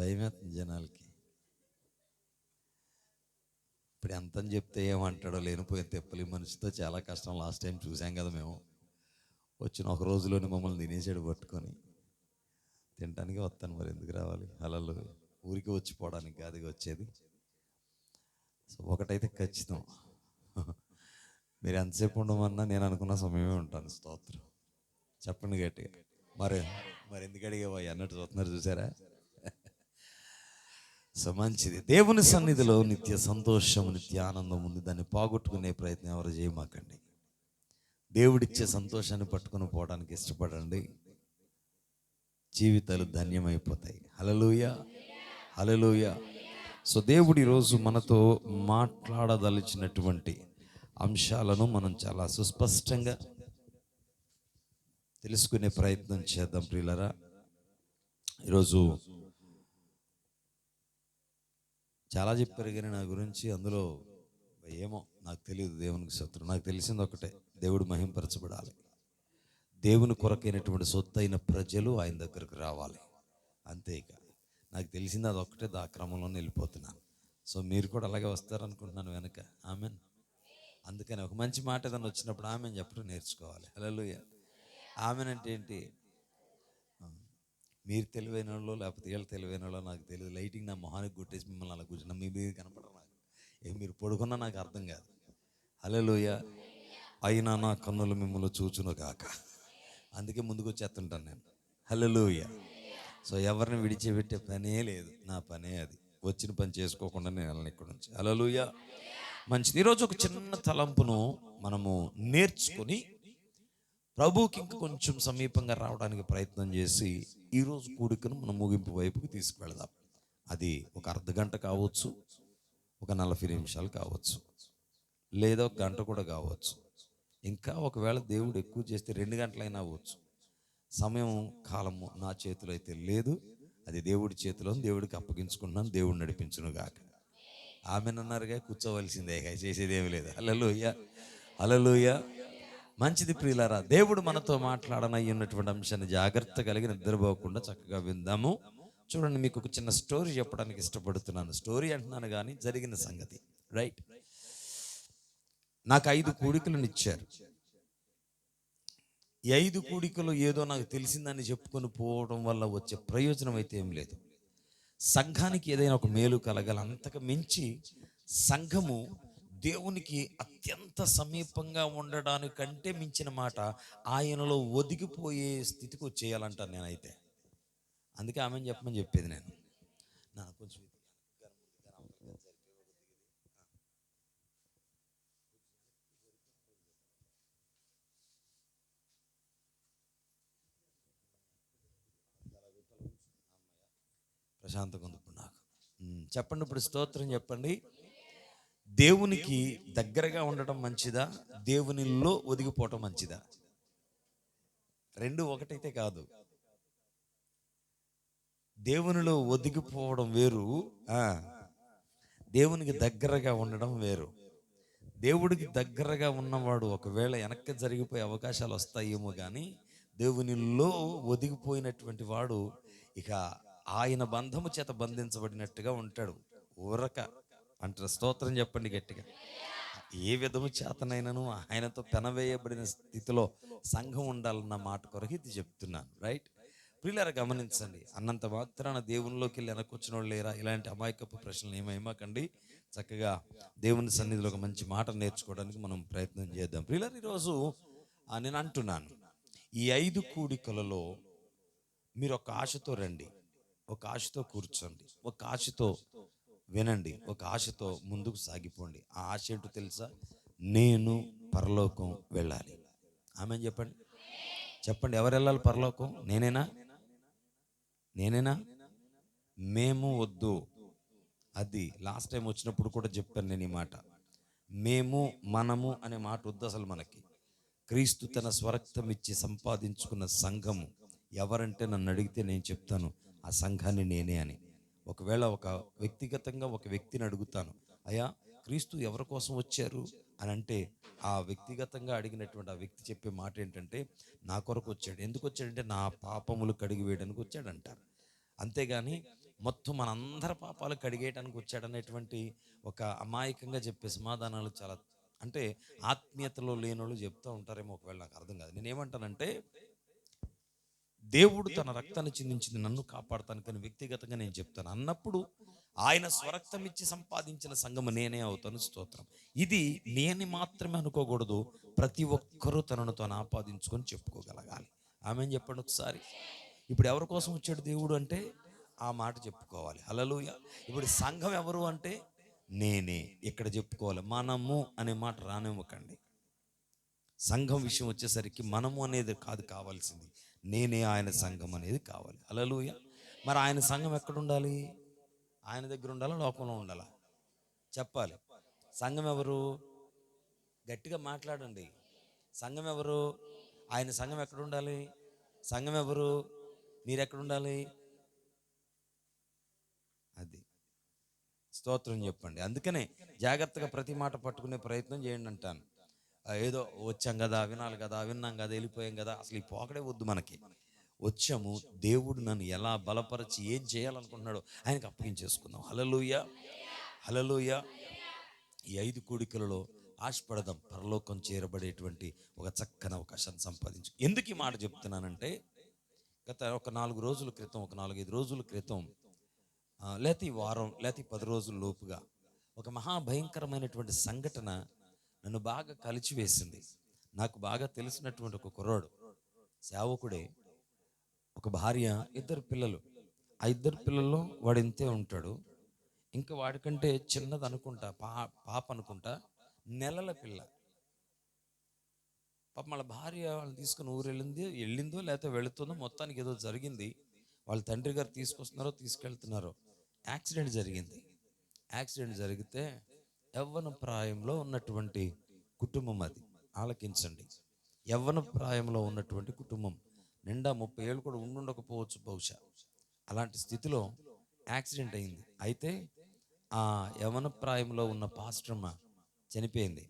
భయమేస్తుంది జనాలకి. ఇప్పుడు ఎంతని చెప్తే ఏమంటాడో లేనిపోయిన తెప్పలి మనిషితో చాలా కష్టం. లాస్ట్ టైం చూసాం కదా మేము. వచ్చిన ఒక రోజులోనే మమ్మల్ని తినేసాడు పట్టుకొని. తినడానికి వస్తాను, మరి ఎందుకు రావాలి? అలలు ఊరికి వచ్చిపోవడానికి కాదు వచ్చేది. సో ఒకటైతే ఖచ్చితం, మీరు ఎంతసేపు ఉండమన్నా నేను అనుకున్న సమయమే ఉంటాను. స్తోత్రం చెప్పండి గట్టిగా. మరి మరి ఎందుకు అడిగేవా అన్నట్టు చూస్తున్నారు, చూసారా? సో మంచిది. దేవుని సన్నిధిలో నిత్య సంతోషం, నిత్య ఆనందం ఉంది. దాన్ని పోగొట్టుకునే ప్రయత్నం ఎవరు చేయమాకండి. దేవుడిచ్చే సంతోషాన్ని పట్టుకుని పోవడానికి ఇష్టపడండి. జీవితాలు ధన్యమైపోతాయి. హల్లెలూయా, హల్లెలూయా. సో దేవుడు ఈరోజు మనతో మాట్లాడదలిచినటువంటి అంశాలను మనం చాలా సుస్పష్టంగా తెలుసుకునే ప్రయత్నం చేద్దాం ప్రియులరా. ఈరోజు చాలా చెప్పారు కానీ నా గురించి అందులో ఏమో నాకు తెలియదు. దేవునికి శత్రు. నాకు తెలిసింది ఒకటే, దేవుడు మహింపరచబడాలి. దేవుని కొరకైనటువంటి సొత్తు అయిన ప్రజలు ఆయన దగ్గరకు రావాలి, అంతే. ఇక నాకు తెలిసింది అదొక్కటే. దా క్రమంలోనే వెళ్ళిపోతున్నాను. సో మీరు కూడా అలాగే వస్తారనుకుంటున్నాను వెనక. ఆమెన్. అందుకని ఒక మంచి మాట ఏదైనా వచ్చినప్పుడు ఆమెన్ చెప్పడం నేర్చుకోవాలి. హల్లెలూయా. ఆమెన్ అంటే ఏంటి? మీరు తెలివైన వాళ్ళు లేకపోతే వీళ్ళు తెలివైన వాళ్ళు నాకు తెలియదు. లైటింగ్ నా మొహానికి కొట్టేసి మిమ్మల్ని అలా కూర్చున్నా మీ మీద కనపడరు నాకు. మీరు పడుకున్నా నాకు అర్థం కాదు. హల్లెలూయా. అయినా నా కన్నులు మిమ్మల్ని చూచును గాక. అందుకే ముందుకు వచ్చేస్తుంటాను నేను. హల్లెలూయా. సో ఎవరిని విడిచిపెట్టే పనే లేదు, నా పనే అది. వచ్చిన పని చేసుకోకుండా నేను వెళ్ళను ఇక్కడ నుంచి. హల్లెలూయా. మంచిది. ఈరోజు ఒక చిన్న తలంపును మనము నేర్చుకొని ప్రభువుకి ఇంక కొంచెం సమీపంగా రావడానికి ప్రయత్నం చేసి ఈరోజు కూడికను మనం ముగింపు వైపుకి తీసుకువెళదాం. అది ఒక అర్ధ గంట కావచ్చు, ఒక 40 నిమిషాలు కావచ్చు, లేదా ఒక గంట కూడా కావచ్చు. ఇంకా ఒకవేళ దేవుడు ఎక్కువ చేస్తే 2 గంటలైనా అవ్వచ్చు. సమయం కాలము నా చేతిలో అయితే లేదు, అది దేవుడి చేతిలో. దేవుడికి అప్పగించుకున్నాను. దేవుడు నడిపించును గాక. ఆమెనన్నారుగా, కూర్చోవలసిందే, చేసేది ఏమి లేదు. హల్లెలూయా, హల్లెలూయా. మంచిది ప్రియులారా. దేవుడు మనతో మాట్లాడనయ్యి ఉన్నటువంటి అంశాన్ని జాగ్రత్త కలిగి నిద్రపోకుండా చక్కగా విందాము. చూడండి, మీకు ఒక చిన్న స్టోరీ చెప్పడానికి ఇష్టపడుతున్నాను. స్టోరీ అంటున్నాను కానీ జరిగిన సంగతి. రైట్. నాకు 5 కూడికలను ఇచ్చారు. ఈ 5 కూడికలు ఏదో నాకు తెలిసిందని చెప్పుకొని పోవడం వల్ల వచ్చే ప్రయోజనం అయితే ఏం లేదు. సంఘానికి ఏదైనా ఒక మేలు కలగాలి. అంతకు మించి సంఘము దేవునికి అత్యంత సమీపంగా ఉండడానికంటే మించిన మాట ఆయనలో ఒదిగిపోయే స్థితికి వచ్చేయాలంటాను నేనైతే. అందుకే ఆమెను చెప్పమని చెప్పేది నేను. నా కొంచెం ప్రశాంతంగా ఉంది ఇప్పుడు నాకు. చెప్పండి ఇప్పుడు స్తోత్రం చెప్పండి. దేవునికి దగ్గరగా ఉండటం మంచిదా, దేవునిలో ఒదిగిపోవటం మంచిదా? రెండు ఒకటైతే కాదు. దేవునిలో ఒదిగిపోవడం వేరు, దేవునికి దగ్గరగా ఉండడం వేరు. దేవుడికి దగ్గరగా ఉన్నవాడు ఒకవేళ వెనక్కి జరిగిపోయే అవకాశాలు వస్తాయేమో కానీ, దేవునిలో ఒదిగిపోయినటువంటి వాడు ఇక ఆయన బంధము చేత బంధించబడినట్టుగా ఉంటాడు. ఊరక అంటారు. స్తోత్రం చెప్పండి గట్టిగా. ఏ విధము చేతనైనను ఆయనతో పెనవేయబడిన స్థితిలో సంఘం ఉండాలన్న మాట కొరకు ఇది చెప్తున్నాను. రైట్. ప్రియులారా గమనించండి. అన్నంత మాత్రాన దేవునిలోకి వెళ్ళి వెనకొచ్చిన వాళ్ళు లేరా? ఇలాంటి అమాయకపు ప్రశ్నలు ఏమైమాకండి. చక్కగా దేవుని సన్నిధిలో ఒక మంచి మాట నేర్చుకోవడానికి మనం ప్రయత్నం చేద్దాం. ప్రియులారా, ఈరోజు నేను అంటున్నాను, ఈ 5 కూడికలలో మీరు ఒక ఆశతో రండి, ఒక ఆశతో కూర్చోండి, ఒక ఆశతో వినండి, ఒక ఆశతో ముందుకు సాగిపోండి. ఆ ఆశ ఏంటో తెలుసా? నేను పరలోకం వెళ్ళాలి. ఆమె చెప్పండి, చెప్పండి. ఎవరు వెళ్ళాలి పరలోకం? నేనేనా? మేము వద్దు. అది లాస్ట్ టైం వచ్చినప్పుడు కూడా చెప్పాను నేను ఈ మాట. మేము, మనము అనే మాట వద్దు అసలు మనకి. క్రీస్తు తన స్వరక్తం ఇచ్చి సంపాదించుకున్న సంఘము ఎవరంటే నన్ను అడిగితే నేను చెప్తాను ఆ సంఘాన్ని నేనే అని. ఒకవేళ ఒక వ్యక్తిగతంగా ఒక వ్యక్తిని అడుగుతాను, అయ్యా క్రీస్తు ఎవరి కోసం వచ్చారు అని అంటే, ఆ వ్యక్తిగతంగా అడిగినటువంటి ఆ వ్యక్తి చెప్పే మాట ఏంటంటే, నా కొరకు వచ్చాడు. ఎందుకు వచ్చాడంటే నా పాపములు కడిగి వేయడానికి వచ్చాడంటారు. అంతేగాని మొత్తం మనందరి పాపాలు కడిగేయడానికి వచ్చాడనేటువంటి ఒక అమాయకంగా చెప్పే సమాధానాలు చాలా, అంటే ఆత్మీయతలో లేని వాళ్ళు చెప్తూ ఉంటారేమో, ఒకవేళ నాకు అర్థం కాదు. నేనేమంటానంటే, దేవుడు తన రక్తాన్ని చిందించింది నన్ను కాపాడుతాను కానీ వ్యక్తిగతంగా నేను చెప్తాను అన్నప్పుడు, ఆయన స్వరక్తం ఇచ్చి సంపాదించిన సంఘము నేనే అవుతాను. స్తోత్రం. ఇది నేను మాత్రమే అనుకోకూడదు, ప్రతి ఒక్కరూ తనను తాను ఆపాదించుకొని చెప్పుకోగలగాలి. ఆమె చెప్పండి ఒకసారి. ఇప్పుడు ఎవరి కోసం వచ్చాడు దేవుడు అంటే ఆ మాట చెప్పుకోవాలి. హల్లెలూయ. ఇప్పుడు సంఘం ఎవరు అంటే నేనే. ఇక్కడ చెప్పుకోవాలి. మనము అనే మాట రానివ్వకండి. సంఘం విషయం వచ్చేసరికి మనము అనేది కాదు కావాల్సింది, నేనే ఆయన సంఘం అనేది కావాలి. హల్లెలూయ. మరి ఆయన సంఘం ఎక్కడ ఉండాలి? ఆయన దగ్గర ఉండాలా, లోకంలో ఉండాలా? చెప్పాలి. సంఘం ఎవరు? గట్టిగా మాట్లాడండి. సంఘం ఎవరు? ఆయన సంఘం ఎక్కడ ఉండాలి? సంఘం ఎవరు? మీరు ఎక్కడ ఉండాలి? అది స్తోత్రం చెప్పండి. అందుకనే జాగ్రత్తగా ప్రతి మాట పట్టుకునే ప్రయత్నం చేయండి అంటాను. ఏదో వచ్చాం కదా, వినాలి కదా, విన్నాం కదా, వెళ్ళిపోయాం కదా, అసలు ఈ పోకడే వద్దు మనకి. వచ్చాము, దేవుడు నన్ను ఎలా బలపరిచి ఏం చేయాలనుకుంటున్నాడో ఆయనకు అప్పగించేసుకుందాం. హల్లెలూయా, హల్లెలూయా. ఈ 5 కూడికలలో ఆశపడదాం, పరలోకం చేరబడేటువంటి ఒక చక్కని అవకాశాన్ని సంపాదించు. ఎందుకు ఈ మాట చెప్తున్నానంటే, గత ఒక 4 రోజుల క్రితం, ఒక 4-5 రోజుల క్రితం, లేకపోతే ఈ వారం, లేకపోతే 10 రోజుల లోపుగా ఒక మహాభయంకరమైనటువంటి సంఘటన నన్ను బాగా కలిచివేసింది. నాకు బాగా తెలిసినటువంటి ఒక కుర్రాడు, సేవకుడే, ఒక భార్య, 2 పిల్లలు. ఆ 2 పిల్లల్లో వాడు ఇంతే ఉంటాడు. ఇంకా వాడికంటే చిన్నది అనుకుంటా, పాప అనుకుంటా, నెలల పిల్ల. పాప వాళ్ళ భార్య వాళ్ళని తీసుకుని ఊరు వెళ్ళిందో లేకపోతే వెళుతుందో, మొత్తానికి ఏదో జరిగింది. వాళ్ళ తండ్రి గారు తీసుకొస్తున్నారో తీసుకెళ్తున్నారో, యాక్సిడెంట్ జరిగింది. యాక్సిడెంట్ జరిగితే యవ్వన ప్రాయంలో ఉన్నటువంటి కుటుంబం అది. ఆలకించండి. యవ్వన ప్రాయంలో ఉన్నటువంటి కుటుంబం, నిండా 30 ఏళ్ళు కూడా ఉండుండకపోవచ్చు బహుశా. అలాంటి స్థితిలో యాక్సిడెంట్ అయింది. అయితే ఆ యవ్వన ప్రాయంలో ఉన్న పాస్టర్మ చనిపోయింది.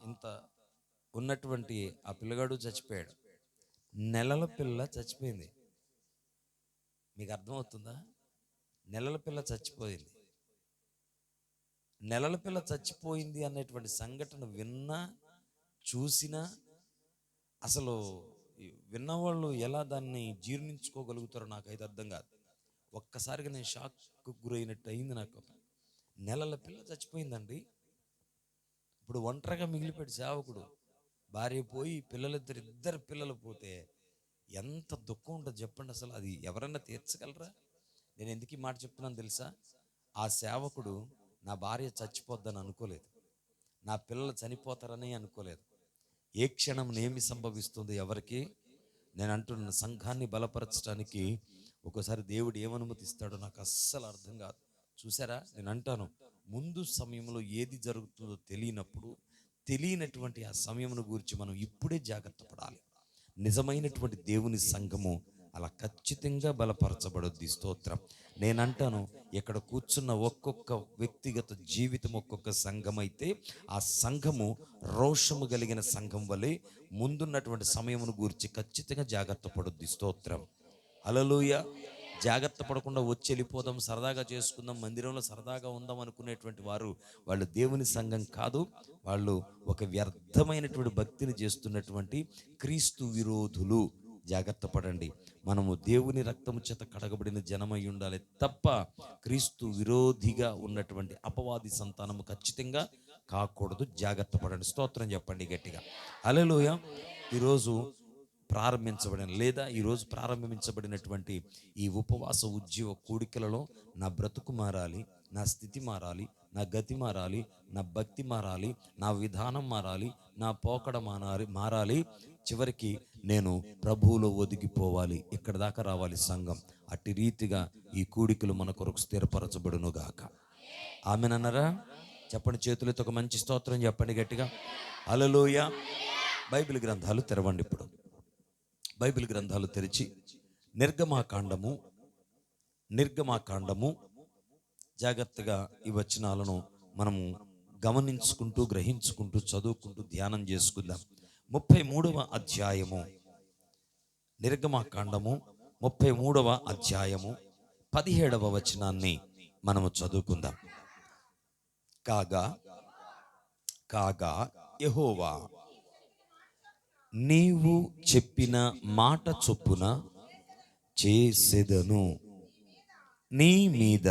ఇంత ఉన్నటువంటి ఆ పిల్లగాడు చచ్చిపోయాడు. నెలల పిల్ల చచ్చిపోయింది. మీకు అర్థమవుతుందా? నెలల పిల్ల చచ్చిపోయింది. నెలల పిల్ల చచ్చిపోయింది అనేటువంటి సంఘటన విన్నా, చూసినా, అసలు విన్నవాళ్ళు ఎలా దాన్ని జీర్ణించుకోగలుగుతారో నాకైతే అర్థం కాదు. ఒక్కసారిగా నేను షాక్కు గురైనట్టు అయింది నాకు. నెలల పిల్ల చచ్చిపోయిందండి. ఇప్పుడు ఒంటరిగా మిగిలిపోయాడు సేవకుడు. భార్య పోయి ఇద్దరు పిల్లలు పోతే ఎంత దుఃఖం ఉంటుంది చెప్పండి. అసలు అది ఎవరన్నా తీర్చగలరా? నేను ఎందుకు ఈ మాట చెప్తున్నాను తెలుసా? ఆ సేవకుడు నా భార్య చచ్చిపోద్దని అనుకోలేదు, నా పిల్లలు చనిపోతారని అనుకోలేదు. ఏ క్షణం ఏమి సంభవిస్తుంది ఎవరికి? నేను అంటున్న సంఘాన్ని బలపరచడానికి ఒకసారి దేవుడు ఏమనుమతిస్తాడో నాకు అస్సలు అర్థం కాదు. చూసారా, నేను అంటాను, ముందు సమయంలో ఏది జరుగుతుందో తెలియనటువంటి ఆ సమయమును గురించి మనం ఇప్పుడే జాగ్రత్త పడాలి. నిజమైనటువంటి దేవుని సంఘము అలా ఖచ్చితంగా బలపరచబడొద్ది. స్తోత్రం. నేనంటాను, ఇక్కడ కూర్చున్న ఒక్కొక్క వ్యక్తిగత జీవితం ఒక్కొక్క సంఘం అయితే, ఆ సంఘము రోషము కలిగిన సంఘం వలె ముందున్నటువంటి సమయమును గురించి ఖచ్చితంగా జాగ్రత్త పడొద్ది. స్తోత్రం. హల్లెలూయా. జాగ్రత్త పడకుండా వచ్చి వెళ్ళిపోదాం, సరదాగా చేసుకుందాం, మందిరంలో సరదాగా ఉందాం అనుకునేటువంటి వాళ్ళు దేవుని సంఘం కాదు. వాళ్ళు ఒక వ్యర్థమైనటువంటి భక్తిని చేస్తున్నటువంటి క్రీస్తు విరోధులు. జాగ్రత్త పడండి. మనము దేవుని రక్తము చేత కడగబడిన జనమై ఉండాలి తప్ప క్రీస్తు విరోధిగా ఉన్నటువంటి అపవాది సంతానము ఖచ్చితంగా కాకూడదు. జాగ్రత్త పడండి. స్తోత్రం చెప్పండి గట్టిగా. హల్లెలూయా. ఈరోజు ఈరోజు ప్రారంభించబడినటువంటి ఈ ఉపవాస ఉద్యోగ కూడికలలో నా బ్రతుకు మారాలి, నా స్థితి మారాలి, నా గతి మారాలి, నా భక్తి మారాలి, నా విధానం మారాలి, నా పోకడ మారాలి. చివరికి నేను ప్రభువులో ఒదిగిపోవాలి. ఇక్కడ దాకా రావాలి సంఘం. అట్టి రీతిగా ఈ కూడికలు మన కొరకు స్థిరపరచబడును గాక. ఆమేనన్నారా? చెప్పండి చేతులతో ఒక మంచి స్తోత్రం చెప్పండి గట్టిగా. హల్లెలూయా. బైబిల్ గ్రంథాలు తెరవండి. ఇప్పుడు బైబిల్ గ్రంథాలు తెరిచి నిర్గమాకాండము జాగ్రత్తగా ఈ వచనాలను మనము గమనించుకుంటూ, గ్రహించుకుంటూ, చదువుకుంటూ ధ్యానం చేసుకుందాం. 33వ అధ్యాయము, నిర్గమాకాండము 33వ అధ్యాయము 17వ వచనాన్ని మనము చదువుకుందాం. కాగా కాగా యెహోవా నీవు చెప్పిన మాట చొప్పున చేసెదను, నీ మీద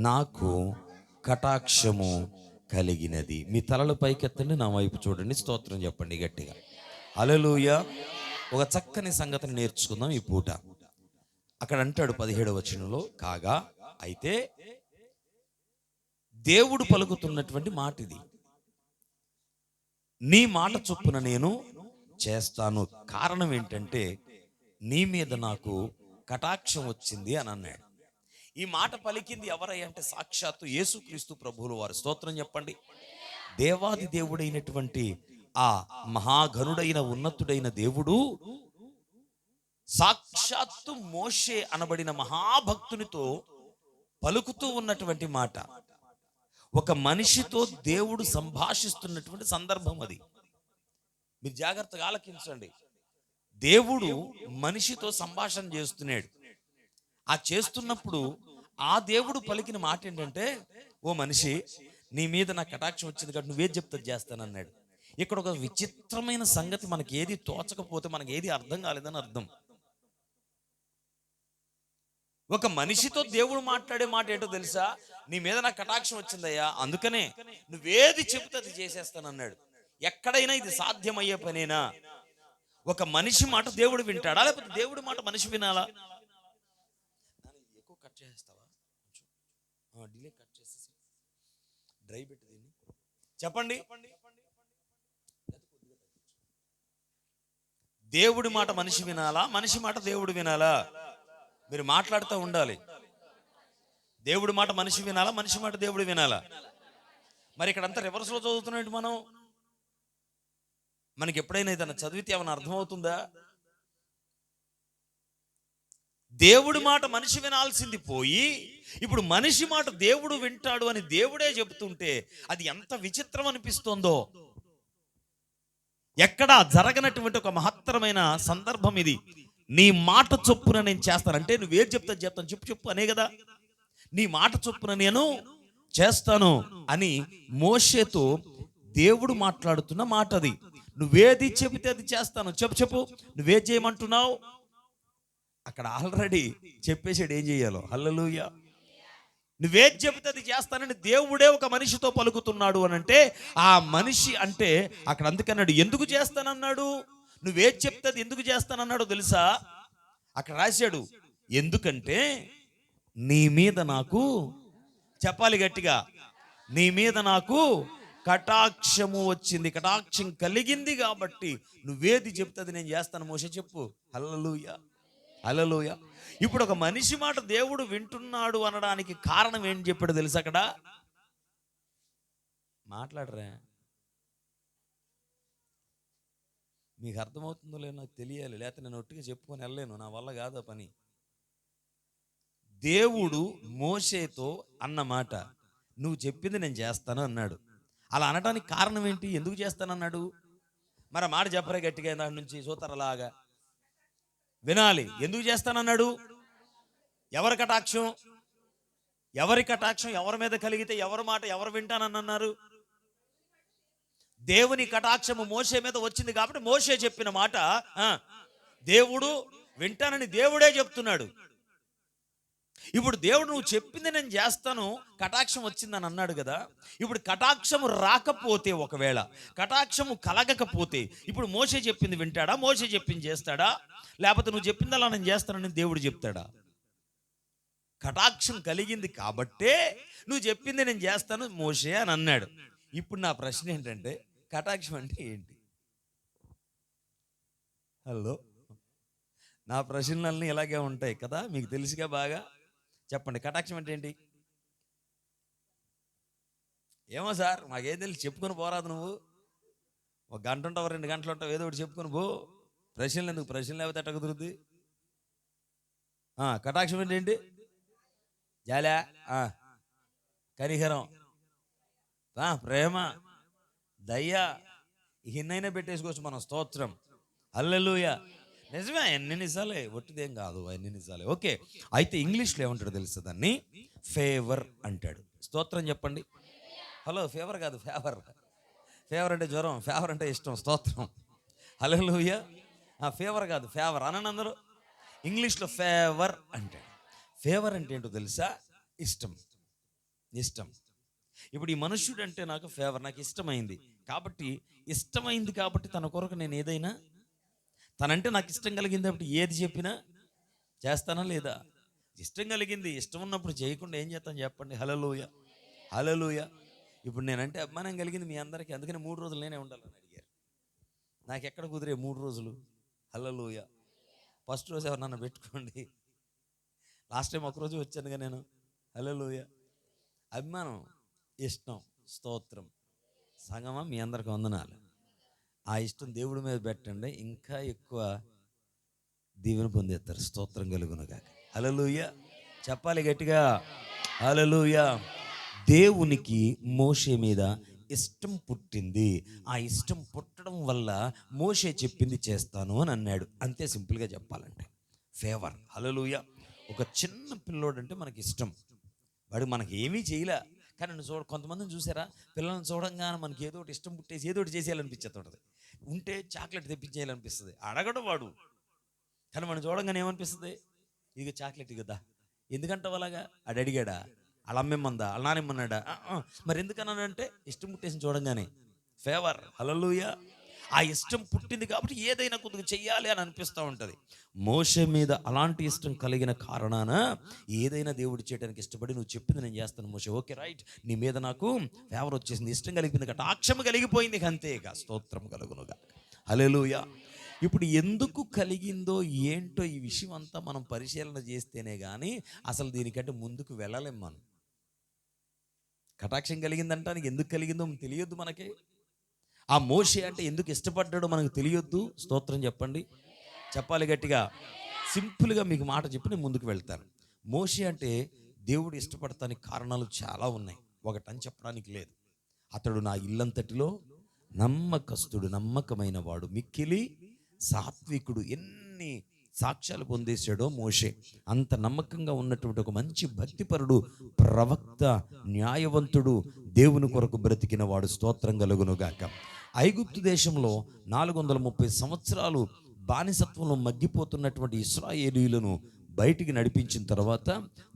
నాకు కటాక్షము కలిగినది. మీ తలలు పైకెత్తండి, నా వైపు చూడండి, స్తోత్రం చెప్పండి గట్టిగా. హల్లెలూయా. ఒక చక్కని సంగతిని నేర్చుకుందాం ఈ పూట. అక్కడ అంటాడు 17వ వచనంలో, కాగా అయితే దేవుడు పలుకుతున్నటువంటి మాట ఇది, నీ మాట చొప్పున నేను చేస్తాను. కారణం ఏంటంటే నీ మీద నాకు కటాక్షం వచ్చింది అని అన్నాడు. ఈ మాట పలికింది ఎవరై అంటే సాక్షాత్తు యేసుక్రీస్తు ప్రభువుల వారు. స్తోత్రం చెప్పండి. దేవాది దేవుడైనటువంటి ఆ మహాఘనుడైన ఉన్నతుడైన దేవుడు సాక్షాత్తు మోషే అనబడిన మహాభక్తునితో పలుకుతూ ఉన్నటువంటి మాట. ఒక మనిషితో దేవుడు సంభాషిస్తున్నటువంటి సందర్భం అది. మీరు జాగ్రత్తగా ఆలకించండి. దేవుడు మనిషితో సంభాషణ చేస్తున్నాడు. ఆ చేస్తున్నప్పుడు ఆ దేవుడు పలికిన మాట ఏంటంటే, ఓ మనిషి, నీ మీద నాకు కటాక్షం వచ్చింది కాబట్టి నువ్వేది చెప్తాది చేస్తానన్నాడు. ఇక్కడ ఒక విచిత్రమైన సంగతి, మనకి ఏది తోచకపోతే, మనకి ఏది అర్థం కాలేదని అర్థం. ఒక మనిషితో దేవుడు మాట్లాడే మాట ఏంటో తెలుసా? నీ మీద నాకు కటాక్షం వచ్చిందయ్యా, అందుకనే నువ్వేది చెబితే అది చేసేస్తానన్నాడు. ఎక్కడైనా ఇది సాధ్యమయ్యే పనేనా? ఒక మనిషి మాట దేవుడు వింటాడా, లేకపోతే దేవుడి మాట మనిషి వినాలా? ఎక్కువ కట్ చేస్తావా? డిలే కట్ చేసేసి డ్రై పెట్టి దీన్ని చెప్పండి. దేవుడి మాట మనిషి వినాలా, మనిషి మాట దేవుడు వినాలా? మీరు మాట్లాడుతూ ఉండాలి. దేవుడి మాట మనిషి వినాలా, మనిషి మాట దేవుడు వినాలా? మరి ఇక్కడంతా రివర్స్లో చదువుతున్నాడు మనం. మనకి ఎప్పుడైనా ఏదైనా చదివితే ఏమైనా అర్థమవుతుందా? దేవుడి మాట మనిషి వినాల్సింది పోయి ఇప్పుడు మనిషి మాట దేవుడు వింటాడు అని దేవుడే చెబుతుంటే అది ఎంత విచిత్రం అనిపిస్తుందో. ఎక్కడా జరగనటువంటి ఒక మహత్తరమైన సందర్భం ఇది. నీ మాట చొప్పున నేను చేస్తానంటే నువ్వేం చెప్తా చెప్తాను, చెప్పు అనే కదా. నీ మాట చొప్పున నేను చేస్తాను అని మోషేతో దేవుడు మాట్లాడుతున్న మాట అది. నువ్వేది చెబితే అది చేస్తాను. చెప్పు నువ్వేది చేయమంటున్నావు? అక్కడ ఆల్రెడీ చెప్పేసాడు ఏం చెయ్యాలో. హల్లెలూయా. నువ్వేది చెబితే అది చేస్తానని దేవుడే ఒక మనిషితో పలుకుతున్నాడు అని అంటే, ఆ మనిషి అంటే అక్కడ అందుకన్నాడు, ఎందుకు చేస్తానన్నాడు? నువ్వేది చెప్తే అది ఎందుకు చేస్తానన్నాడో తెలుసా? అక్కడ రాశాడు, ఎందుకంటే నీ మీద నాకు, చెప్పాలి గట్టిగా, నీ మీద నాకు కటాక్షము వచ్చింది, కటాక్షం కలిగింది కాబట్టి నువ్వేది చెప్తే అది నేను చేస్తాను. మోషే చెప్పు. హల్లెలూయా, హల్లెలూయా. ఇప్పుడు ఒక మనిషి మాట దేవుడు వింటున్నాడు అనడానికి కారణం ఏంటి చెప్పాడు తెలుసా? అక్కడ మాట్లాడరా, మీకు అర్థమవుతుందో లేదో నాకు తెలియాలి, లేకపోతే నేను ఒట్టిగా చెప్పుకొని వెళ్ళలేను, నా వల్ల కాదు ఆ పని. దేవుడు మోషేతో అన్నమాట, నువ్వు చెప్పింది నేను చేస్తాను అన్నాడు. అలా అనడానికి కారణం ఏంటి? ఎందుకు చేస్తానన్నాడు? మరి మాట చెప్పరే గట్టిగా, దాని నుంచి సూతరలాగా వినాలి. ఎందుకు చేస్తానన్నాడు? ఎవరి కటాక్షం? ఎవరి కటాక్షం ఎవరి మీద కలిగితే ఎవరి మాట ఎవరు వింటానన్నారు? దేవుని కటాక్షము మోషే మీద వచ్చింది కాబట్టి మోషే చెప్పిన మాట దేవుడు వింటానని దేవుడే చెప్తున్నాడు. ఇప్పుడు దేవుడు నువ్వు చెప్పింది నేను చేస్తాను, కటాక్షం వచ్చిందని అన్నాడు కదా. ఇప్పుడు కటాక్షము రాకపోతే, ఒకవేళ కటాక్షము కలగకపోతే ఇప్పుడు మోషే చెప్పింది వింటాడా? మోషే చెప్పింది చేస్తాడా? లేకపోతే నువ్వు చెప్పింది అలా నేను చేస్తానని దేవుడు చెప్తాడా? కటాక్షం కలిగింది కాబట్టే నువ్వు చెప్పింది నేను చేస్తాను మోషే అని అన్నాడు. ఇప్పుడు నా ప్రశ్న ఏంటంటే, కటాక్షం అంటే ఏంటి? హలో, నా ప్రశ్నలన్నీ ఇలాగే ఉంటాయి కదా, మీకు తెలుసుగా బాగా. చెప్పండి, కటాక్షం అంటే ఏంటి? ఏమో సార్ మాకేం తెలిసి, చెప్పుకొని పోరాదు. నువ్వు ఒక గంట ఉంటావు, 2 గంటలు ఉంటావు, ఏదో ఒకటి చెప్పుకొని పో. ప్రశ్నలు ఎందుకు? ప్రశ్నలు లేకపోతే ఎట్ట కుదురుద్ది? కటాక్షం అంటే ఏంటి? జాలా, కనికరం, ప్రేమ, దయ్య, ఇన్నైనా పెట్టేసుకోవచ్చు మనం. స్తోత్రం, హల్లెలూయా. నిజమే, అన్ని నిజాలే, ఒట్టిదేం కాదు, అన్ని నిజాలే. ఓకే, అయితే ఇంగ్లీష్లో ఏమంటాడు తెలుసా? దాన్ని ఫేవర్ అంటాడు. స్తోత్రం చెప్పండి. హలో, ఫేవర్ కాదు, ఫేవర్. ఫేవర్ అంటే జ్వరం, ఫేవర్ అంటే ఇష్టం. స్తోత్రం, హల్లెలూయా. ఫేవర్ కాదు, ఫేవర్ అనండి అందరూ. ఇంగ్లీష్లో ఫేవర్ అంటాడు. ఫేవర్ అంటే ఏంటో తెలుసా? ఇష్టం. ఇష్టం. ఇప్పుడు ఈ మనుష్యుడు అంటే నాకు ఫేవర్, నాకు ఇష్టమైంది కాబట్టి, ఇష్టమైంది కాబట్టి తన కొరకు నేను ఏదైనా, తనంటే నాకు ఇష్టం కలిగింది కాబట్టి ఏది చెప్పినా చేస్తానా లేదా? ఇష్టం కలిగింది, ఇష్టం ఉన్నప్పుడు చేయకుండా ఏం చేస్తాను చెప్పండి? హల్లెలూయా, హల్లెలూయా. ఇప్పుడు నేనంటే అభిమానం కలిగింది మీ అందరికీ, అందుకని 3 రోజులు నేనే ఉండాలని అడిగారు. నాకు ఎక్కడ కుదిరే 3 రోజులు? హల్లెలూయా. ఫస్ట్ రోజు ఎవరన్నా పెట్టుకోండి. లాస్ట్ టైం ఒకరోజు వచ్చానుగా నేను. హల్లెలూయా. అభిమానం, ఇష్టం, స్తోత్రం. సంగమా, మీ అందరికి వందనాలు. ఆ ఇష్టం దేవుడి మీద పెట్టండి, ఇంకా ఎక్కువ దీవెన పొందేస్తారు. స్తోత్రం కలుగునుగా. హల్లెలూయా. చెప్పాలి గట్టిగా, హల్లెలూయా. దేవునికి మోషే మీద ఇష్టం పుట్టింది. ఆ ఇష్టం పుట్టడం వల్ల మోషే చెప్పింది చేస్తాను అని అన్నాడు. అంతే, సింపుల్గా చెప్పాలంటే ఫేవర్. హల్లెలూయా. ఒక చిన్న పిల్లోడు అంటే మనకి ఇష్టం. వాడు మనకి ఏమీ చేయలే, కానీ నువ్వు కొంతమందిని చూసారా? పిల్లల్ని చూడంగానే మనకి ఏదో ఒకటి ఇష్టం పుట్టేసి ఏదో ఒకటి చేసేయాలనిపించేది ఉంటుంది. ఉంటే చాక్లెట్ తెప్పించేయాలనిపిస్తుంది. అడగడు వాడు, కానీ మనం చూడంగానే ఏమనిపిస్తుంది? ఇక చాక్లెట్ కదా. ఎందుకంటావు అలాగా? ఆడు అడిగాడా? వాళ్ళ అమ్మేమ్మందా? వాళ్ళ నాన్నమ్మన్నాడా? మరి ఎందుకన్నానంటే ఇష్టం పుట్టేసి చూడంగానే ఫేవర్. హల్లెలూయా. ఆ ఇష్టం పుట్టింది కాబట్టి ఏదైనా కొద్దిగా చెయ్యాలి అని అనిపిస్తూ ఉంటుంది. మోషే మీద అలాంటి ఇష్టం కలిగిన కారణాన ఏదైనా దేవుడు చేయడానికి ఇష్టపడి, నువ్వు చెప్పింది నేను చేస్తాను మోషే, ఓకే రైట్, నీ మీద నాకు ఫేవర్ వచ్చేసింది, ఇష్టం కలిగిపోయింది, కటాక్షం కలిగిపోయింది, అంతేగా. స్తోత్రం కలుగునుగా. హల్లెలూయా. ఇప్పుడు ఎందుకు కలిగిందో ఏంటో ఈ విషయం అంతా మనం పరిశీలన చేస్తేనే కానీ అసలు దీనికంటే ముందుకు వెళ్ళలేం మనం. కటాక్షం కలిగిందంటానికి ఎందుకు కలిగిందో తెలియొద్దు మనకి. ఆ మోషే అంటే ఎందుకు ఇష్టపడ్డాడో మనకు తెలియొద్దు. స్తోత్రం చెప్పండి, చెప్పాలి గట్టిగా. సింపుల్గా మీకు మాట చెప్పి నేను ముందుకు వెళ్తాను. మోషే అంటే దేవుడు ఇష్టపడటానికి కారణాలు చాలా ఉన్నాయి, ఒకటని చెప్పడానికి లేదు. అతడు నా ఇల్లంతటిలో నమ్మకస్తుడు, నమ్మకమైన వాడు, మిక్కిలి సాత్వికుడు. ఎన్ని సాక్ష్యాలు పొందేశాడో మోషే. అంత నమ్మకంగా ఉన్నటువంటి ఒక మంచి భక్తిపరుడు, ప్రవక్త, న్యాయవంతుడు, దేవుని కొరకు బ్రతికిన వాడు. స్తోత్రం కలుగునుగాక. ఐగుప్తు దేశంలో 430 సంవత్సరాలు బానిసత్వంలో మగ్గిపోతున్నటువంటి ఇశ్రాయేలీయులను బయటికి నడిపించిన తర్వాత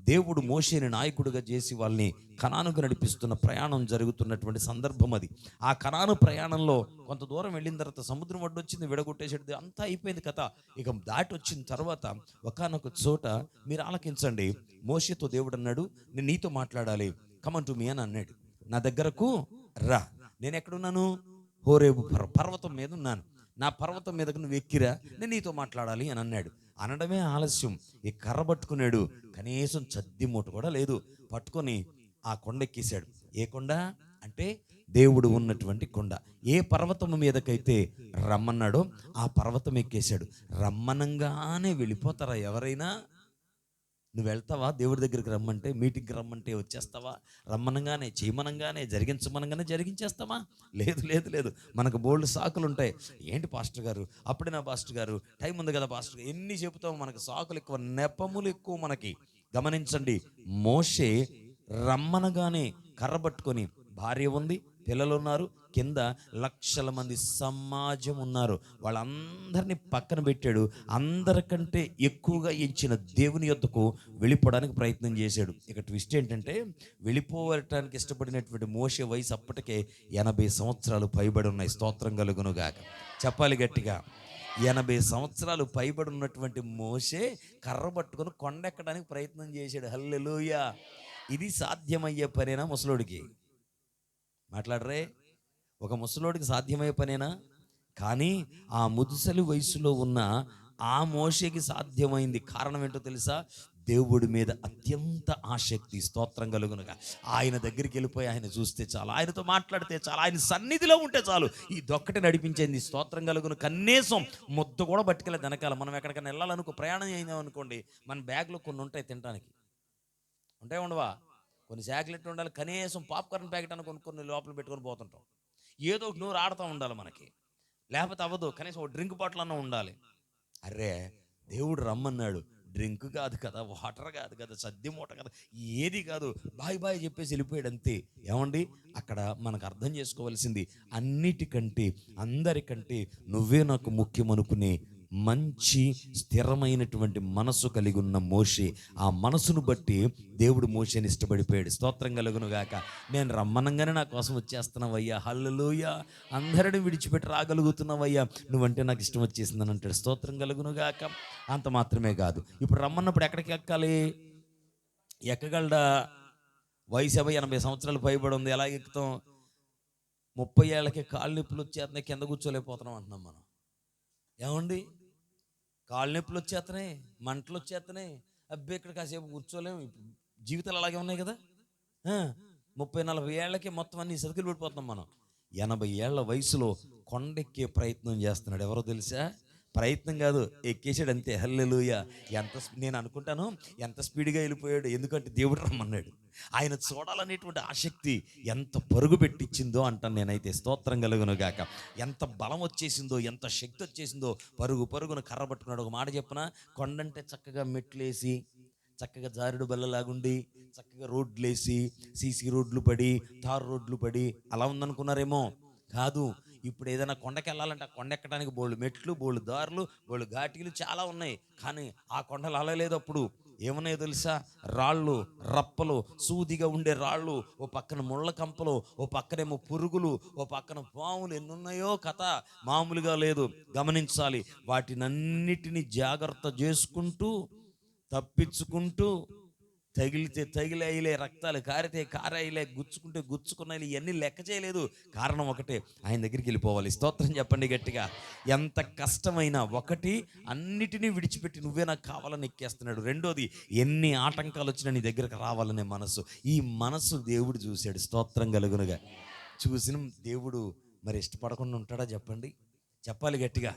దేవుడు మోషేని నాయకుడిగా చేసి వాళ్ళని కనానుకు నడిపిస్తున్న ప్రయాణం జరుగుతున్నటువంటి సందర్భం అది. ఆ కనాను ప్రయాణంలో కొంత దూరం వెళ్ళిన తర్వాత సముద్రం అడ్డొచ్చింది, విడగొట్టేసేది, అంతా అయిపోయింది కథ. ఇక దాటి వచ్చిన తర్వాత ఒకానొక చోట, మీరు ఆలకించండి, మోషేతో దేవుడు అన్నాడు, నేను నీతో మాట్లాడాలి, కమన్ టు మీ అని అన్నాడు. నా దగ్గరకు రా. నేను ఎక్కడున్నాను? హోరేబు పర్వతం మీద ఉన్నాను. నా పర్వతం మీదకు నువ్వు ఎక్కిరా, నేను నీతో మాట్లాడాలి అని అన్నాడు. అనడమే ఆలస్యం, ఈ కర్ర పట్టుకున్నాడు, కనీసం చద్ది మూట కూడా లేదు, పట్టుకొని ఆ కొండ ఎక్కేశాడు. ఏ కొండ అంటే దేవుడు ఉన్నటువంటి కొండ. ఏ పర్వతం మీదకైతే రమ్మన్నాడో ఆ పర్వతం ఎక్కేశాడు. రమ్మనంగానే వెళ్ళిపోతారా ఎవరైనా? నువ్వు వెళ్తావా? దేవుడి దగ్గరికి రమ్మంటే, మీటింగ్కి రమ్మంటే వచ్చేస్తావా? రమ్మనంగానే, చేయమనంగానే, జరిగించమనంగానే జరిగించేస్తావా? లేదు లేదు లేదు. మనకు బోల్డ్ సాకులు ఉంటాయి. ఏంటి పాస్టర్ గారు, అప్పుడే నా పాస్టర్ గారు, టైం ఉంది కదా పాస్టర్ గారు, ఎన్ని చెబుతావు? మనకు సాకులు ఎక్కువ, నెపములు ఎక్కువ మనకి. గమనించండి, మోషే రమ్మనగానే కర్ర పట్టుకొని, భార్య ఉంది, పిల్లలు ఉన్నారు, కింద లక్షల మంది సమాజం ఉన్నారు, వాళ్ళందరినీ పక్కన పెట్టాడు. అందరికంటే ఎక్కువగా ఎంచిన దేవుని యొద్దకు వెళ్ళిపోవడానికి ప్రయత్నం చేశాడు. ఇక ట్విస్ట్ ఏంటంటే, వెళ్ళిపోవటానికి ఇష్టపడినటువంటి మోషే వయసు అప్పటికే 80 సంవత్సరాలు పైబడి ఉన్నాయి. స్తోత్రం కలుగునుగాక. చెప్పాలి గట్టిగా. 80 సంవత్సరాలు పైబడి ఉన్నటువంటి మోషే కర్ర పట్టుకొని కొండెక్కడానికి ప్రయత్నం చేశాడు. హల్లెలూయా. ఇది సాధ్యమయ్యే పనేనా ముసలోడికి? మాట్లాడరే. ఒక ముసలోడికి సాధ్యమయ్యే పనేనా? కానీ ఆ ముదుసలి వయసులో ఉన్న ఆ మోషేకి సాధ్యమైంది. కారణం ఏంటో తెలుసా? దేవుడి మీద అత్యంత ఆసక్తి. స్తోత్రం కలుగునుగా. ఆయన దగ్గరికి వెళ్ళిపోయి ఆయన చూస్తే చాలు, ఆయనతో మాట్లాడితే చాలు, ఆయన సన్నిధిలో ఉంటే చాలు, ఈ దొక్కటి నడిపించేది. స్తోత్రం కలుగును. కనీసం ముద్ద కూడా పట్టుకెళ్ళే వెనకాల. మనం ఎక్కడికైనా వెళ్ళాలనుకో, ప్రయాణం అయినాం అనుకోండి, మన బ్యాగ్లో కొన్ని ఉంటాయి తినడానికి, ఉంటాయి ఉండవా? కొన్ని చాక్లెట్లు ఉండాలి, కనీసం పాప్కార్న్ ప్యాకెట్ అని కొన్ని లోపల పెట్టుకొని పోతుంటాం. ఏదో ఒక నోరు ఆడుతూ ఉండాలి మనకి, లేకపోతే అవ్వదు. కనీసం ఒక డ్రింక్ బాటిల్ అన్న ఉండాలి. అరే దేవుడు రమ్మన్నాడు, డ్రింక్ కాదు కదా, వాటర్ కాదు కదా, సద్ది మూట కదా, ఏది కాదు, బాయ్ బాయ్ చెప్పేసి వెళ్ళిపోయాడు అంతే. ఏమండి అక్కడ మనకు అర్థం చేసుకోవాల్సింది, అన్నిటికంటే అందరికంటే నువ్వే నాకు ముఖ్యం అనుకునే మంచి స్థిరమైనటువంటి మనసు కలిగి ఉన్న మోషే, ఆ మనసును బట్టి దేవుడు మోషేని ఇష్టపడిపోయాడు. స్తోత్రం కలుగును గాక. నేను రమ్మనంగానే నా కోసం వచ్చేస్తున్నావయ్యా, హల్లెలూయా, అందరిని విడిచిపెట్టి రాగలుగుతున్నావయ్యా, నువ్వంటే నాకు ఇష్టం వచ్చేసిందని అంటాడు. స్తోత్రం కలుగును గాక. అంత మాత్రమే కాదు, ఇప్పుడు రమ్మన్నప్పుడు ఎక్కడికి ఎక్కాలి? ఎక్కగలడా? వయసు 80 సంవత్సరాలు పైబడి ఉంది, ఎలా ఎక్కుతాం? 30 ఏళ్ళకి కాళ్ళు నొప్పులు వచ్చేస్తున్నాయి, కింద కూర్చోలేకపోతున్నాం అంటున్నాం మనం. ఏమండి కాళ్ళు నొప్పులు వచ్చేస్తున్నాయి, మంటలు వచ్చేస్తున్నాయి, అబ్బే ఇక్కడ కాసేపు కూర్చోలేము. జీవితాలు అలాగే ఉన్నాయి కదా. 30-40 ఏళ్ళకి మొత్తం అన్ని సతికిలు పడిపోతున్నాం మనం. 80 ఏళ్ల వయసులో కొండెక్కే ప్రయత్నం చేస్తున్నాడు. ఎవరో తెలుసా? ప్రయత్నం కాదు, ఎక్కేసాడు అంతే. హల్లెలూయా. నేను అనుకుంటాను ఎంత స్పీడ్గా వెళ్ళిపోయాడు, ఎందుకంటే దేవుడు రమ్మన్నాడు. ఆయన చూడాలనేటువంటి ఆసక్తి ఎంత పరుగు పెట్టించిందో అంటాను నేనైతే. స్తోత్రం కలుగును గాక. ఎంత బలం వచ్చేసిందో, ఎంత శక్తి వచ్చేసిందో, పరుగున కర్ర పట్టుకున్నాడు. ఒక మాట చెప్పనా, కొండంటే చక్కగా మెట్లేసి, చక్కగా జారుడు బల్లలాగుండి, చక్కగా రోడ్లేసి, సీసీ రోడ్లు పడి, తారు రోడ్లు పడి అలా ఉందనుకున్నారేమో. కాదు. ఇప్పుడు ఏదైనా కొండకి వెళ్ళాలంటే ఆ కొండ ఎక్కడానికి బోళ్ళు మెట్లు, బోళ్ళు దారులు, బోళ్ళు ఘాటీలు చాలా ఉన్నాయి. కానీ ఆ కొండలు అలా లేదు. అప్పుడు ఏమన్నాయో తెలుసా? రాళ్ళు, రప్పలు, సూదిగా ఉండే రాళ్ళు, ఓ పక్కన ముళ్ళ కంపలు, ఓ పక్కనేమో పురుగులు, ఓ పక్కన పాములు, ఎన్నున్నాయో కథ మామూలుగా లేదు. గమనించాలి. వాటినన్నిటినీ జాగ్రత్త చేసుకుంటూ, తప్పించుకుంటూ, తగిలితే తగిలేయలే, రక్తాలు కారితే కారాయిలే, గుచ్చుకుంటే గుచ్చుకున్నాయి, ఇవన్నీ లెక్క చేయలేదు. కారణం ఒకటే, ఆయన దగ్గరికి వెళ్ళిపోవాలి. స్తోత్రం చెప్పండి గట్టిగా. ఎంత కష్టమైనా, ఒకటి అన్నిటినీ విడిచిపెట్టి నువ్వే నాకు కావాలని ఎక్కేస్తున్నాడు. రెండోది, ఎన్ని ఆటంకాలు వచ్చినా నీ దగ్గరకు రావాలనే మనసు. ఈ మనసు దేవుడు చూశాడు. స్తోత్రం కలుగునుగా. చూసిన దేవుడు మరి ఇష్టపడకుండా ఉంటాడా చెప్పండి? చెప్పాలి గట్టిగా,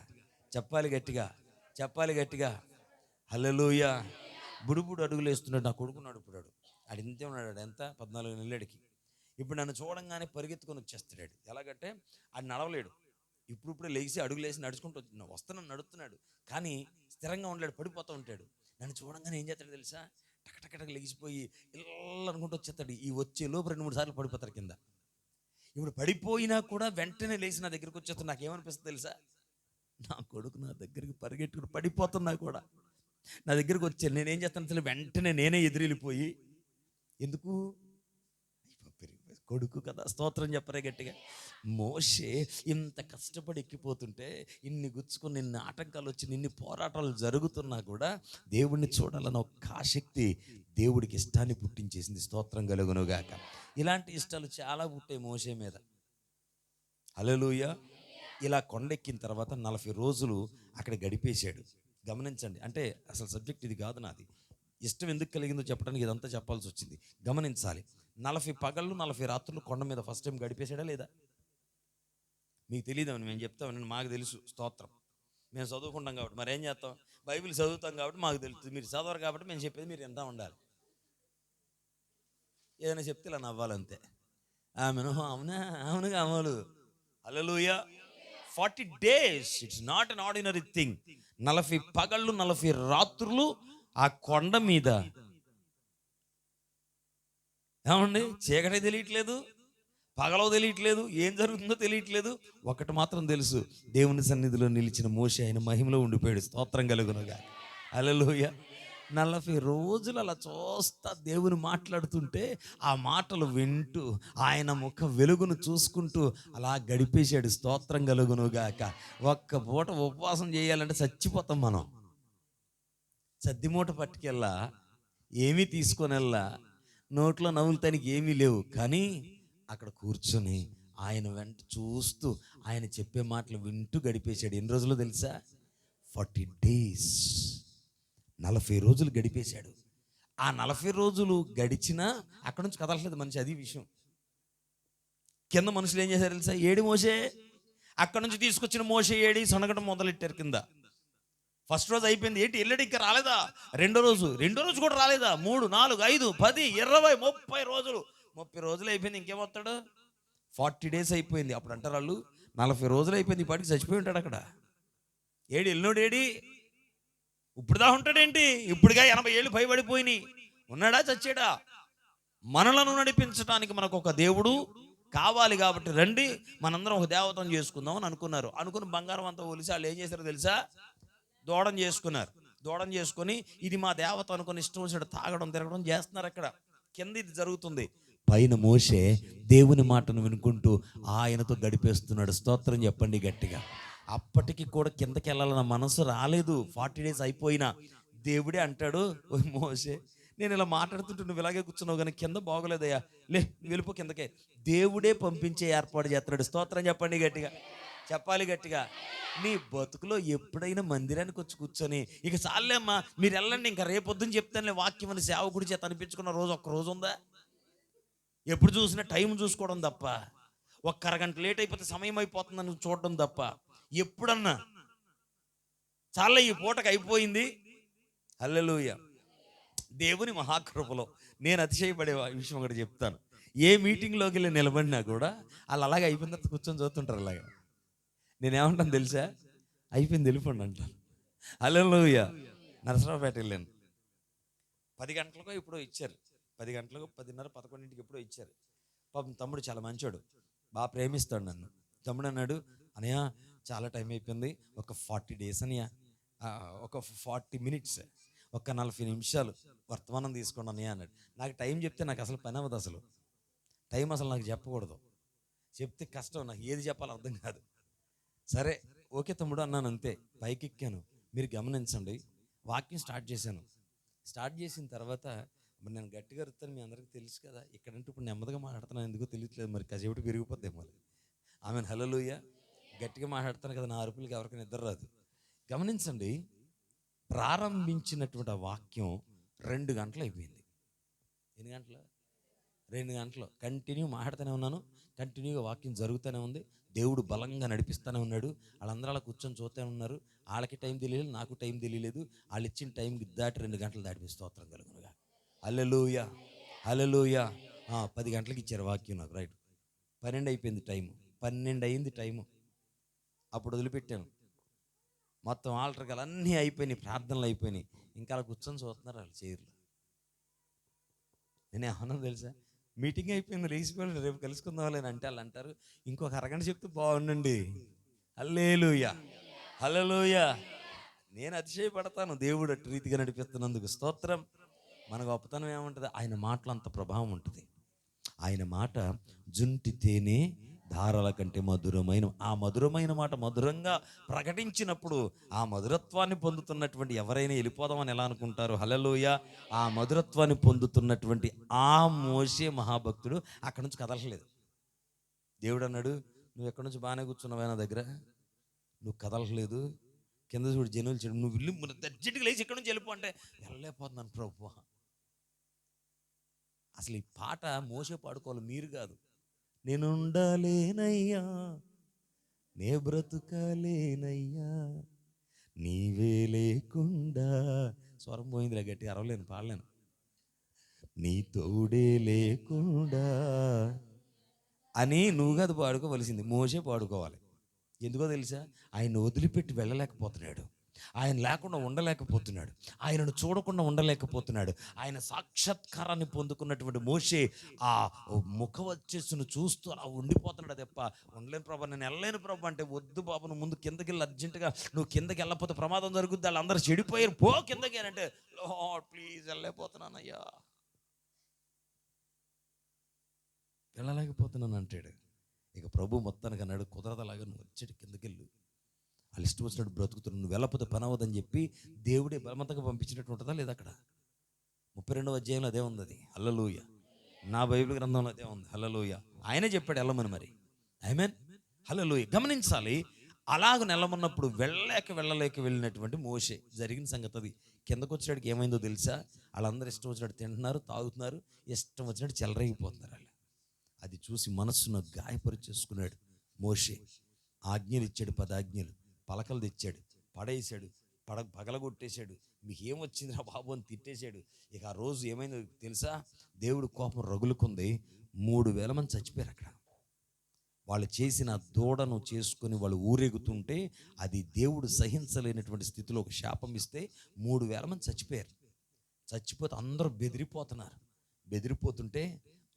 చెప్పాలి గట్టిగా, చెప్పాలి గట్టిగా. హల్లెలూయా. బుడుబుడు అడుగులు వేస్తున్నాడు నా కొడుకు. నడుపుడాడు ఆడు ఇంతే ఉన్నాడు. ఎంత 14 నెలలకి. ఇప్పుడు నన్ను చూడంగానే పరిగెత్తుకొని వచ్చేస్తున్నాడు. ఎలాగంటే ఆడు నడవలేడు. ఇప్పుడిప్పుడే లేచి అడుగులేసి నడుచుకుంటూ వస్తున్నాడు, నడుస్తున్నాడు. కానీ స్థిరంగా ఉండలేడు, పడిపోతూ ఉంటాడు. నన్ను చూడంగానే ఏం చేస్తాడు తెలుసా? టకటకటక లేచిపోయి ఇల్లు అనుకుంటూ వచ్చేస్తాడు. ఈ వచ్చే లోపు 2-3 సార్లు పడిపోతాడు కింద. ఇప్పుడు పడిపోయినా కూడా వెంటనే లేచి నా దగ్గరికి వచ్చేస్తాడు. నాకేమనిపిస్తుంది తెలుసా? నా కొడుకు నా దగ్గరికి పరిగెట్టుకుని పడిపోతున్నా కూడా నా దగ్గరికి వచ్చాను. నేనేం చేస్తాను అసలు? వెంటనే నేనే ఎదురెళ్ళిపోయి, ఎందుకు? కొడుకు కదా. స్తోత్రం చెప్పరే గట్టిగా. మోషే ఇంత కష్టపడి ఎక్కిపోతుంటే, ఇన్ని గుచ్చుకొని, ఇన్ని ఆటంకాలు వచ్చి, ఇన్ని పోరాటాలు జరుగుతున్నా కూడా దేవుణ్ణి చూడాలన్న ఒక ఆసక్తి దేవుడికి ఇష్టాన్ని పుట్టించేసింది. స్తోత్రం కలుగునుగాక. ఇలాంటి ఇష్టాలు చాలా పుట్టాయి మోషే మీద. హల్లెలూయా. ఇలా కొండెక్కిన తర్వాత 40 రోజులు అక్కడ గడిపేశాడు. గమనించండి. అంటే అసలు సబ్జెక్ట్ ఇది కాదు నాది. ఇష్టం ఎందుకు కలిగిందో చెప్పడానికి ఇదంతా చెప్పాల్సి వచ్చింది. గమనించాలి. 40 పగళ్ళు 40 రాత్రులు కొండ మీద ఫస్ట్ టైం గడిపేశాడా లేదా? మీకు తెలియదేమని మేము చెప్తామని, మాకు తెలుసు. స్తోత్రం. మేము చదువుకుంటాం కాబట్టి మరి ఏం చేస్తాం? బైబిల్ చదువుతాం కాబట్టి మాకు తెలుస్తుంది. మీరు చదవరు కాబట్టి మేము చెప్పేది మీరు ఎంత ఉండాలి. ఏదైనా చెప్తే ఇలా నవ్వాలంతే. ఆమెను అవునా, అవునుగా అమలు. హల్లెలూయా. 40 days, it's not an ordinary thing. 40 పగళ్ళు 40 రాత్రులు ఆ కొండ మీద. ఏమండి? చీకటి తెలియట్లేదు, పగలో తెలియట్లేదు, ఏం జరుగుతుందో తెలియట్లేదు. ఒకటి మాత్రం తెలుసు, దేవుని సన్నిధిలో నిలిచిన మోషే ఆయన మహిమలో ఉండిపోయాడు. స్తోత్రం కలుగునుగా. హల్లెలూయా. 40 రోజులు అలా చూస్తా దేవుని మాట్లాడుతుంటే, ఆ మాటలు వింటూ, ఆయన ముఖ వెలుగును చూసుకుంటూ అలా గడిపేశాడు. స్తోత్రం కలుగునుగాక. ఒక్క పూట ఉపవాసం చేయాలంటే చచ్చిపోతాం మనం. సద్దిమూట పట్టుకెళ్ళా, ఏమీ తీసుకొని వెళ్ళా, నోట్లో నవ్వులతానికి ఏమీ లేవు. కానీ అక్కడ కూర్చొని ఆయన వెంట చూస్తూ, ఆయన చెప్పే మాటలు వింటూ గడిపేశాడు. ఎన్ని రోజులు తెలుసా? 40 days. 40 రోజులు గడిపేశాడు. ఆ 40 రోజులు గడిచినా అక్కడ నుంచి కదలట్లేదు మనిషి. అది విషయం. కింద మనుషులు ఏం చేశారు తెలుసా? ఏడి మోషే. అక్కడ నుంచి తీసుకొచ్చిన మోషే ఏడి సనగడం మొదలెట్టారు కింద. ఫస్ట్ రోజు అయిపోయింది. ఏంటి ఎల్లడి ఇంకా రాలేదా? రెండో రోజు కూడా రాలేదా? 3, 4, 5, 10, 20, 30 రోజులు. 30 రోజులు అయిపోయింది. ఇంకేమొస్తాడు? 40 days అయిపోయింది. అప్పుడు అంటారు వాళ్ళు, 40 రోజులు అయిపోయింది, ఈ పాటికి చచ్చిపోయి ఉంటాడు అక్కడ. AD ఎల్లుడు AD? ఇప్పుడుదా ఉంటాడేంటి? ఇప్పుడుగా 80 ఏళ్ళు పైబడిపోయినాయి. ఉన్నాడా చచ్చాడా? మనలను నడిపించడానికి మనకు ఒక దేవుడు కావాలి. కాబట్టి రండి మనందరం ఒక దేవతను చేసుకుందాం అని అనుకుని బంగారం అంతా ఒలిసి వాళ్ళు ఏం చేశారో తెలుసా? దూడం చేసుకున్నారు. దూడం చేసుకొని ఇది మా దేవత అనుకుని ఇష్టం వచ్చినట్టు తాగడం తిరగడం చేస్తున్నారు. అక్కడ కింద ఇది జరుగుతుంది. పైన మోషే దేవుని మాటను వినుకుంటూ ఆయనతో గడిపేస్తున్నాడు. స్తోత్రం చెప్పండి గట్టిగా. అప్పటికి కూడా కిందకి వెళ్ళాలన్న మనసు రాలేదు. 40 days అయిపోయినా దేవుడే అంటాడు, ఓ మోషే, నేను ఇలా మాట్లాడుతుంటే నువ్వు ఇలాగే కూర్చున్నావు కానీ కింద బాగోలేదయ్యా, లే వెళ్ళిపో కిందకే. దేవుడే పంపించే ఏర్పాటు చేస్తున్నాడు. స్తోత్రం చెప్పండి గట్టిగా. చెప్పాలి గట్టిగా. నీ బతుకులో ఎప్పుడైనా మందిరానికి వచ్చి కూర్చొని ఇక చాలేమ్మా మీరు వెళ్ళండి, ఇంకా రేపొద్దున చెప్తానులే వాక్యం అని సేవకుడి చేత అనిపించుకున్న రోజు ఒక్క రోజు ఉందా? ఎప్పుడు చూసినా టైం చూసుకోవడం తప్ప, ఒక్క అరగంట లేట్ అయిపోతే సమయం అయిపోతుందని చూడడం తప్ప, ఎప్పుడన్నా చాలా ఈ పూటకు అయిపోయింది. హల్లెలూయా. దేవుని మహాకృపలో నేను అతిశయపడే విషయం ఒకటి చెప్తాను. ఏ మీటింగ్లోకి వెళ్ళి నిలబడినా కూడా వాళ్ళు అలాగే అయిపోయిన తర్వాత కూర్చొని చూస్తుంటారు. అలాగా నేనేమంటాను తెలుసా? అయిపోయింది వెళ్ళిపోండి అంటాను. హల్లెలూయా. నరసరావుపేట వెళ్ళాను. 10 గంటలకో ఎప్పుడో ఇచ్చారు. 10 గంటలకు 10:30 11ంటికి ఎప్పుడో ఇచ్చారు. పాపం తమ్ముడు చాలా మంచోడు, బాగా ప్రేమిస్తాడు నన్ను. తమ్ముడు అన్నాడు, అనయ్య చాలా టైం అయిపోయింది, ఒక 40 days అనయ్య, ఒక 40 minutes, ఒక 40 నిమిషాలు వర్తమానం తీసుకోండి అన్నయ్య అన్నాడు. నాకు టైం చెప్తే నాకు అసలు పని అవ్వదు. అసలు టైం అసలు నాకు చెప్పకూడదు. చెప్తే కష్టం, నాకు ఏది చెప్పాలో అర్థం కాదు. సరే ఓకే తమ్ముడు అన్నాను, అంతే. పైకి ఎక్కాను. మీరు గమనించండి, వాక్యం స్టార్ట్ చేశాను. స్టార్ట్ చేసిన తర్వాత మరి నేను గట్టిగా అరుతాను, మీ అందరికీ తెలుసు కదా. ఇక్కడంటే ఇప్పుడు నెమ్మదిగా మాట్లాడుతున్నాను, ఎందుకో తెలియట్లేదు, మరి కసేపటి పెరిగిపోద్ది మరి. ఆమె హల్లెలూయా. గట్టిగా మాట్లాడతాను కదా, నా అరుపులకి ఎవరికైనా నిద్ర రాదు. గమనించండి, ప్రారంభించినటువంటి ఆ వాక్యం 2 గంటలు అయిపోయింది. ఎన్ని గంటలు? 2 గంటలు కంటిన్యూ మాట్లాడుతూనే ఉన్నాను. కంటిన్యూగా వాక్యం జరుగుతూనే ఉంది. దేవుడు బలంగా నడిపిస్తూనే ఉన్నాడు. వాళ్ళందరూ అలా కూర్చొని చూస్తూనే ఉన్నారు. వాళ్ళకి టైం తెలియలేదు, నాకు టైం తెలియలేదు. వాళ్ళు ఇచ్చిన టైంకి దాటి 2 గంటలు దాటిపి స్తోత్రం కలుగునుగా. హల్లెలూయా, హల్లెలూయా. 10 గంటలకు ఇచ్చారు వాక్యం నాకు. రైట్, 12 అయిపోయింది టైము. 12 అయింది టైము. అప్పుడు వదిలిపెట్టాను. మొత్తం ఆల్టర్కి అన్నీ అయిపోయినాయి, ప్రార్థనలు అయిపోయినాయి. ఇంకా అలా కూర్చొని చూస్తున్నారు వాళ్ళు చైర్లు. నేను ఏమన్నా తెలుసా? మీటింగ్ అయిపోయింది, లేచిపోయింది, రేపు కలుసుకుందాం అని అంటే వాళ్ళు అంటారు, ఇంకొక అరగంట చెప్తే బాగుండండి. హల్లెలూయా, హల్లెలూయా. నేను అతిశయపడతాను దేవుడు అటు రీతిగా నడిపిస్తున్నందుకు. స్తోత్రం. మన గొప్పతనం ఏముంటుంది? ఆయన మాటలు అంత ప్రభావం ఉంటుంది. ఆయన మాట జుంటి తేనె ధారల కంటే మధురమైన, ఆ మధురమైన మాట మధురంగా ప్రకటించినప్పుడు ఆ మధురత్వాన్ని పొందుతున్నటువంటి ఎవరైనా వెళ్ళిపోదామని ఎలా అనుకుంటారు? హల్లెలూయా. ఆ మధురత్వాన్ని పొందుతున్నటువంటి ఆ మోషే మహాభక్తుడు అక్కడి నుంచి కదలలేదు. దేవుడు అన్నాడు, నువ్వు ఎక్కడి నుంచి బాగానే కూర్చున్నావు నా దగ్గర, నువ్వు కదలలేదు. కింద చూడు జనులు చూడు, నువ్వు ఇల్లు అర్జెంట్గా లేచి ఎక్కడి నుంచి వెళ్ళిపో అంటే వెళ్ళలేకపోతున్నాను ప్రభువా. అసలు ఈ పాట మోసే పాడుకోవాలి, మీరు కాదు. నేను ఉండలేనయ్యా, నే బ్రతుకలేనయ్యా, నీవే లేకుండా, స్వరం పోయిందిలే, గట్టిగా అరవలేను, పాడలేను. నీ తోడే లేకుండా అని నువ్వు కాదు పాడుకోవలసింది, మోసే పాడుకోవాలి. ఎందుకో తెలుసా? ఆయన వదిలిపెట్టి వెళ్ళలేకపోతున్నాడు, ఆయన లేకుండా ఉండలేకపోతున్నాడు, ఆయనను చూడకుండా ఉండలేకపోతున్నాడు. ఆయన సాక్షాత్కారాన్ని పొందుకున్నటువంటి మోషే ఆ ముఖ వచ్చేసును చూస్తూ అలా ఉండిపోతున్నాడు. తప్ప ఉండలేను ప్రభా, నేను వెళ్ళలేను ప్రభా అంటే, వద్దు బాబు నువ్వు ముందు కిందకి వెళ్ళి అర్జెంటుగా, నువ్వు కిందకి వెళ్ళకపోతే ప్రమాదం జరుగుద్ది, వాళ్ళు అందరూ చెడిపోయారు, పో కిందకి అని అంటే, లార్డ్ ప్లీజ్ వెళ్ళలేకపోతున్నానయ్యా, వెళ్ళలేకపోతున్నాను అంటాడు. ఇక ప్రభు మొత్తానికి అన్నాడు, కుదరదలాగా నువ్వు వచ్చేటి కిందకి వెళ్ళు, వాళ్ళు ఇష్టం వచ్చినట్టు బ్రతుకుతున్నాడు, నువ్వు వెళ్ళకపోతే పని అవ్వదని చెప్పి దేవుడే బలవంతంగా పంపించినట్టు ఉంటుందా లేదా? అక్కడ 32వ అధ్యాయంలో అదే ఉంది. అది హల్లెలూయా. నా బైబిల్ గ్రంథంలో అదే ఉంది. హల్లెలూయా. ఆయనే చెప్పాడు వెళ్ళమని, మరి ఆమేన్, హల్లెలూయా. గమనించాలి, అలాగ నెలమన్నప్పుడు వెళ్ళలేక వెళ్ళినటువంటి మోషే జరిగిన సంగతి అది. కిందకు వచ్చేటికి ఏమైందో తెలుసా? వాళ్ళందరూ ఇష్టం వచ్చినట్టు తింటున్నారు, తాగుతున్నారు, ఇష్టం వచ్చినట్టు చెలరేగిపోతున్నారు వాళ్ళు. అది చూసి మనస్సును గాయపరిచేసుకున్నాడు మోషే. ఆజ్ఞలు ఇచ్చాడు, 10 ఆజ్ఞలు, పలకలు తెచ్చాడు, పడేసాడు, పగలగొట్టేశాడు. మీకు ఏమొచ్చిందిరా బాబు అని తిట్టేశాడు. ఇక ఆ రోజు ఏమైందో తెలుసా? దేవుడు కోపం రగులుకుంది, 3000 మంది చచ్చిపోయారు అక్కడ. వాళ్ళు చేసిన దూడను చేసుకొని వాళ్ళు ఊరేగుతుంటే అది దేవుడు సహించలేనటువంటి స్థితిలో ఒక శాపం ఇస్తే 3,000 మంది చచ్చిపోయారు. చచ్చిపోతే అందరూ బెదిరిపోతుంటే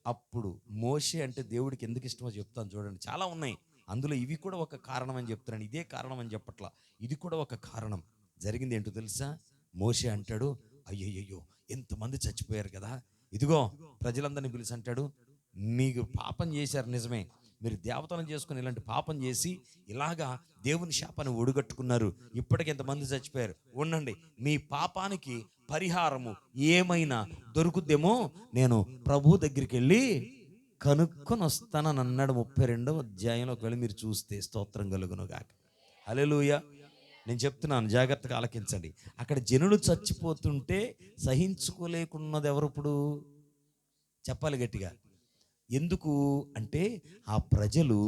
అప్పుడు మోషే అంటే దేవుడికి ఎందుకు ఇష్టమో చెప్తాను చూడండి. చాలా ఉన్నాయి అందులో, ఇవి కూడా ఒక కారణం అని చెప్తున్నాను. ఇదే కారణం అని చెప్పట్లా, ఇది కూడా ఒక కారణం. జరిగింది ఏంటో తెలుసా? మోషే అంటాడు, అయ్యయ్యో ఎంతమంది చచ్చిపోయారు కదా, ఇదిగో ప్రజలందరినీ పిలిచి అంటాడు, మీకు పాపం చేశారు నిజమే, మీరు దేవతలను చేసుకుని ఇలాంటి పాపం చేసి ఇలాగా దేవుని శాపాన్ని ఒడిగట్టుకున్నారు, ఇప్పటికి ఎంతమంది చచ్చిపోయారు, ఉండండి, మీ పాపానికి పరిహారము ఏమైనా దొరుకుద్దేమో నేను ప్రభు దగ్గరికి వెళ్ళి కనుక్కొని వస్తానని అన్నాడు. 32వ అధ్యాయంలోకి వెళ్ళి మీరు చూస్తే స్తోత్రం కలుగును గాక. హల్లెలూయా. నేను చెప్తున్నాను, జాగ్రత్తగా ఆలకించండి. అక్కడ జనులు చచ్చిపోతుంటే సహించుకోలేకున్నది ఎవరు? ఇప్పుడు చెప్పాలి గట్టిగా. ఎందుకు అంటే ఆ ప్రజలు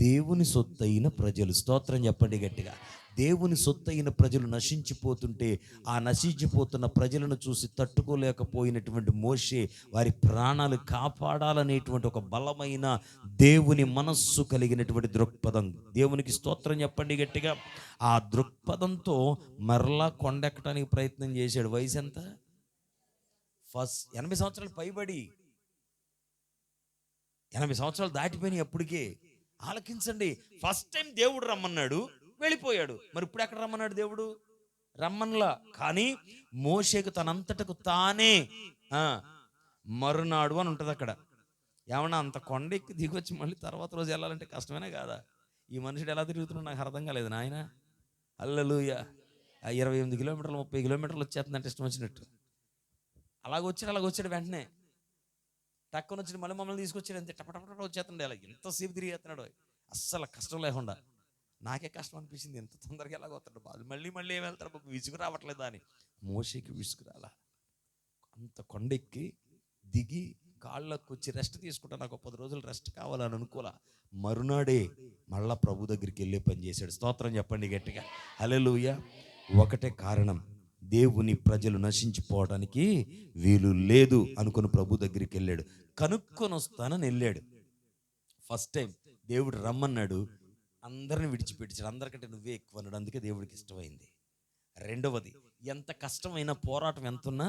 దేవుని సొత్తైన ప్రజలు. స్తోత్రం చెప్పండి గట్టిగా. దేవుని సొత్తైన ప్రజలు నశించిపోతుంటే ఆ నశించిపోతున్న ప్రజలను చూసి తట్టుకోలేకపోయినటువంటి మోషే వారి ప్రాణాలు కాపాడాలనేటువంటి ఒక బలమైన దేవుని మనస్సు కలిగినటువంటి దృక్పథం. దేవునికి స్తోత్రం చెప్పండి గట్టిగా. ఆ దృక్పథంతో మరలా కొండెక్కడానికి ప్రయత్నం చేశాడు. వయసు ఎంత? 80 సంవత్సరాలు పైబడి, 80 సంవత్సరాలు దాటిపోయినాయి అప్పటికే. ఆలకించండి, ఫస్ట్ టైం దేవుడు రమ్మన్నాడు, వెళ్ళిపోయాడు. మరి ఇప్పుడు ఎక్కడ రమ్మన్నాడు దేవుడు? రమ్మన్లా. కానీ మోషేకు తనంతటకు తానే మరునాడు అని ఉంటుంది అక్కడ. ఏమన్నా అంత కొండెక్కి దిగొచ్చి మళ్ళీ తర్వాత రోజు వెళ్ళాలంటే కష్టమేనా కాదా? ఈ మనుషుడు ఎలా తిరుగుతున్నాడు నాకు అర్థం కాలేదు నాయన. హల్లెలూయా. 28 కిలోమీటర్లు 30 కిలోమీటర్లు వచ్చేస్తుందంటే ఇష్టం వచ్చినట్టు. అలాగొచ్చాడు వెంటనే టక్కున వచ్చి మళ్ళీ మమ్మల్ని తీసుకొచ్చాడు అంతే. టపటపట వచ్చేస్తుండే. అలా ఎంతసేపు తిరిగేస్తున్నాడు అస్సలు కష్టం లేకుండా. నాకే కష్టం అనిపించింది, ఎంత తొందరగా ఎలాగొస్తాడు బాధ, మళ్ళీ ఏం వెళ్తాడు బాబు, విసుగు రావట్లేదా అని. మోషేకి విసుగు రాలా. అంత కొండెక్కి దిగి కాళ్ళకు వచ్చి రెస్ట్ తీసుకుంటా, నాకు 10 రోజులు రెస్ట్ కావాలని అనుకోలా. మరునాడే మళ్ళా ప్రభు దగ్గరికి వెళ్ళే పని చేశాడు. స్తోత్రం చెప్పండి గట్టిగా. హల్లెలూయా. ఒకటే కారణం, దేవుని ప్రజలు నశించిపోవడానికి వీలు లేదు అనుకుని ప్రభు దగ్గరికి వెళ్ళాడు. కనుక్కొని వస్తానని వెళ్ళాడు. ఫస్ట్ టైం దేవుడు రమ్మన్నాడు, అందరిని విడిచిపెట్టించాడు. అందరికంటే నువ్వే ఎక్కువ అన్నాడు, అందుకే దేవుడికి ఇష్టమైంది. రెండవది, ఎంత కష్టమైన పోరాటం ఎంతున్నా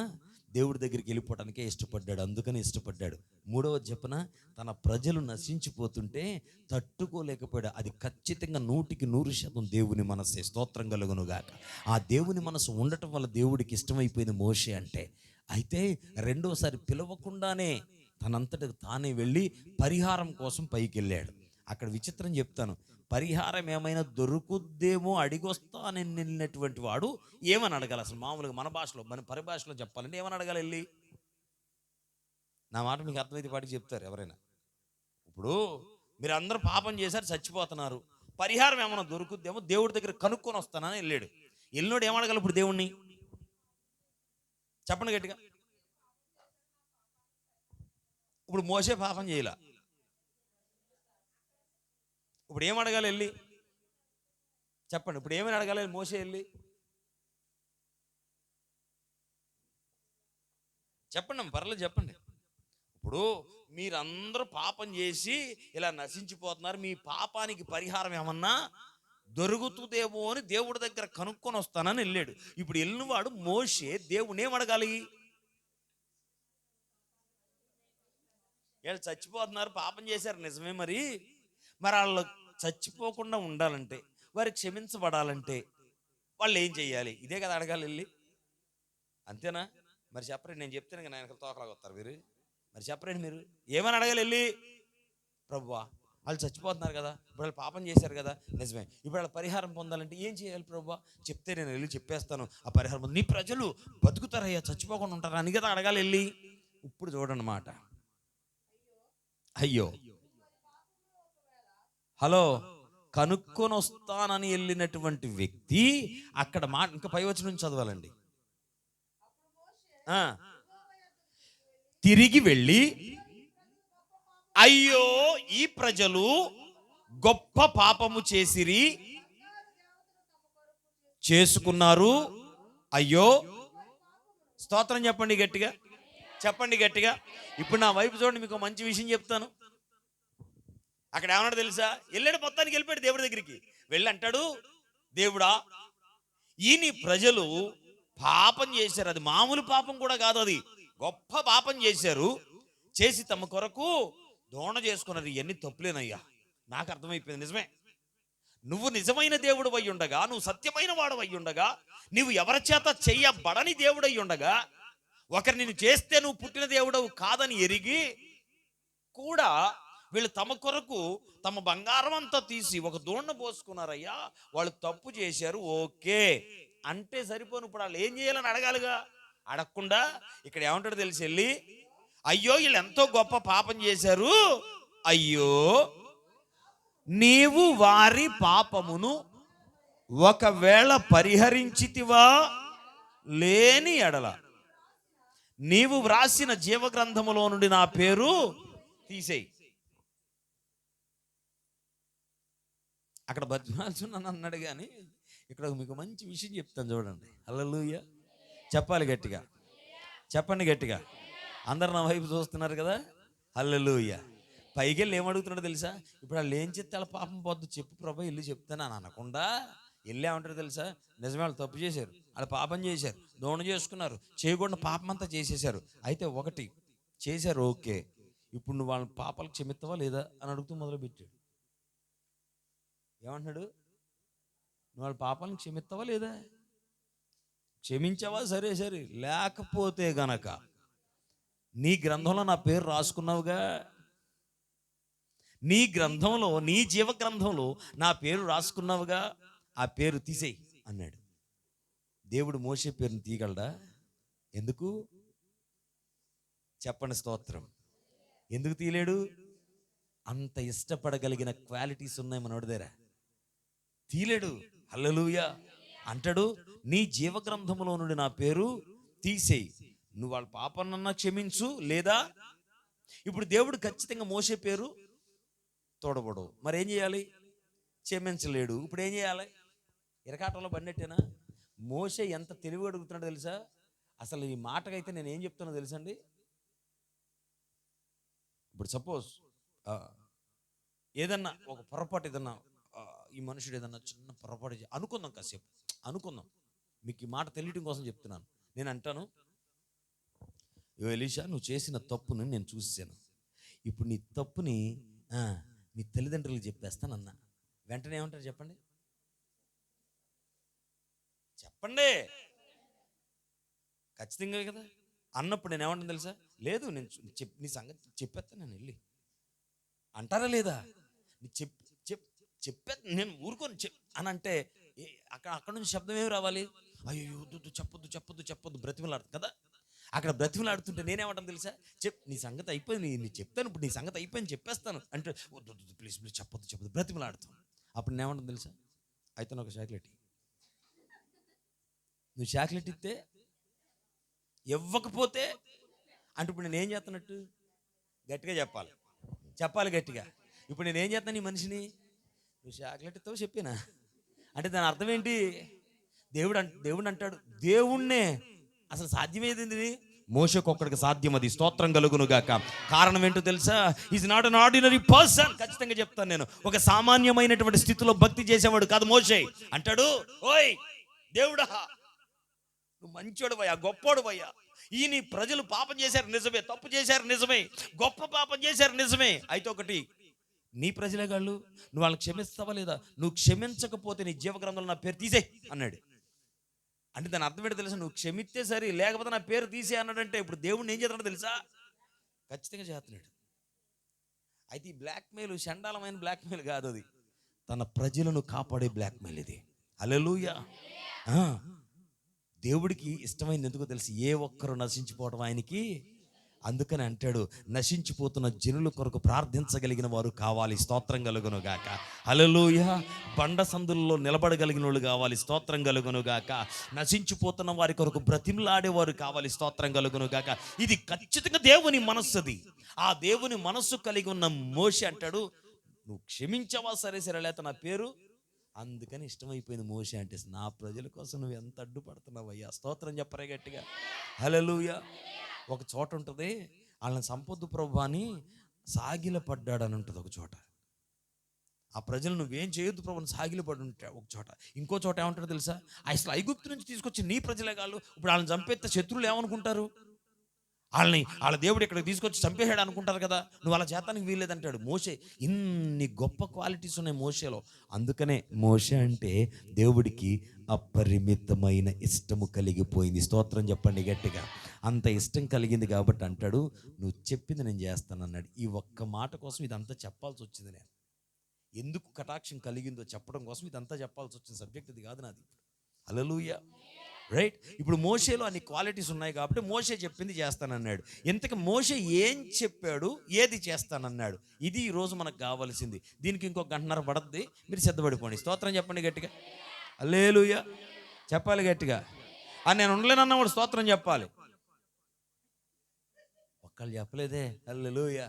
దేవుడి దగ్గరికి వెళ్ళిపోవడానికే ఇష్టపడ్డాడు, అందుకని ఇష్టపడ్డాడు. మూడవది చెప్పన, తన ప్రజలు నశించిపోతుంటే తట్టుకోలేకపోయాడు. అది ఖచ్చితంగా 100% దేవుని మనస్సే. స్తోత్రం కలుగును గాక. ఆ దేవుని మనసు ఉండటం వల్ల దేవుడికి ఇష్టమైపోయింది మోషే అంటే. అయితే రెండోసారి పిలవకుండానే తనంతటికి తానే వెళ్ళి పరిహారం కోసం పైకి వెళ్ళాడు. అక్కడ విచిత్రం చెప్తాను, పరిహారం ఏమైనా దొరుకుద్దేమో అడిగొస్తానని వెళ్ళినటువంటి వాడు ఏమని అడగాలి అసలు? మామూలుగా మన భాషలో, మన పరిభాషలో చెప్పాలంటే ఏమని అడగాలి వెళ్ళి? నా మాట మీకు అర్థమైతే పాటికి చెప్తారు ఎవరైనా. ఇప్పుడు మీరు అందరూ పాపం చేశారు, చచ్చిపోతున్నారు, పరిహారం ఏమైనా దొరుకుద్దేమో దేవుడి దగ్గర కనుక్కొని వస్తానని వెళ్ళాడు. వెళ్ళినోడు ఏమడగాలి ఇప్పుడు దేవుణ్ణి? చెప్పండి గట్టిగా. ఇప్పుడు మోసే పాపం చేయలా, ఇప్పుడు ఏం అడగాలి వెళ్ళి? చెప్పండి, ఇప్పుడు ఏమైనా అడగాలి మోసే వెళ్ళి? చెప్పండి, పర్లేదు చెప్పండి. ఇప్పుడు మీరందరూ పాపం చేసి ఇలా నశించిపోతున్నారు, మీ పాపానికి పరిహారం ఏమన్నా దొరుకుతుందేమో అని దేవుడి దగ్గర కనుక్కొని వస్తానని వెళ్ళాడు. ఇప్పుడు వెళ్ళినవాడు మోషే దేవుని ఏం అడగాలి? వీళ్ళు చచ్చిపోతున్నారు, పాపం చేశారు నిజమే, మరి వాళ్ళు చచ్చిపోకుండా ఉండాలంటే, వారు క్షమించబడాలంటే వాళ్ళు ఏం చెయ్యాలి? ఇదే కదా అడగాలి వెళ్ళి. అంతేనా? మరి చెప్పరండి, నేను చెప్తాను కదా ఆయన తోకలాగా వస్తారు మీరు. మరి చెప్పరండి మీరు ఏమని అడగాలి వెళ్ళి? ప్రభువా వాళ్ళు చచ్చిపోతున్నారు కదా, ఇప్పుడు వాళ్ళు పాపం చేశారు కదా నిజమే, ఇప్పుడు వాళ్ళ పరిహారం పొందాలంటే ఏం చేయాలి ప్రభువా? చెప్తే నేను వెళ్ళి చెప్పేస్తాను ఆ పరిహారం. నీ ప్రజలు బతుకుతారయ్యా, చచ్చిపోకుండా ఉంటారా అని కదా అడగాలి వెళ్ళి. ఇప్పుడు చూడండి మాట, అయ్యో హలో, కనుక్కొని వస్తానని వెళ్ళినటువంటి వ్యక్తి అక్కడ మాట ఇంకా పై వచ్చి నుంచి చదవాలండి. తిరిగి వెళ్ళి, అయ్యో ఈ ప్రజలు గొప్ప పాపము చేసుకున్నారు, అయ్యో. స్తోత్రం చెప్పండి గట్టిగా, చెప్పండి గట్టిగా. ఇప్పుడు నా వైపు చూడండి, మీకు మంచి విషయం చెప్తాను. అక్కడ ఏమన్నాడు తెలుసా? వెళ్ళాడు, మొత్తానికి వెళ్ళిపోయాడు దేవుడి దగ్గరికి. వెళ్ళి అంటాడు, దేవుడా, ఈ నీ ప్రజలు పాపం చేశారు. అది మామూలు పాపం కూడా కాదు, అది గొప్ప పాపం చేశారు. చేసి తమ కొరకు దోణ చేసుకున్నారు. ఇవన్నీ తప్పులేనయ్యా. నాకు అర్థమైపోయింది, నిజమే. నువ్వు నిజమైన దేవుడు అయి ఉండగా, నువ్వు సత్యమైన వాడు అయి ఉండగా, నువ్వు ఎవరి చేత చెయ్యబడని దేవుడు అయి ఉండగా, ఒకరు నిన్ను చేస్తే నువ్వు పుట్టిన దేవుడవు కాదని ఎరిగి కూడా వీళ్ళు తమ కొరకు తమ బంగారం అంతా తీసి ఒక దోణ పోసుకున్నారయ్యా. వాళ్ళు తప్పు చేశారు, ఓకే అంటే సరిపోను. ఇప్పుడు వాళ్ళు ఏం చేయాలని అడగాలిగా. అడగకుండా ఇక్కడ ఏమంటాడు తెలిసి వెళ్ళి, అయ్యో వీళ్ళు ఎంతో గొప్ప పాపం చేశారు, అయ్యో నీవు వారి పాపమును ఒకవేళ పరిహరించితివా లేని ఎడల నీవు వ్రాసిన జీవగ్రంథములో నుండి నా పేరు తీసేయి. అక్కడ బతిమాల్చున్నాను అన్నాడు, కానీ ఇక్కడ మీకు మంచి విషయం చెప్తాను చూడండి. హల్లెలూయా చెప్పాలి గట్టిగా, చెప్పండి గట్టిగా. అందరు నా వైపు చూస్తున్నారు కదా. హల్లెలూయా. పైకి వెళ్ళి ఏమడుగుతున్నాడు తెలుసా? ఇప్పుడు వాళ్ళు ఏం చెప్తే వాళ్ళ పాపం పోద్దు, చెప్పు ప్రభా ఇల్లు చెప్తాను అని అనకుండా వెళ్ళి ఏమంటారు తెలుసా? నిజమే, వాళ్ళు తప్పు చేశారు, వాళ్ళు పాపం చేశారు, దోణ చేసుకున్నారు, చేయకుండా పాపం అంతా చేసేసారు. అయితే ఒకటి చేశారు, ఓకే, ఇప్పుడు నువ్వు వాళ్ళ పాపాలు క్షమిస్తావా లేదా అని అడుగుతూ మొదలుపెట్టాడు. ఏమంటున్నాడు? నువ్వు వాళ్ళ పాపాలను క్షమిస్తావా లేదా? క్షమించావా? సరే సరే, లేకపోతే గనక నీ గ్రంథంలో నా పేరు రాసుకున్నావుగా, నీ గ్రంథంలో, నీ జీవ గ్రంథంలో నా పేరు రాసుకున్నావుగా, ఆ పేరు తీసేయి అన్నాడు. దేవుడు మోషే పేరుని తీయగలడా? ఎందుకు చెప్పండి? స్తోత్రం. ఎందుకు తీయలేడు? అంత ఇష్టపడగలిగిన క్వాలిటీస్ ఉన్నాయి మనోడి దగ్గర. తీయలేడు. హల్లెలూయా. అంటాడు, నీ జీవగ్రంథములో నుండి నా పేరు తీసేయి, నువ్వు వాళ్ళ పాపనన్నా క్షమించు లేదా. ఇప్పుడు దేవుడు ఖచ్చితంగా మోసే పేరు తోడబడవు. మరి ఏం చేయాలి? క్షమించలేడు. ఇప్పుడు ఏం చేయాలి? ఇరకాటంలో పడినట్టేనా? మోసే ఎంత తెలివి అడుగుతున్నాడో తెలుసా? అసలు ఈ మాటకైతే నేను ఏం చెప్తున్నా తెలుసా అండి? ఇప్పుడు సపోజ్ ఏదన్నా ఒక పొరపాటు, ఏదన్నా ఈ మనుషుడు ఏదన్నా చిన్న పొరపాటు అనుకుందాం, కాసేపు అనుకుందాం, మీకు ఈ మాట తెలియటం కోసం చెప్తున్నాను. నేను అంటాను, ఎలీషా నువ్వు చేసిన తప్పుని నేను చూసాను, ఇప్పుడు నీ తప్పుని మీ తల్లిదండ్రులకు చెప్పేస్తానన్నా. వెంటనే ఏమంటారు చెప్పండి? చెప్పండి ఖచ్చితంగా కదా. అన్నప్పుడు నేను ఏమంటాను తెలుసా? లేదు, నేను నీ సంగతి చెప్పేస్తాను నేను వెళ్ళి అంటారా లేదా? చెప్పే నేను ఊరుకొని అని అంటే అక్కడ నుంచి శబ్దం ఏమి రావాలి? అయ్యో చెప్పొద్దు చెప్పొద్దు చెప్పొద్దు, బ్రతిమలాడుతుంది కదా. అక్కడ బ్రతిమలాడుతుంటే నేనేమంటాను తెలుసా? నీ సంగతి అయిపోయింది, నీ చెప్తాను, ఇప్పుడు నీ సంగతి అయిపోయింది చెప్పేస్తాను అంటే, వద్దు ప్లీజ్ ప్లీజ్ చెప్పొద్దు చెప్పొద్దు, బ్రతిమలాడుతాను. అప్పుడు నేనేమంటాను తెలుసా? అయితే నాకు చాక్లెట్, నువ్వు చాక్లెట్ ఇస్తే ఇవ్వకపోతే అంటే ఇప్పుడు నేను ఏం చేస్తున్నట్టు? గట్టిగా చెప్పాలి గట్టిగా. ఇప్పుడు నేను ఏం చేస్తాను? ఈ మనిషిని నువ్వు చాక్లెట్ ఇస్తావు చెప్పినా అంటే దాని అర్థం ఏంటి? దేవుడు అంటాడు, దేవుణ్ణే అసలు సాధ్యమేది మోషేకు ఒక్కడికి సాధ్యం, అది స్తోత్రం కలుగును గాక. కారణం ఏంటో తెలుసా? Is not an ordinary person. ఖచ్చితంగా చెప్తాను నేను, ఒక సామాన్యమైనటువంటి స్థితిలో భక్తి చేసేవాడు కాదు మోషే. అంటాడు, ఓయ్ దేవుడా, నువ్వు మంచోడు భయ్యా, గొప్పోడు భయ్యా, ఈ నీ ప్రజలు పాపం చేశారు నిజమే, తప్పు చేశారు నిజమే, గొప్ప పాపం చేశారు నిజమే. అయితే ఒకటి, నీ ప్రజలే గాళ్ళు, నువ్వు వాళ్ళని క్షమిస్తావా లేదా? నువ్వు క్షమించకపోతే నీ జీవగ్రంథంలో నా పేరు తీసేయి అన్నాడు. అంటే దాని అర్థం ఏంటో తెలుసా? నువ్వు క్షమిస్తే సరే, లేకపోతే నా పేరు తీసే అన్నాడంటే ఇప్పుడు దేవుడిని ఏం చేస్తున్నాడు తెలుసా? ఖచ్చితంగా చేస్తున్నాడు. అయితే ఈ బ్లాక్మెయిల్ చండాలమైన బ్లాక్మెయిల్ కాదు, అది తన ప్రజలను కాపాడే బ్లాక్మెయిల్ ఇది. హల్లెలూయా. దేవుడికి ఇష్టమైంది ఎందుకో తెలుసు? ఏ ఒక్కరు నశించిపోవడం ఆయనకి. అందుకని అంటాడు, నశించిపోతున్న జనుల కొరకు ప్రార్థించగలిగిన వారు కావాలి, స్తోత్రం కలుగును గాక. హల్లెలూయా. బండ సందుల్లో నిలబడగలిగిన వాళ్ళు కావాలి, స్తోత్రం కలుగును గాక. నశించిపోతున్న వారి కొరకు బ్రతిమలాడేవారు కావాలి, స్తోత్రం కలుగును గాక. ఇది ఖచ్చితంగా దేవుని మనస్సు. అది ఆ దేవుని మనస్సు కలిగి ఉన్న మోషే అంటాడు, నువ్వు క్షమించవా సరే సరే, లేకపోతే నా పేరు. అందుకని ఇష్టమైపోయింది మోషే అంటే, నా ప్రజల కోసం నువ్వు ఎంత అడ్డుపడుతున్నావు అయ్యా, స్తోత్రం చెప్పరే గట్టిగా. హల్లెలూయా. ఒక చోట ఉంటుంది, వాళ్ళని సంపొద్దు ప్రభు అని సాగిల పడ్డాడని ఉంటుంది ఒక చోట. ఆ ప్రజలు నువ్వేం చేయొద్దు ప్రభు సాగిలపడి ఉంటాడు ఒక చోట. ఇంకో చోట ఏమంటాడు తెలుసా, అసలు ఐగుప్తు నుంచి తీసుకొచ్చి నీ ప్రజలే కాదు, ఇప్పుడు వాళ్ళని చంపేస్తే శత్రువులు ఏమనుకుంటారు, వాళ్ళ దేవుడు ఇక్కడికి తీసుకొచ్చి చంపేశాడు అనుకుంటారు కదా, నువ్వు అలా చేతానికి వీల్లేదంటాడు. మోషే ఇన్ని గొప్ప క్వాలిటీస్ ఉన్నాయి మోషేలో. అందుకనే మోషే అంటే దేవుడికి అపరిమితమైన ఇష్టము కలిగిపోయింది. స్తోత్రం చెప్పండి గట్టిగా. అంత ఇష్టం కలిగింది కాబట్టి అంటాడు, నువ్వు చెప్పింది నేను చేస్తానన్నాడు. ఈ ఒక్క మాట కోసం ఇదంతా చెప్పాల్సి వచ్చింది. నేను ఎందుకు కటాక్షం కలిగిందో చెప్పడం కోసం ఇదంతా చెప్పాల్సి వచ్చిన సబ్జెక్ట్ ఇది కాదు నాది. హల్లెలూయా, రైట్. ఇప్పుడు మోషేలో అన్ని క్వాలిటీస్ ఉన్నాయి కాబట్టి మోషే చెప్పింది చేస్తానన్నాడు. ఇంతకు మోషే ఏం చెప్పాడు, ఏది చేస్తానన్నాడు, ఇది ఈరోజు మనకు కావాల్సింది. దీనికి ఇంకొక గంటన్నర పడద్ది, మీరు సిద్ధపడిపోండి. స్తోత్రం చెప్పండి గట్టిగా. హల్లెలూయా చెప్పాలి గట్టిగా. నేను ఉండలేనన్నవాడు స్తోత్రం చెప్పాలి. ఒక్కళ్ళు చెప్పలేదే. హల్లెలూయా.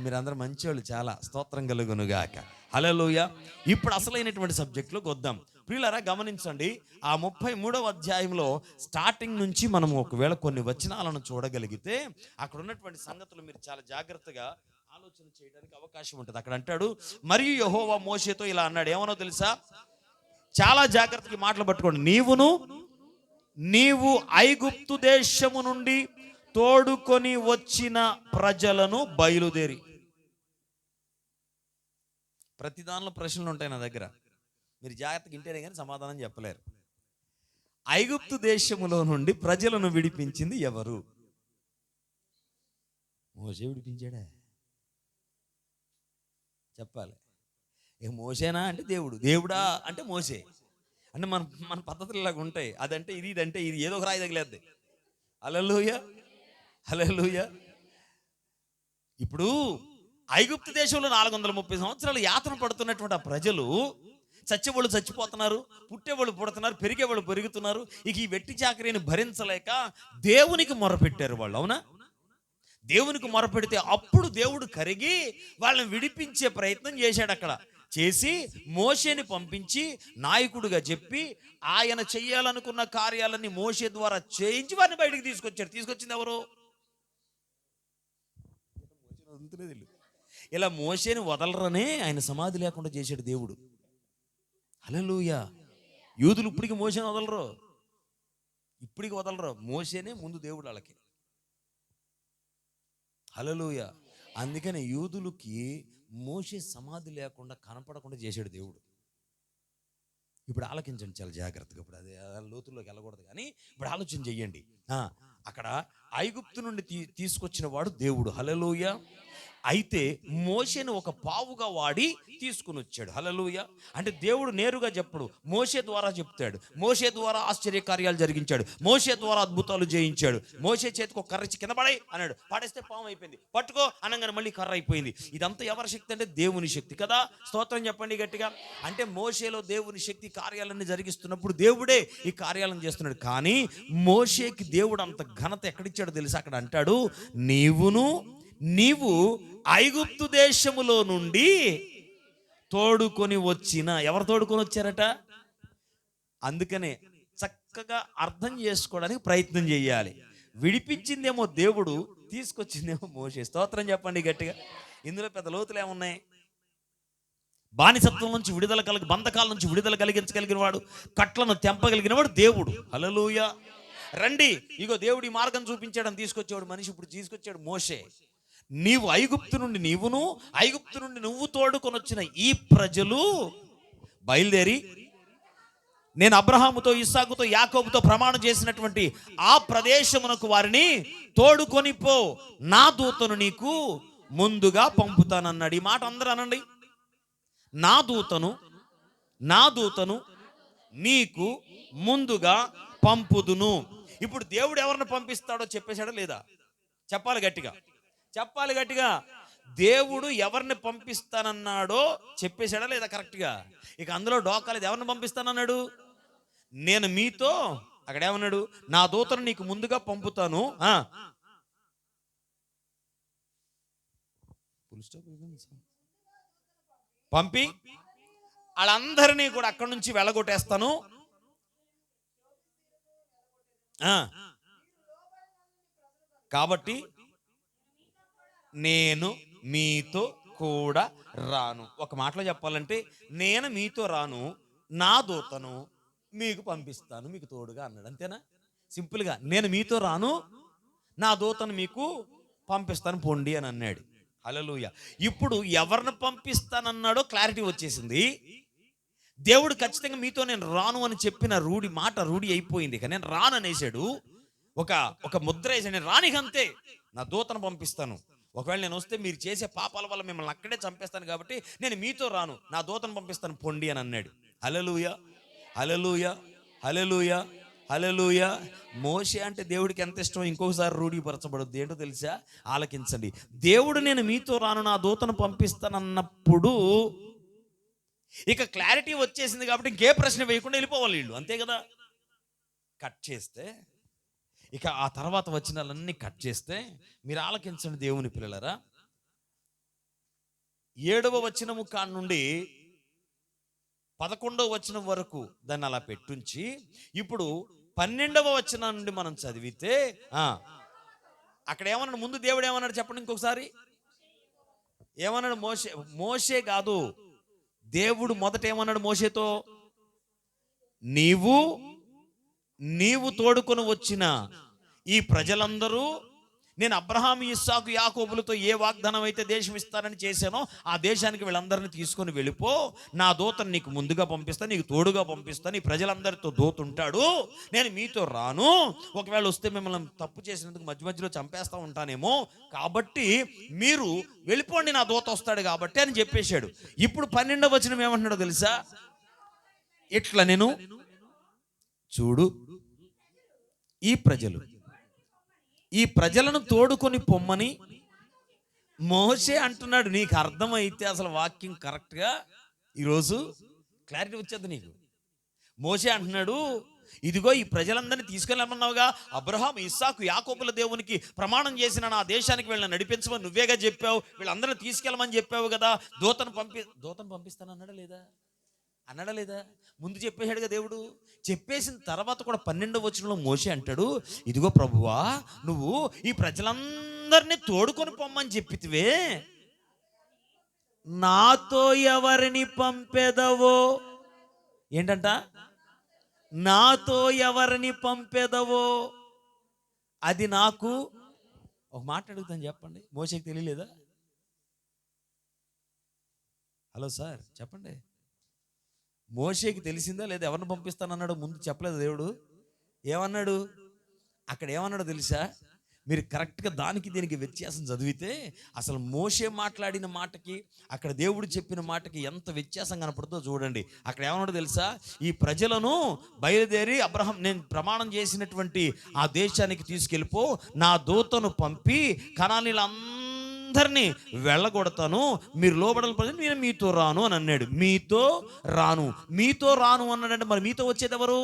మీరందరూ మంచివాళ్ళు, చాలా స్తోత్రం కలుగునుగాక. హల్లెలూయా. ఇప్పుడు అసలైనటువంటి సబ్జెక్టులోకి వద్దాం. ప్రియులారా గమనించండి, ఆ 33వ అధ్యాయంలో స్టార్టింగ్ నుంచి మనం ఒకవేళ కొన్ని వచనాలను చూడగలిగితే అక్కడ ఉన్నటువంటి సంగతులు మీరు చాలా జాగ్రత్తగా ఆలోచన చేయడానికి అవకాశం ఉంటుంది. అక్కడ అంటాడు, మరియు యెహోవా మోషేతో ఇలా అన్నాడు. ఏమనో తెలుసా, చాలా జాగ్రత్తగా మాటలు పట్టుకోండి. నీవు ఐగుప్తు దేశము నుండి తోడుకొని వచ్చిన ప్రజలను బయలుదేరి. ప్రతి దానిలో ప్రశ్నలు ఉంటాయి నా దగ్గర, మీరు జాగ్రత్తగా వింటేనే కానీ సమాధానం చెప్పలేరు. ఐగుప్తు దేశములో నుండి ప్రజలను విడిపించింది ఎవరు? మోషే విడిపించాడా? చెప్పాలి. ఇక మోసేనా అంటే దేవుడు, దేవుడా అంటే మోసే. అంటే మన పద్ధతులు ఇలాగ ఉంటాయి. అదంటే ఇది, ఇదంటే ఇది, ఏదో ఒక రాయి తగిలేద్ది. హల్లెలూయా, హల్లెలూయా. ఇప్పుడు ఐగుప్తు దేశంలో 430 సంవత్సరాలు యాతన పడుతున్నటువంటి ఆ ప్రజలు, చచ్చేవాళ్ళు చచ్చిపోతున్నారు, పుట్టేవాళ్ళు పుడుతున్నారు, పెరిగేవాళ్ళు పెరుగుతున్నారు. ఇక ఈ వెట్టి చాకరీని భరించలేక దేవునికి మొరపెట్టారు వాళ్ళు. అవునా? దేవునికి మొరపెడితే అప్పుడు దేవుడు కరిగి వాళ్ళని విడిపించే ప్రయత్నం చేశాడు. అక్కడ చేసి మోషేని పంపించి నాయకుడిగా చెప్పి ఆయన చెయ్యాలనుకున్న కార్యాలన్నీ మోషే ద్వారా చేయించి వారిని బయటికి తీసుకొచ్చాడు. తీసుకొచ్చింది ఎవరు? ఇలా మోషేని వదలరనే ఆయన సమాధి లేకుండా చేశాడు దేవుడు. హల్లెలూయా. యూదులు ఇప్పటికి మోషేని వదలరు, ఇప్పటికి వదలరు. మోషేనే ముందు దేవుడు వాళ్ళకి. హల్లెలూయా. అందుకని యూదులకి మోషే సమాధి లేకుండా కనపడకుండా చేశాడు దేవుడు. ఇప్పుడు ఆలోచించండి చాలా జాగ్రత్తగా. ఇప్పుడు అది లోతుల్లోకి వెళ్ళకూడదు కానీ ఇప్పుడు ఆలోచన చెయ్యండి. అక్కడ ఐగుప్తు నుండి తీసుకొచ్చిన వాడు దేవుడు. హల్లెలూయా. అయితే మోషేను ఒక పావుగా వాడి తీసుకుని వచ్చాడు. హల్లెలూయా. అంటే దేవుడు నేరుగా చెప్పడు, మోషే ద్వారా చెప్తాడు. మోషే ద్వారా ఆశ్చర్య కార్యాలు జరిగించాడు, మోషే ద్వారా అద్భుతాలు చేయించాడు. మోషే చేతికి ఒక కర్ర ఇచ్చి కింద పడే అన్నాడు, పడేస్తే పాము అయిపోయింది. పట్టుకో అనగానే మళ్ళీ కర్ర అయిపోయింది. ఇదంతా ఎవరి శక్తి అంటే దేవుని శక్తి కదా. స్తోత్రం చెప్పండి గట్టిగా. అంటే మోషేలో దేవుని శక్తి కార్యాలన్నీ జరిగిస్తున్నప్పుడు దేవుడే ఈ కార్యాలను చేస్తున్నాడు. కానీ మోషేకి దేవుడు అంత ఘనత ఎక్కడిచ్చాడో తెలుసా? అక్కడ అంటాడు, నీవు ఐగుప్తు దేశములో నుండి తోడుకొని వచ్చిన. ఎవరు తోడుకొని వచ్చారట? అందుకనే చక్కగా అర్థం చేసుకోవడానికి ప్రయత్నం చేయాలి. విడిపించిందేమో దేవుడు, తీసుకొచ్చిందేమో మోషే. స్తోత్రం చెప్పండి గట్టిగా. ఇందులో పెద్ద లోతులు ఏమున్నాయి? బానిసత్వం నుంచి విడుదల బంధకాల నుంచి విడుదల కలిగించగలిగిన వాడు, కట్లను తెంపగలిగిన వాడు దేవుడు. హల్లెలూయా. రండి, ఇగో దేవుడు ఈ మార్గం చూపించాడని తీసుకొచ్చేవాడు మనిషి. ఇప్పుడు తీసుకొచ్చాడు మోషే. ఐగుప్తు నుండి నువ్వు తోడుకొని వచ్చిన ఈ ప్రజలు బయలుదేరి, నేను అబ్రహాముతో, ఇస్సాకుతో, యాకోబుతో ప్రమాణం చేసినటువంటి ఆ ప్రదేశమునకు వారిని తోడుకొని పో, నా దూతను నీకు ముందుగా పంపుతానన్నాడు. ఈ మాట అందరూ అనండి. నా దూతను నీకు ముందుగా పంపుదును. ఇప్పుడు దేవుడు ఎవరిని పంపిస్తాడో చెప్పేశాడా లేదా? చెప్పాలి గట్టిగా, చెప్పాలి గట్టిగా. దేవుడు ఎవరిని పంపిస్తానన్నాడో చెప్పేశాడా లేదా కరెక్ట్గా? ఇక అందులో డోకాలేదు. ఎవరిని పంపిస్తానన్నాడు? నేను మీతో, అక్కడ ఏమన్నాడు? నా దూతను నీకు ముందుగా పంపుతాను. పంపి వాళ్ళందరినీ కూడా అక్కడి నుంచి వెళ్ళగొట్టేస్తాను. కాబట్టి నేను మీతో కూడా రాను. ఒక మాటలో చెప్పాలంటే, నేను మీతో రాను, నా దూతను మీకు పంపిస్తాను, మీకు తోడుగా అన్నాడు. అంతేనా? సింపుల్గా, నేను మీతో రాను, నా దూతను మీకు పంపిస్తాను పొండి అని అన్నాడు. హల్లెలూయా. ఇప్పుడు ఎవరిని పంపిస్తానన్నాడో క్లారిటీ వచ్చేసింది. దేవుడు ఖచ్చితంగా మీతో నేను రాను అని చెప్పిన రూఢి అయిపోయింది. కానీ నేను రాను అనేసాడు. ఒక ముద్ర వేసాడు, నేను రానికంతే, నా దూతను పంపిస్తాను. ఒకవేళ నేను వస్తే మీరు చేసే పాపాల వల్ల మిమ్మల్ని అక్కడే చంపేస్తాను, కాబట్టి నేను మీతో రాను, నా దూతను పంపిస్తాను పొండి అని అన్నాడు. హల్లెలూయా, హల్లెలూయా, హల్లెలూయా, హల్లెలూయా. మోషే అంటే దేవుడికి ఎంత ఇష్టం ఇంకొకసారి రూఢీపరచబడుద్ది. ఏంటో తెలుసా? ఆలకించండి. దేవుడు నేను మీతో రాను, నా దూతను పంపిస్తానన్నప్పుడు ఇక క్లారిటీ వచ్చేసింది కాబట్టి ఇంకే ప్రశ్న వేయకుండా వెళ్ళిపోవాలి వీళ్ళు, అంతే కదా. కట్ చేస్తే ఇక ఆ తర్వాత వచనాలన్నీ కట్ చేస్తే, మీరు ఆలకించండి దేవుని పిల్లలారా. 7వ వచనము కాడ నుండి 11వ వచనం వరకు దాన్ని అలా పెట్టుంచి, ఇప్పుడు 12వ వచనం నుండి మనం చదివితే అక్కడ ఏమన్నాడు? ముందు దేవుడు ఏమన్నాడు చెప్పండి ఇంకొకసారి. ఏమన్నాడు? మోషే కాదు, దేవుడు మొదట ఏమన్నాడు మోషేతో? నీవు తోడుకొని వచ్చిన ఈ ప్రజలందరూ, నేను అబ్రహాము, ఇస్సాకు, యాకోబులతో ఏ వాగ్దానం అయితే దేశం ఇస్తానని చేశానో ఆ దేశానికి వీళ్ళందరినీ తీసుకొని వెళ్ళిపో, నా దూతను నీకు ముందుగా పంపిస్తాను, నీకు తోడుగా పంపిస్తాను, ఈ ప్రజలందరితో దూత ఉంటాడు, నేను మీతో రాను, ఒకవేళ వస్తే మిమ్మల్ని తప్పు చేసినందుకు మధ్య మధ్యలో చంపేస్తూ ఉంటానేమో, కాబట్టి మీరు వెళ్ళిపోండి, నా దూత వస్తాడు కాబట్టి అని చెప్పేశాడు. ఇప్పుడు 12వ వచనం ఏమంటున్నాడో తెలుసా? ఇట్లా నేను చూడు, ఈ ప్రజలను తోడుకొని పొమ్మని మోషే అంటున్నాడు. నీకు అర్థమైతే అసలు వాక్యం కరెక్ట్గా ఈరోజు క్లారిటీ వచ్చేది నీకు. మోషే అంటున్నాడు, ఇదిగో ఈ ప్రజలందరినీ తీసుకెళ్ళమన్నావుగా, అబ్రహాం, ఇస్సాకు, యాకోబుల దేవునికి ప్రమాణం చేసిన నా దేశానికి వీళ్ళని నడిపించమని నువ్వేగా చెప్పావు, వీళ్ళందరినీ తీసుకెళ్ళమని చెప్పావు కదా, దూతను పంపిస్తాను అన్నాడా లేదా? ముందు చెప్పేశాడుగా దేవుడు. చెప్పేసిన తర్వాత కూడా 12వ వచనంలో మోషే అంటాడు, ఇదిగో ప్రభువా, నువ్వు ఈ ప్రజలందరినీ తోడుకొని పొమ్మని చెప్పితివే, నాతో ఎవరిని పంపెదవో. ఏంటంట? నాతో ఎవరిని పంపెదవో అది నాకు. ఒక మాట అడుగుతాను, చెప్పండి. మోషేకి తెలియలేదా? హలో సార్, చెప్పండి. మోషేకి తెలిసిందా లేదా? ఎవరిని పంపిస్తానన్నాడు ముందు చెప్పలేదు దేవుడు. ఏమన్నాడు? అక్కడ ఏమన్నాడో తెలుసా? మీరు కరెక్ట్గా దానికి దీనికి వ్యత్యాసం చదివితే అసలు మోషే మాట్లాడిన మాటకి అక్కడ దేవుడు చెప్పిన మాటకి ఎంత వ్యత్యాసం కనపడుతుందో చూడండి. అక్కడ ఏమన్నాడో తెలుసా? ఈ ప్రజలను బయలుదేరి అబ్రహాం, నేను ప్రమాణం చేసినటువంటి ఆ దేశానికి తీసుకెళ్ళిపో, నా దూతను పంపి కనానీయులందరినీ వెళ్ళగొడతాను, మీరు లోబడాలి, నేను మీతో రాను అని అన్నాడు. మీతో రాను అన్నాడంటే మరి మీతో వచ్చేది ఎవరు?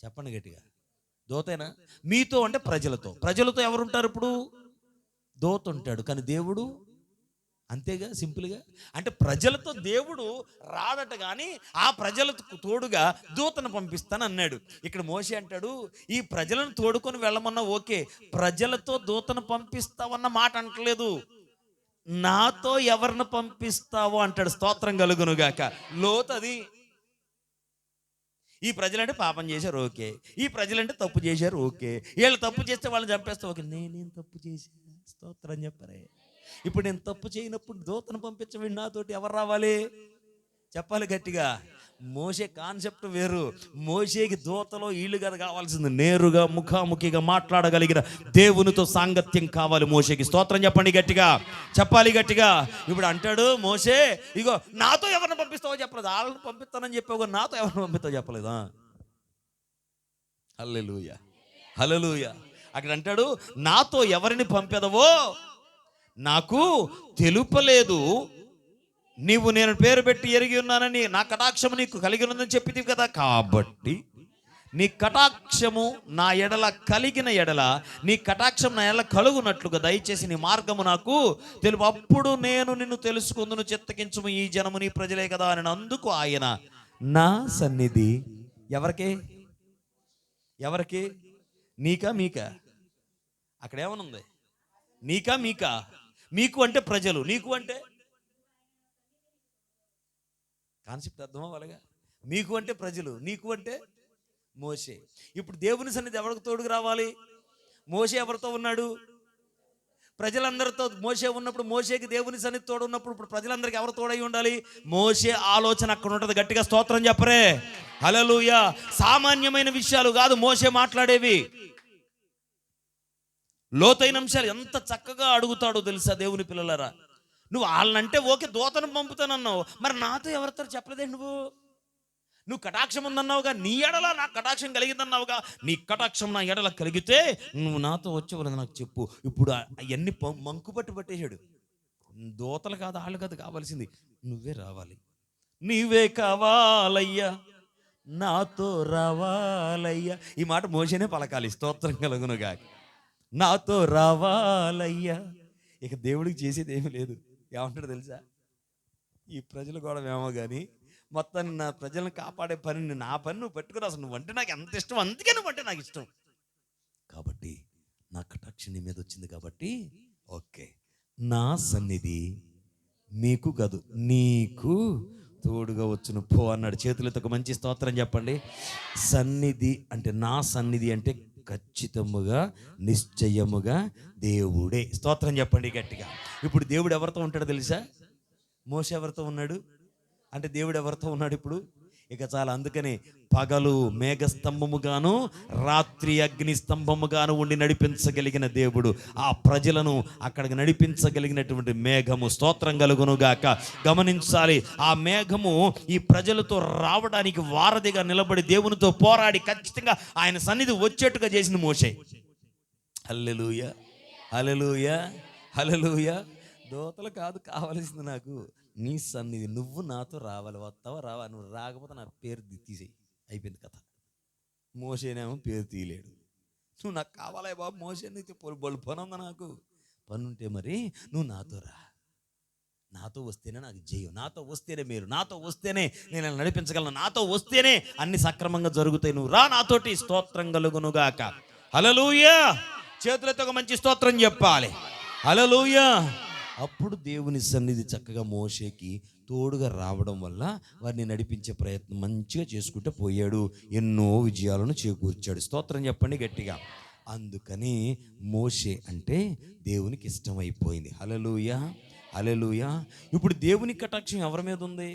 చెప్పండి గట్టిగా. దూతేనా? మీతో అంటే ప్రజలతో ఎవరుంటారు? ఇప్పుడు దూత ఉంటాడు, కానీ దేవుడు అంతేగా, సింపుల్గా. అంటే ప్రజలతో దేవుడు రాడట, కానీ ఆ ప్రజలకు తోడుగా దూతను పంపిస్తాను అన్నాడు. ఇక్కడ మోషే అంటాడు, ఈ ప్రజలను తోడుకొని వెళ్ళమన్నా ఓకే, ప్రజలతో దూతను పంపిస్తావన్న మాట అంటలేదు, నాతో ఎవరిని పంపిస్తావో అంటాడు. స్తోత్రం కలుగునుగాక. లోతది. ఈ ప్రజలంటే పాపం చేశారు ఓకే, ఈ ప్రజలంటే తప్పు చేశారు ఓకే, వీళ్ళు తప్పు చేస్తే వాళ్ళని చంపేస్తా ఓకే, నేనేం తప్పు చేశాను? స్తోత్రం చెప్పరే. ఇప్పుడు నేను తప్పు చేయనప్పుడు దూతను పంపించండి, నాతోటి ఎవరు రావాలి? చెప్పాలి గట్టిగా. మోషే కాన్సెప్ట్ వేరు. మోషేకి దూతలో ఈళ్ళు కదా కావాల్సింది, నేరుగా ముఖాముఖిగా మాట్లాడగలిగిన దేవునితో సాంగత్యం కావాలి మోషేకి. స్తోత్రం చెప్పండి గట్టిగా, చెప్పాలి గట్టిగా. ఇప్పుడు అంటాడు మోషే, ఇగో నాతో ఎవరిని పంపిస్తావో చెప్పలేదు, వాళ్ళని పంపిస్తానని చెప్పావు, నాతో ఎవరిని పంపిస్తావో చెప్పలేదా? హల్లెలూయా, హల్లెలూయా. అక్కడ అంటాడు, నాతో ఎవరిని పంపెదవో నాకు తెలుపలేదు, నీవు నేను పేరు పెట్టి ఎరిగి ఉన్నానని, నా కటాక్షము నీకు కలిగి ఉన్నదని చెప్పితివి కదా, కాబట్టి నీ కటాక్షము నా ఎడల కలిగిన ఎడల, నీ కటాక్షం నా ఎడల కలుగునట్లుగా దయచేసి నీ మార్గము నాకు తెలుపు, అప్పుడు నేను నిన్ను తెలుసుకుందును, చిత్తగించుము, ఈ జనము నీ ప్రజలే కదా అని. అందుకు ఆయన నా సన్నిధి ఎవరికి? నీకా మీకా? అక్కడ ఏమనుంది? నీకా మీకా? మీకు అంటే ప్రజలు, నీకు అంటే కాన్సెప్ట్ అర్థం అవ్వాలిగా. మీకు అంటే ప్రజలు, నీకు అంటే మోషే. ఇప్పుడు దేవుని సన్నిధి ఎవరికి తోడుకు రావాలి? మోషే ఎవరితో ఉన్నాడు? ప్రజలందరితో మోషే ఉన్నప్పుడు, మోషేకి దేవుని సన్నిధి తోడు ఉన్నప్పుడు, ఇప్పుడు ప్రజలందరికీ ఎవరు తోడై ఉండాలి? మోషే ఆలోచన అక్కడ ఉంటుంది. గట్టిగా స్తోత్రం చెప్పరే. హల్లెలూయా. సామాన్యమైన విషయాలు కాదు మోషే మాట్లాడేవి, లోతైన అంశాలు. ఎంత చక్కగా అడుగుతాడో తెలుసా దేవుని పిల్లలారా. నువ్వు వాళ్ళంటే ఓకే, దూతను పంపుతానన్నావు, మరి నాతో ఎవరితో చెప్పలేదే? నువ్వు కటాక్షం ఉందన్నావుగా, నీ ఎడల నాకు కటాక్షం కలిగిందన్నావుగా. నీ కటాక్షం నా ఎడల కలిగితే నువ్వు నాతో వచ్చేవాళ్ళు నాకు చెప్పు. ఇప్పుడు అవన్నీ మంకుపట్టు పట్టేశాడు. దూతలు కాదు, వాళ్ళు కాదు కావాల్సింది, నువ్వే రావాలి. నీవే కావాలయ్యా, నాతో రావాలయ్యా. ఈ మాట మోషేనే పలకాలి. స్తోత్రం కలుగునుగా. నాతో రావాలయ్యా. ఇక దేవుడికి చేసేది ఏమీ లేదు. ఏమంటాడు తెలుసా? ఈ ప్రజలు కూడా ఏమో కానీ మొత్తాన్ని నా ప్రజలను కాపాడే పని, నా పని నువ్వు పెట్టుకుని, అసలు నువ్వంటే నాకు ఎంత ఇష్టం, అందుకే నువ్వంటే నాకు ఇష్టం కాబట్టి, నా కటాక్షం నీ మీద వచ్చింది కాబట్టి ఓకే, నా సన్నిధి మీకు కాదు నీకు తోడుగా వచ్చును పో అన్నాడు. చేతులతో ఒక మంచి స్తోత్రం చెప్పండి. సన్నిధి అంటే, నా సన్నిధి అంటే ఖచ్చితముగా నిశ్చయముగా దేవుడే. స్తోత్రం చెప్పండి గట్టిగా. ఇప్పుడు దేవుడు ఎవరితో ఉంటాడో తెలుసా? మోషే ఎవరితో ఉన్నాడు అంటే, దేవుడు ఎవరితో ఉన్నాడు ఇప్పుడు? ఇక చాలా. అందుకని పగలు మేఘస్తంభముగాను, రాత్రి అగ్ని స్తంభముగాను ఉండి నడిపించగలిగిన దేవుడు ఆ ప్రజలను అక్కడికి నడిపించగలిగినటువంటి మేఘము. స్తోత్రం కలుగునుగాక. గమనించాలి, ఆ మేఘము ఈ ప్రజలతో రావడానికి వారధిగా నిలబడి దేవునితో పోరాడి ఖచ్చితంగా ఆయన సన్నిధి వచ్చేట్టుగా చేసింది మోషే. హల్లెలూయా, హల్లెలూయా, హల్లెలూయా. దోతలు కాదు కావలసింది నాకు, నీ సన్నిధి. నువ్వు నాతో రావాలి. వస్తావా రావా? నువ్వు రాకపోతే నా పేరు తీసేయి, అయిపోయింది కథ. మోషేనేమో పేరు తీయలేడు. నువ్వు నాకు కావాలా బాబు? మోషే నీతో బొళ్ళు పని ఉందా? నాకు పని ఉంటే మరి నువ్వు నాతో రా. నాతో వస్తేనే నాకు జయం, నాతో వస్తేనే మీరు, నాతో వస్తేనే నేను నడిపించగలను, నాతో వస్తేనే అన్ని సక్రమంగా జరుగుతాయి. నువ్వు రా నాతోటి. స్తోత్రం కలుగునుగాక. హల్లెలూయా. చేతులతో ఒక మంచి స్తోత్రం చెప్పాలి. హల్లెలూయా. అప్పుడు దేవుని సన్నిధి చక్కగా మోషేకి తోడుగా రావడం వల్ల వారిని నడిపించే ప్రయత్నం మంచిగా చేసుకుంటూ పోయాడు. ఎన్నో విజయాలను చేకూర్చాడు. స్తోత్రం చెప్పండి గట్టిగా. అందుకని మోషే అంటే దేవునికి ఇష్టమైపోయింది. హల్లెలూయా, హల్లెలూయా. ఇప్పుడు దేవుని కటాక్షం ఎవరి మీద ఉంది?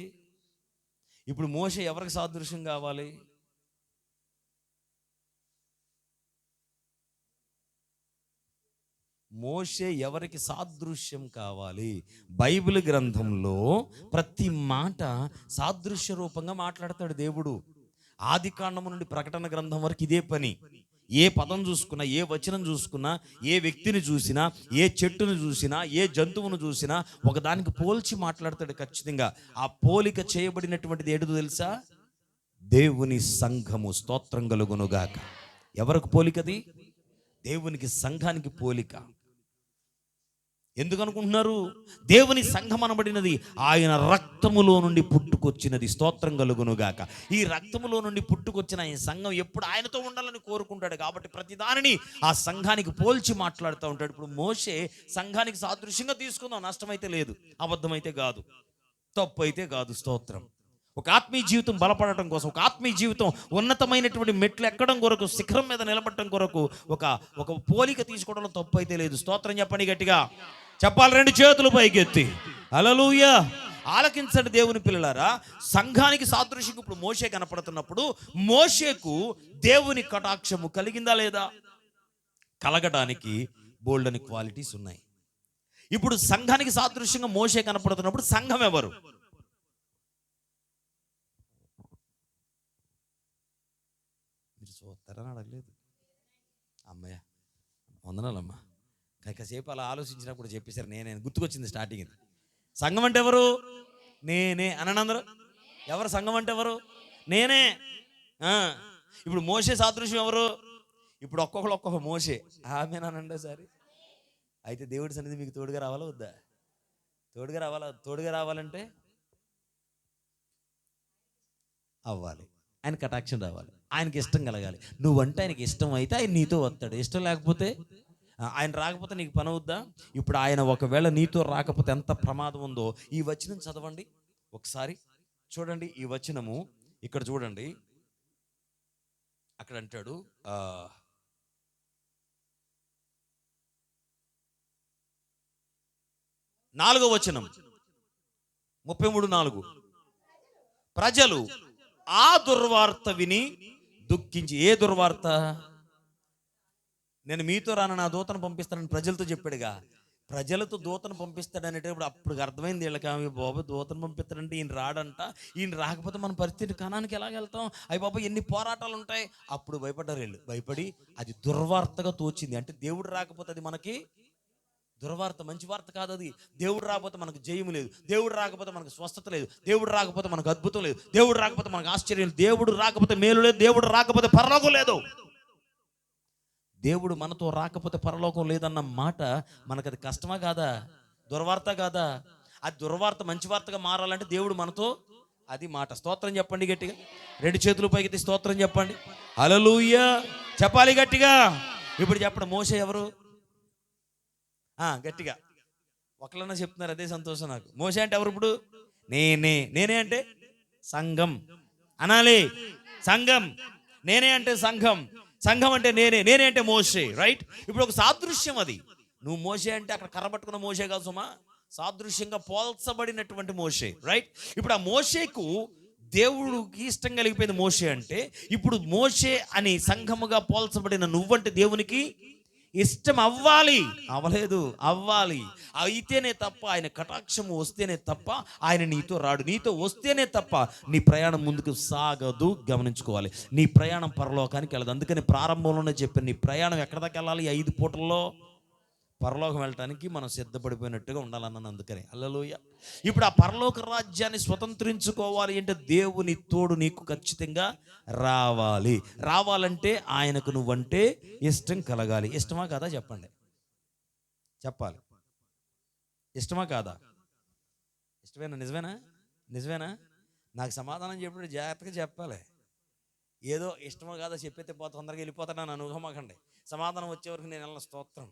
ఇప్పుడు మోషే ఎవరికి సాదృశ్యం కావాలి? మోషే ఎవరికి సాదృశ్యం కావాలి? బైబిల్ గ్రంథంలో ప్రతి మాట సాదృశ్య రూపంగా మాట్లాడతాడు దేవుడు. ఆది కాండము నుండి ప్రకటన గ్రంథం వరకు ఇదే పని. ఏ పదం చూసుకున్నా, ఏ వచనం చూసుకున్నా, ఏ వ్యక్తిని చూసినా, ఏ చెట్టును చూసినా, ఏ జంతువును చూసినా ఒకదానికి పోల్చి మాట్లాడతాడు ఖచ్చితంగా. ఆ పోలిక చేయబడినటువంటిది ఏంటో తెలుసా? దేవుని సంఘము. స్తోత్రం కలుగునుగాక. ఎవరికి పోలికది? దేవునికి సంఘానికి పోలిక. ఎందుకు అనుకుంటున్నారు? దేవుని సంఘం అనబడినది ఆయన రక్తములో నుండి పుట్టుకొచ్చినది. స్తోత్రం కలుగునుగాక. ఈ రక్తములో నుండి పుట్టుకొచ్చిన ఆయన సంఘం ఎప్పుడు ఆయనతో ఉండాలని కోరుకుంటాడు కాబట్టి ప్రతి దానిని ఆ సంఘానికి పోల్చి మాట్లాడుతూ ఉంటాడు. ఇప్పుడు మోషే సంఘానికి సాదృశ్యంగా తీసుకుందాం, నష్టమైతే లేదు, అబద్ధమైతే కాదు, తప్పు అయితే కాదు. స్తోత్రం. ఒక ఆత్మీయ జీవితం బలపడటం కోసం, ఒక ఆత్మీయ జీవితం ఉన్నతమైనటువంటి మెట్లు ఎక్కడం కొరకు, శిఖరం మీద నిలబడటం కొరకు ఒక పోలిక తీసుకోవడంలో తప్పు అయితే లేదు. స్తోత్రం చెప్పండి గట్టిగా. చెప్పాలి, రెండు చేతులు పైకెత్తి. హల్లెలూయా. ఆలకించండి దేవుని పిల్లలారా. సంఘానికి సాదృశ్యం ఇప్పుడు మోషే కనపడుతున్నప్పుడు మోషేకు దేవుని కటాక్షము కలిగిందా లేదా? కలగడానికి బోల్డని క్వాలిటీస్ ఉన్నాయి. ఇప్పుడు సంఘానికి సాదృశ్యంగా మోషే కనపడుతున్నప్పుడు సంఘం ఎవరు? మీరు చూస్తారని అడగలేదు. అమ్మయ్య వందనాలమ్మా. కాసేపు అలా ఆలోచించినప్పుడు చెప్పేశారు. నేనే గుర్తుకొచ్చింది స్టార్టింగ్. సంఘం అంటే ఎవరు? నేనే అనండి అందరూ. ఎవరు సంఘం అంటే ఎవరు? నేనే. ఇప్పుడు మోషే సాదృశ్యం ఎవరు? ఇప్పుడు ఒక్కొక్క మోషే. ఆమేనండి సరే. అయితే దేవుడి సన్నిధి మీకు తోడుగా రావాలా వద్దా? తోడుగా రావాలా? తోడుగా రావాలంటే అవ్వాలి, ఆయన కటాక్షం రావాలి, ఆయనకి ఇష్టం కలగాలి. నువ్వంటే ఆయనకి ఇష్టం అయితే ఆయన నీతో వస్తాడు. ఇష్టం లేకపోతే ఆయన రాకపోతే నీకు పని అవుద్దా? ఇప్పుడు ఆయన ఒకవేళ నీతో రాకపోతే ఎంత ప్రమాదం ఉందో ఈ వచనం చదవండి ఒకసారి. చూడండి ఈ వచనము ఇక్కడ చూడండి. అక్కడ అంటాడు 4వ వచనం 33:4. ప్రజలు ఆ దుర్వార్త విని దుఃఖించి. ఏ దుర్వార్త? నేను మీతో రాను, నా దూతను పంపిస్తానని ప్రజలతో చెప్పాడుగా. ప్రజలతో దూతను పంపిస్తాడనేటప్పుడు అప్పుడు అర్థమైంది వీళ్ళకి, బాబు దూతను పంపిస్తాడంటే ఈయన రాడంట, ఈయన రాకపోతే మన పరిస్థితి కణానికి ఎలాగెళ్తాం, అయ్యి బాబు ఎన్ని పోరాటాలు ఉంటాయి. అప్పుడు భయపడ్డారు వీళ్ళు. భయపడి అది దుర్వార్తగా తోచింది. అంటే దేవుడు రాకపోతే అది మనకి దుర్వార్త, మంచి వార్త కాదు అది. దేవుడు రాకపోతే మనకు జయము లేదు, దేవుడు రాకపోతే మనకు స్వస్థత లేదు, దేవుడు రాకపోతే మనకు అద్భుతం లేదు, దేవుడు రాకపోతే మనకు ఆశ్చర్యం లేదు, దేవుడు రాకపోతే మేలు లేదు, దేవుడు రాకపోతే పరలోకం లేదు. దేవుడు మనతో రాకపోతే పరలోకం లేదన్న మాట మనకు అది కష్టమా కాదా? దుర్వార్త కాదా? అది దుర్వార్త మంచి వార్తగా మారాలంటే దేవుడు మనతో, అది మాట. స్తోత్రం చెప్పండి గట్టిగా, 2 చేతులు పైకి స్తోత్రం చెప్పండి. హల్లెలూయా చెప్పాలి గట్టిగా. ఇప్పుడు చెప్పండి, మోషే ఎవరు? గట్టిగా ఒకళ్ళన్నా చెప్తున్నారు, అదే సంతోషం నాకు. మోషే అంటే ఎవరు? ఇప్పుడు నేనే అంటే సంఘం అనాలి. సంఘం, నేనే అంటే సంఘం, సంఘం అంటే నేనే అంటే మోషే, రైట్? ఇప్పుడు ఒక సాదృశ్యం అది. నువ్వు మోషే అంటే అక్కడ కర్రబట్టుకున్న మోషే కాదు సుమా, సాదృశ్యంగా పోల్చబడినటువంటి మోషే, రైట్? ఇప్పుడు ఆ మోషేకు దేవుడికి ఇష్టం కలిగిపోయింది మోషే అంటే. ఇప్పుడు మోషే అని సంఘముగా పోల్చబడిన నువ్వంటే దేవునికి ఇష్టం అవ్వాలి. అవ్వలేదు, అవ్వాలి. అయితేనే తప్ప ఆయన కటాక్షము వస్తేనే తప్ప ఆయన నీతో రాడు. నీతో వస్తేనే తప్ప నీ ప్రయాణం ముందుకు సాగదు. గమనించుకోవాలి, నీ ప్రయాణం పరలోకానికి వెళ్ళదు. అందుకని ప్రారంభంలోనే చెప్పాను, నీ ప్రయాణం ఎక్కడ దాకా వెళ్ళాలి? 5 పూటల్లో పరలోకం వెళ్ళటానికి మనం సిద్ధపడిపోయినట్టుగా ఉండాలన్నాను. అందుకని హల్లెలూయా. ఇప్పుడు ఆ పరలోక రాజ్యాన్ని స్వతంత్రించుకోవాలి అంటే దేవుని తోడు నీకు ఖచ్చితంగా రావాలి. రావాలంటే ఆయనకు నువ్వంటే ఇష్టం కలగాలి. ఇష్టమా కాదా చెప్పండి, చెప్పాలి. ఇష్టమా కాదా? ఇష్టమేనా? నిజమేనా? నాకు సమాధానం చెప్పినప్పుడు జాగ్రత్తగా చెప్పాలి. ఏదో ఇష్టమో కాదో చెప్పేస్తే తొందరగా వెళ్ళిపోతాను అని అనుకోమాకండి. సమాధానం వచ్చే వరకు నేను వెళ్ళిన స్తోత్రం.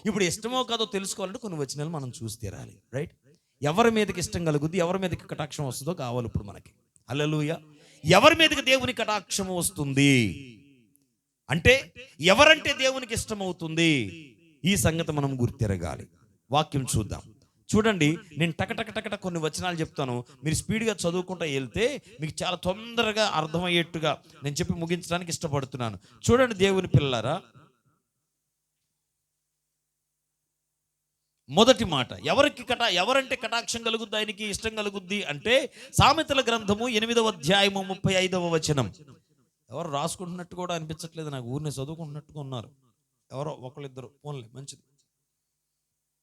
ఇప్పుడు ఇష్టమో కాదో తెలుసుకోవాలంటే కొన్ని వచనాలు మనం చూసి తీరాలి, రైట్? ఎవరి మీదకి ఇష్టం కలుగుద్ది, ఎవరి మీదకి కటాక్షం వస్తుందో కావాలి ఇప్పుడు మనకి. హల్లెలూయా. ఎవరి మీదకి దేవుని కటాక్షం వస్తుంది అంటే, ఎవరంటే దేవునికి ఇష్టమవుతుంది, ఈ సంగతి మనం గుర్తిరగాలి. వాక్యం చూద్దాం. చూడండి, నేను టకటక కొన్ని వచనాలు చెప్తాను, మీరు స్పీడ్గా చదువుకుంటూ వెళ్తే మీకు చాలా తొందరగా అర్థమయ్యేట్టుగా నేను చెప్పి ముగించడానికి ఇష్టపడుతున్నాను. చూడండి దేవుని పిల్లలారా, మొదటి మాట, ఎవరంటే కటాక్షం కలుగుద్ది, ఆయనకి ఇష్టం కలుగుద్ది అంటే సామెతల గ్రంథము 8వ అధ్యాయము 35వ వచనం. ఎవరు రాసుకుంటున్నట్టు కూడా అనిపించట్లేదు నాకు, ఊరిని చదువుకుంటున్నట్టుగా ఉన్నారు. ఎవరో ఒకళ్ళిద్దరు, ఓన్లీ మంచిది.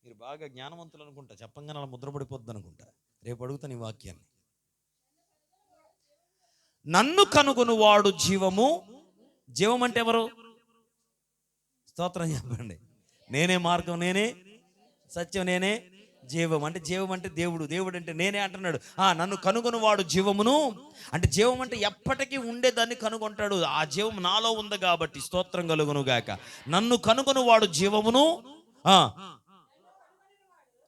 మీరు బాగా జ్ఞానవంతులు అనుకుంటా, చెప్పంగానే అలా ముద్రపడిపోద్ది అనుకుంటా. రేపు అడుగుతాను ఈ వాక్యాన్ని. నన్ను కనుగొనువాడు జీవం అంటే ఎవరు? స్తోత్రం చెప్పండి. నేనే మార్గం, నేనే సత్యం, నేనే జీవం. అంటే జీవం అంటే దేవుడు అంటే నేనే అంటున్నాడు. నన్ను కనుగొనువాడు జీవమును అంటే, జీవం అంటే ఎప్పటికీ ఉండేదాన్ని కనుగొంటాడు. ఆ జీవం నాలో ఉంది కాబట్టి స్తోత్రం కలుగును గాక. నన్ను కనుగొనువాడు జీవమును,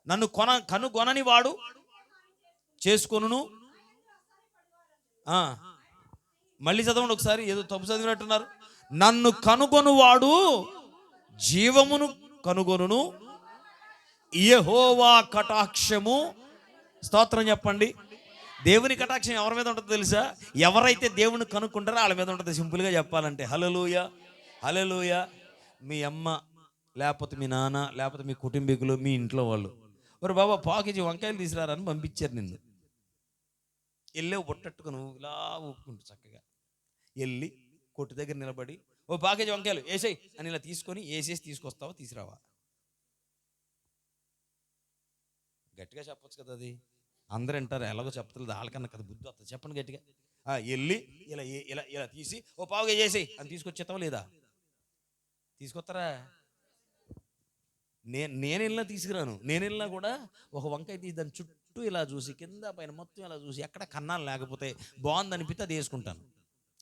నన్ను కనుగొనని వాడు చేసుకొనును. మళ్ళీ చదవండి ఒకసారి, ఏదో తప్పు చదివినట్టున్నారు. నన్ను కనుగొనువాడు జీవమును కనుగొనును, యెహోవా కటాక్షము. స్తోత్రం చెప్పండి. దేవుని కటాక్షం ఎవరి మీద ఉంటుందో తెలుసా? ఎవరైతే దేవుని కనుక్కుంటారో వాళ్ళ మీద ఉంటుంది. సింపుల్గా చెప్పాలంటే హల్లెలూయా, హల్లెలూయా. మీ అమ్మ లేకపోతే మీ నాన్న లేకపోతే మీ కుటుంబీకులు, మీ ఇంట్లో వాళ్ళు, మరి బాబా పావు వంకాయలు తీసుకురారని పంపించారు నిన్ను. వెళ్ళే బొట్టట్టుకు నువ్వు ఇలా ఊపుకుంటూ చక్కగా వెళ్ళి కొట్టు దగ్గర నిలబడి, ఓ పావు వంకాయలు వేసేయి అని ఇలా తీసుకొని వేసేసి తీసుకొస్తావా, తీసుకురావా? గట్టిగా చెప్పొచ్చు కదా. అది అందరూ వింటారు, ఎలాగో చెప్పలేదు, వాళ్ళకన్నా కదా బుద్ధి వస్తుంది. చెప్పండి గట్టిగా. వెళ్ళి ఇలా ఇలా ఇలా తీసి ఓ పావుగా చేసి అని తీసుకొచ్చేస్తావా లేదా? తీసుకొస్తారా? నేను వెళ్ళినా తీసుకురాను. నేను వెళ్ళినా కూడా ఒక వంకాయ తీసి దాని చుట్టూ ఇలా చూసి కింద పైన మొత్తం ఇలా చూసి ఎక్కడ కన్నాలు లేకపోతే బాగుంది అనిపిస్తే అది వేసుకుంటాను.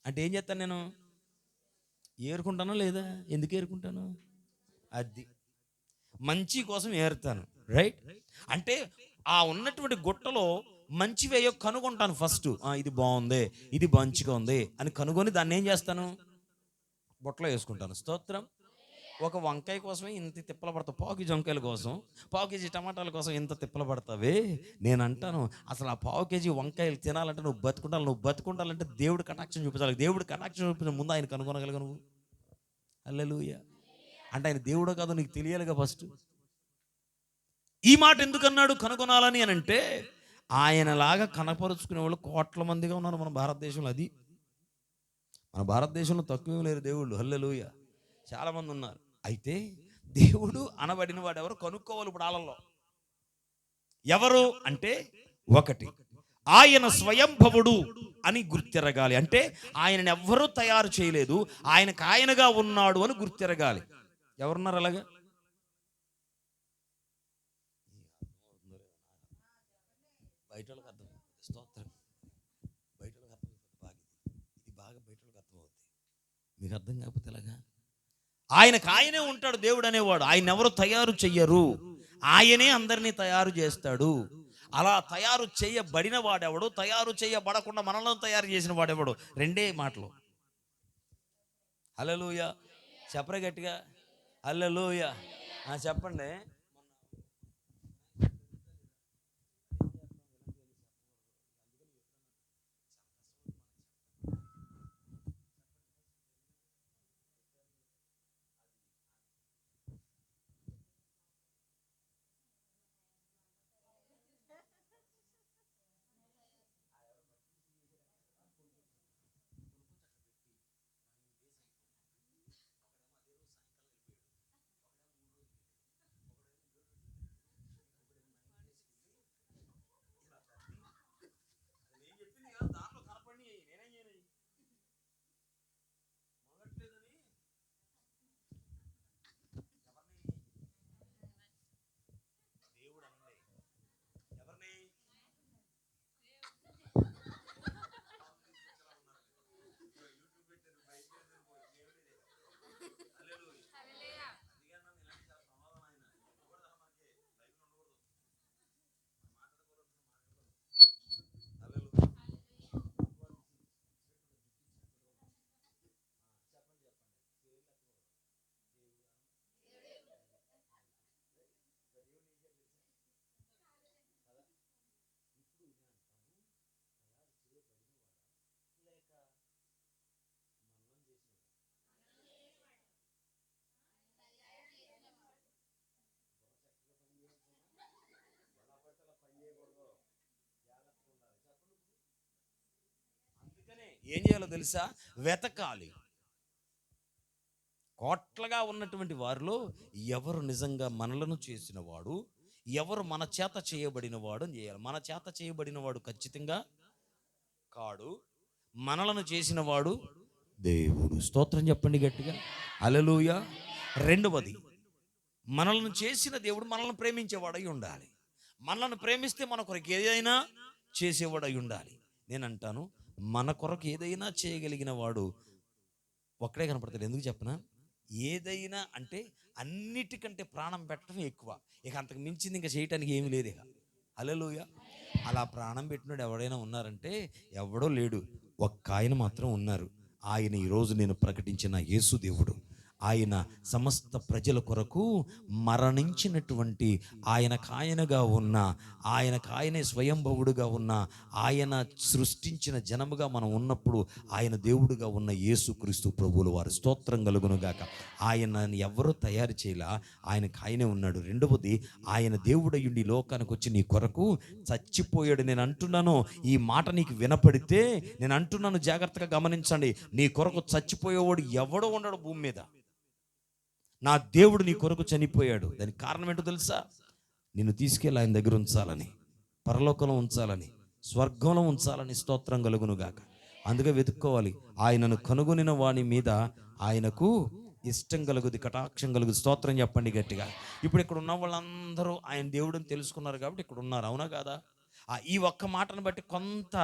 అంటే ఏం చేస్తాను నేను? ఏరుకుంటానో లేదా? ఎందుకు ఏరుకుంటాను? అది మంచి కోసం ఏరుతాను. రైట్? అంటే ఆ ఉన్నటువంటి గుట్టలో మంచివేయో కనుగొంటాను ఫస్ట్. ఇది బాగుంది, ఇది మంచిగా ఉంది అని కనుగొని దాన్ని ఏం చేస్తాను, బుట్టలో వేసుకుంటాను. స్తోత్రం. ఒక వంకాయ కోసమే ఇంత తిప్పలు పడతావు, పావు కేజీ వంకాయల కోసం, పావు కేజీ టమాటాల కోసం ఇంత తిప్పలు పడతావే. నేను అంటాను, అసలు ఆ పావు కేజీ వంకాయలు తినాలంటే నువ్వు బతుకుండాలంటే దేవుడు కటాక్షం చూపించాలి. దేవుడు కటాక్షం చూపించిన ముందు ఆయన కనుగొనగలిగా నువ్వు. హల్లెలూయా. అంటే ఆయన దేవుడో కాదో నీకు తెలియాలిగా ఫస్ట్. ఈ మాట ఎందుకన్నాడు కనుగొనాలని అని అంటే, ఆయనలాగా కనపరుచుకునే వాళ్ళు కోట్ల మందిగా ఉన్నారు మన భారతదేశంలో. అది మన భారతదేశంలో తక్కువ లేరు దేవుళ్ళు. హల్లెలూయా. చాలామంది ఉన్నారు. అయితే దేవుడు అనబడిన వాడు ఎవరు కనుక్కోవాలి. ఇప్పుడు ఆళ్ళలో ఎవరు అంటే, ఒకటి ఆయన స్వయంభవుడు అని గుర్తిరగాలి. అంటే ఆయనను ఎవ్వరూ తయారు చేయలేదు, ఆయనకు ఆయనగా ఉన్నాడు అని గుర్తిరగాలి. ఎవరున్నారు అలాగా? బయట వాళ్ళకి అర్థం. స్తోత్రం. బయట వాళ్ళకి అర్థం బాగా, ఇది బాగా బయట వాళ్ళకి అర్థమవుతుంది. మీకు అర్థం కాకపోతే ఎలాగా? ఆయనకు ఆయనే ఉంటాడు దేవుడు అనేవాడు. ఆయన ఎవరు తయారు చెయ్యరు, ఆయనే అందరినీ తయారు చేస్తాడు. అలా తయారు చేయబడిన వాడెవడు, తయారు చేయబడకుండా మనల్ని తయారు చేసిన వాడెవడు? రెండే మాటలు. హల్లెలూయా. చెప్పరే గట్టిగా. హల్లెలూయా. చెప్పండి. ఏం చేయాలో తెలుసా? వెతకాలి. కోట్లగా ఉన్నటువంటి వారిలో ఎవరు నిజంగా మనలను చేసిన వాడు, ఎవరు మన చేత చేయబడిన వాడు అని చేయాలి. మన చేత చేయబడిన వాడు ఖచ్చితంగా కాడు, మనలను చేసిన వాడు దేవుడు. స్తోత్రం చెప్పండి గట్టిగా. హల్లెలూయా. రెండవది, మనల్ని చేసిన దేవుడు మనల్ని ప్రేమించేవాడై ఉండాలి. మనల్ని ప్రేమిస్తే మన కొరకు ఏదైనా చేసేవాడై ఉండాలి. నేను అంటాను, మన కొరకు ఏదైనా చేయగలిగిన వాడు ఒక్కడే కనపడతాడు. ఎందుకు చెప్పనా? ఏదైనా అంటే అన్నిటికంటే ప్రాణం పెట్టడం ఎక్కువ. ఇక అంతకు మించింది ఇంకా చేయటానికి ఏమీ లేదు ఇక. హల్లెలూయా. అలా ప్రాణం పెట్టినోడు ఎవడైనా ఉన్నారంటే ఎవడో లేడు, ఒక్క ఆయన మాత్రం ఉన్నారు. ఆయన ఈరోజు నేను ప్రకటించిన యేసు దేవుడు. ఆయన సమస్త ప్రజల కొరకు మరణించినటువంటి, ఆయనకాయనగా ఉన్న, ఆయనకాయనే స్వయంభవుడుగా ఉన్న, ఆయన సృష్టించిన జనముగా మనం ఉన్నప్పుడు ఆయన దేవుడుగా ఉన్న యేసుక్రీస్తు ప్రభువుల వారు. స్తోత్రం కలుగునుగాక. ఆయనని ఎవరూ తయారు చేయలా, ఆయనకు ఆయనే ఉన్నాడు. రెండవది, ఆయన దేవుడయ్యుండి లోకానికి వచ్చి నీ కొరకు చచ్చిపోయాడు. నేను అంటున్నాను, ఈ మాట నీకు వినపడితే నేను అంటున్నాను, జాగ్రత్తగా గమనించండి. నీ కొరకు చచ్చిపోయేవాడు ఎవడో ఉండడు భూమి మీద. నా దేవుడు నీ కొరకు చనిపోయాడు. దానికి కారణం ఏంటో తెలుసా? నిన్ను తీసుకెళ్ళి ఆయన దగ్గర ఉంచాలని, పరలోకంలో ఉంచాలని, స్వర్గంలో ఉంచాలని. స్తోత్రం కలుగునుగాక. అందుకే వెతుక్కోవాలి. ఆయనను కనుగొనిన వాని మీద ఆయనకు ఇష్టం కలుగుది, కటాక్షం కలుగుది. స్తోత్రం చెప్పండి గట్టిగా. ఇప్పుడు ఇక్కడ ఉన్న వాళ్ళందరూ ఆయన దేవుడిని తెలుసుకున్నారు కాబట్టి ఇక్కడ ఉన్నారు. అవునా కాదా? ఈ ఒక్క మాటను బట్టి కొంత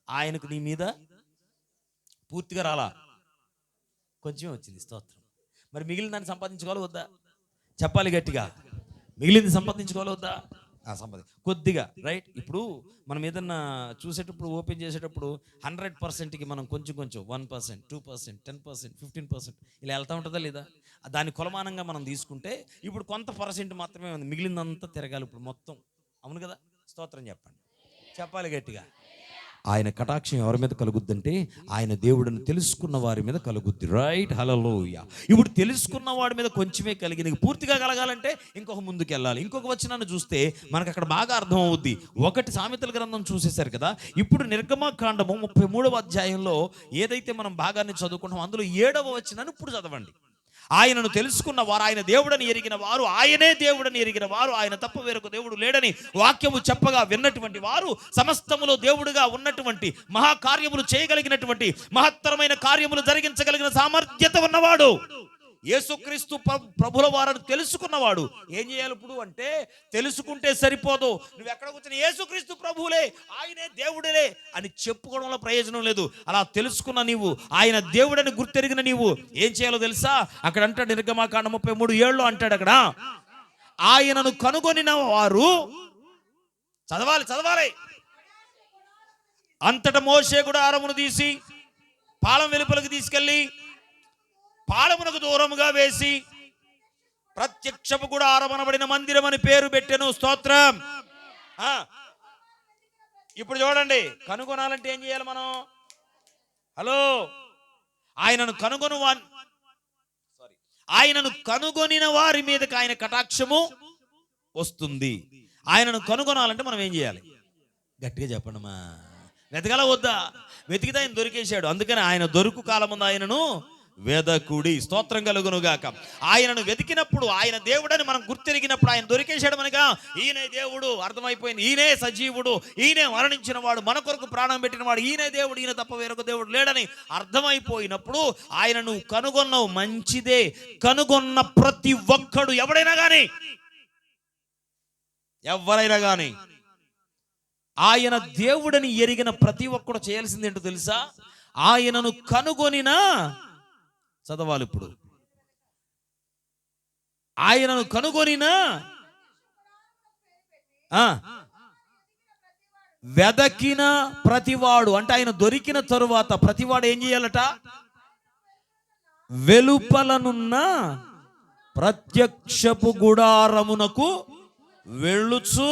ఆయనకు నీ మీద పూర్తిగా రాలా, కొంచెం వచ్చింది. స్తోత్రం. మరి మిగిలిన దాన్ని సంపాదించుకోవాలి వద్దా? చెప్పాలి గట్టిగా. మిగిలింది సంపాదించుకోవాలవుతా కొద్దిగా, రైట్. ఇప్పుడు మనం ఏదన్నా చూసేటప్పుడు, ఓపెన్ చేసేటప్పుడు 100%కి మనం కొంచెం కొంచెం 1%, 2%, 10%, 15% ఇలా వెళ్తూ ఉంటుందా లేదా? దాని కొలమానంగా మనం తీసుకుంటే ఇప్పుడు కొంత పర్సెంట్ మాత్రమే ఉంది, మిగిలిందంతా తిరగాలి ఇప్పుడు మొత్తం. అవును కదా? స్తోత్రం చెప్పండి, చెప్పాలి గట్టిగా. ఆయన కటాక్షం ఎవరి మీద కలుగుద్దంటే ఆయన దేవుడిని తెలుసుకున్న వారి మీద కలుగుద్ది, రైట్. హల్లెలూయా. ఇప్పుడు తెలుసుకున్న వాడి మీద కొంచెమే కలిగి పూర్తిగా కలగాలంటే ఇంకొక ముందుకు వెళ్ళాలి. ఇంకొక వచనాన్ని చూస్తే మనకు అక్కడ బాగా అర్థం అవుద్ది. ఒకటి సామెతల గ్రంథం చూసేశారు కదా, ఇప్పుడు నిర్గమకాండము 33వ అధ్యాయంలో ఏదైతే మనం భాగాన్ని చదువుకుంటాం అందులో 7వ వచనాన్ని ఇప్పుడు చదవండి. ఆయనను తెలుసుకున్న వారు, ఆయన దేవుడని ఎరిగిన వారు, ఆయనే దేవుడని ఎరిగిన వారు, ఆయన తప్ప వేరొక దేవుడు లేడని వాక్యము చెప్పగా విన్నటువంటి వారు, సమస్తములో దేవుడుగా ఉన్నటువంటి, మహాకార్యములు చేయగలిగినటువంటి, మహత్తరమైన కార్యములు జరిగించగలిగిన సామర్థ్యత ఉన్నవాడు యేసుక్రీస్తు ప్రభుల వారిని తెలుసుకున్నవాడు ఏం చేయాలి ఇప్పుడు అంటే, తెలుసుకుంటే సరిపోదు. నువ్వు ఎక్కడ కూర్చొని యేసుక్రీస్తు ప్రభువులే, ఆయనే దేవుడులే అని చెప్పుకోవడంలో ప్రయోజనం లేదు. అలా తెలుసుకున్న నీవు, ఆయన దేవుడని గుర్తెరిగిన నీవు ఏం చేయాలో తెలుసా? అక్కడ అంటాడు నిర్గమకాండం 33:7 అంటాడు అక్కడ, ఆయనను కనుగొనిన వారు, చదవాలి. అంతటా మోషే గుడారమును తీసి పాళెం వెలుపలకు తీసుకెళ్ళి పాళెమునకు దూరముగా వేసి ప్రత్యక్షపు గుడారం అనబడిన మందిరం అని పేరు పెట్టెను. స్తోత్రం. ఇప్పుడు చూడండి, కనుగొనాలంటే ఏం చేయాలి మనం? హలో, ఆయనను కనుగొనిన వారి మీదకి ఆయన కటాక్షము వస్తుంది. ఆయనను కనుగొనాలంటే మనం ఏం చేయాలి? గట్టిగా చెప్పండి మా. వెతకాల వద్దా? వెతికితే ఆయన దొరికేశాడు. అందుకని ఆయన దొరుకు కాలముందు ఆయనను వేదకుడి. స్తోత్రం కలుగునుగాక. ఆయనను వెతికినప్పుడు, ఆయన దేవుడని మనం గుర్తెరిగినప్పుడు ఆయన దొరికేశాడు మనగా. ఈయనే దేవుడు అర్థమైపోయింది, ఈయనే సజీవుడు, ఈయనే మరణించిన వాడు, మన కొరకు ప్రాణం పెట్టిన వాడు, ఈయనే దేవుడు, ఈయన తప్ప వేరొక దేవుడు లేడని అర్థమైపోయినప్పుడు ఆయనను కనుగొన్నావు, మంచిదే. కనుగొన్న ప్రతి ఒక్కడు, ఎవరైనా కానీ ఆయన దేవుడని ఎరిగిన ప్రతి ఒక్కడు చేయాల్సింది ఏంటో తెలుసా? ఆయనను కనుగొనిన, చదవాలి ఇప్పుడు, ఆయనను కనుగొనిన, వెదకిన ప్రతివాడు అంటే ఆయన దొరికిన తరువాత ప్రతివాడు ఏం చేయాలట? వెలుపలనున్న ప్రత్యక్షపు గుడారమునకు వెళ్ళుచు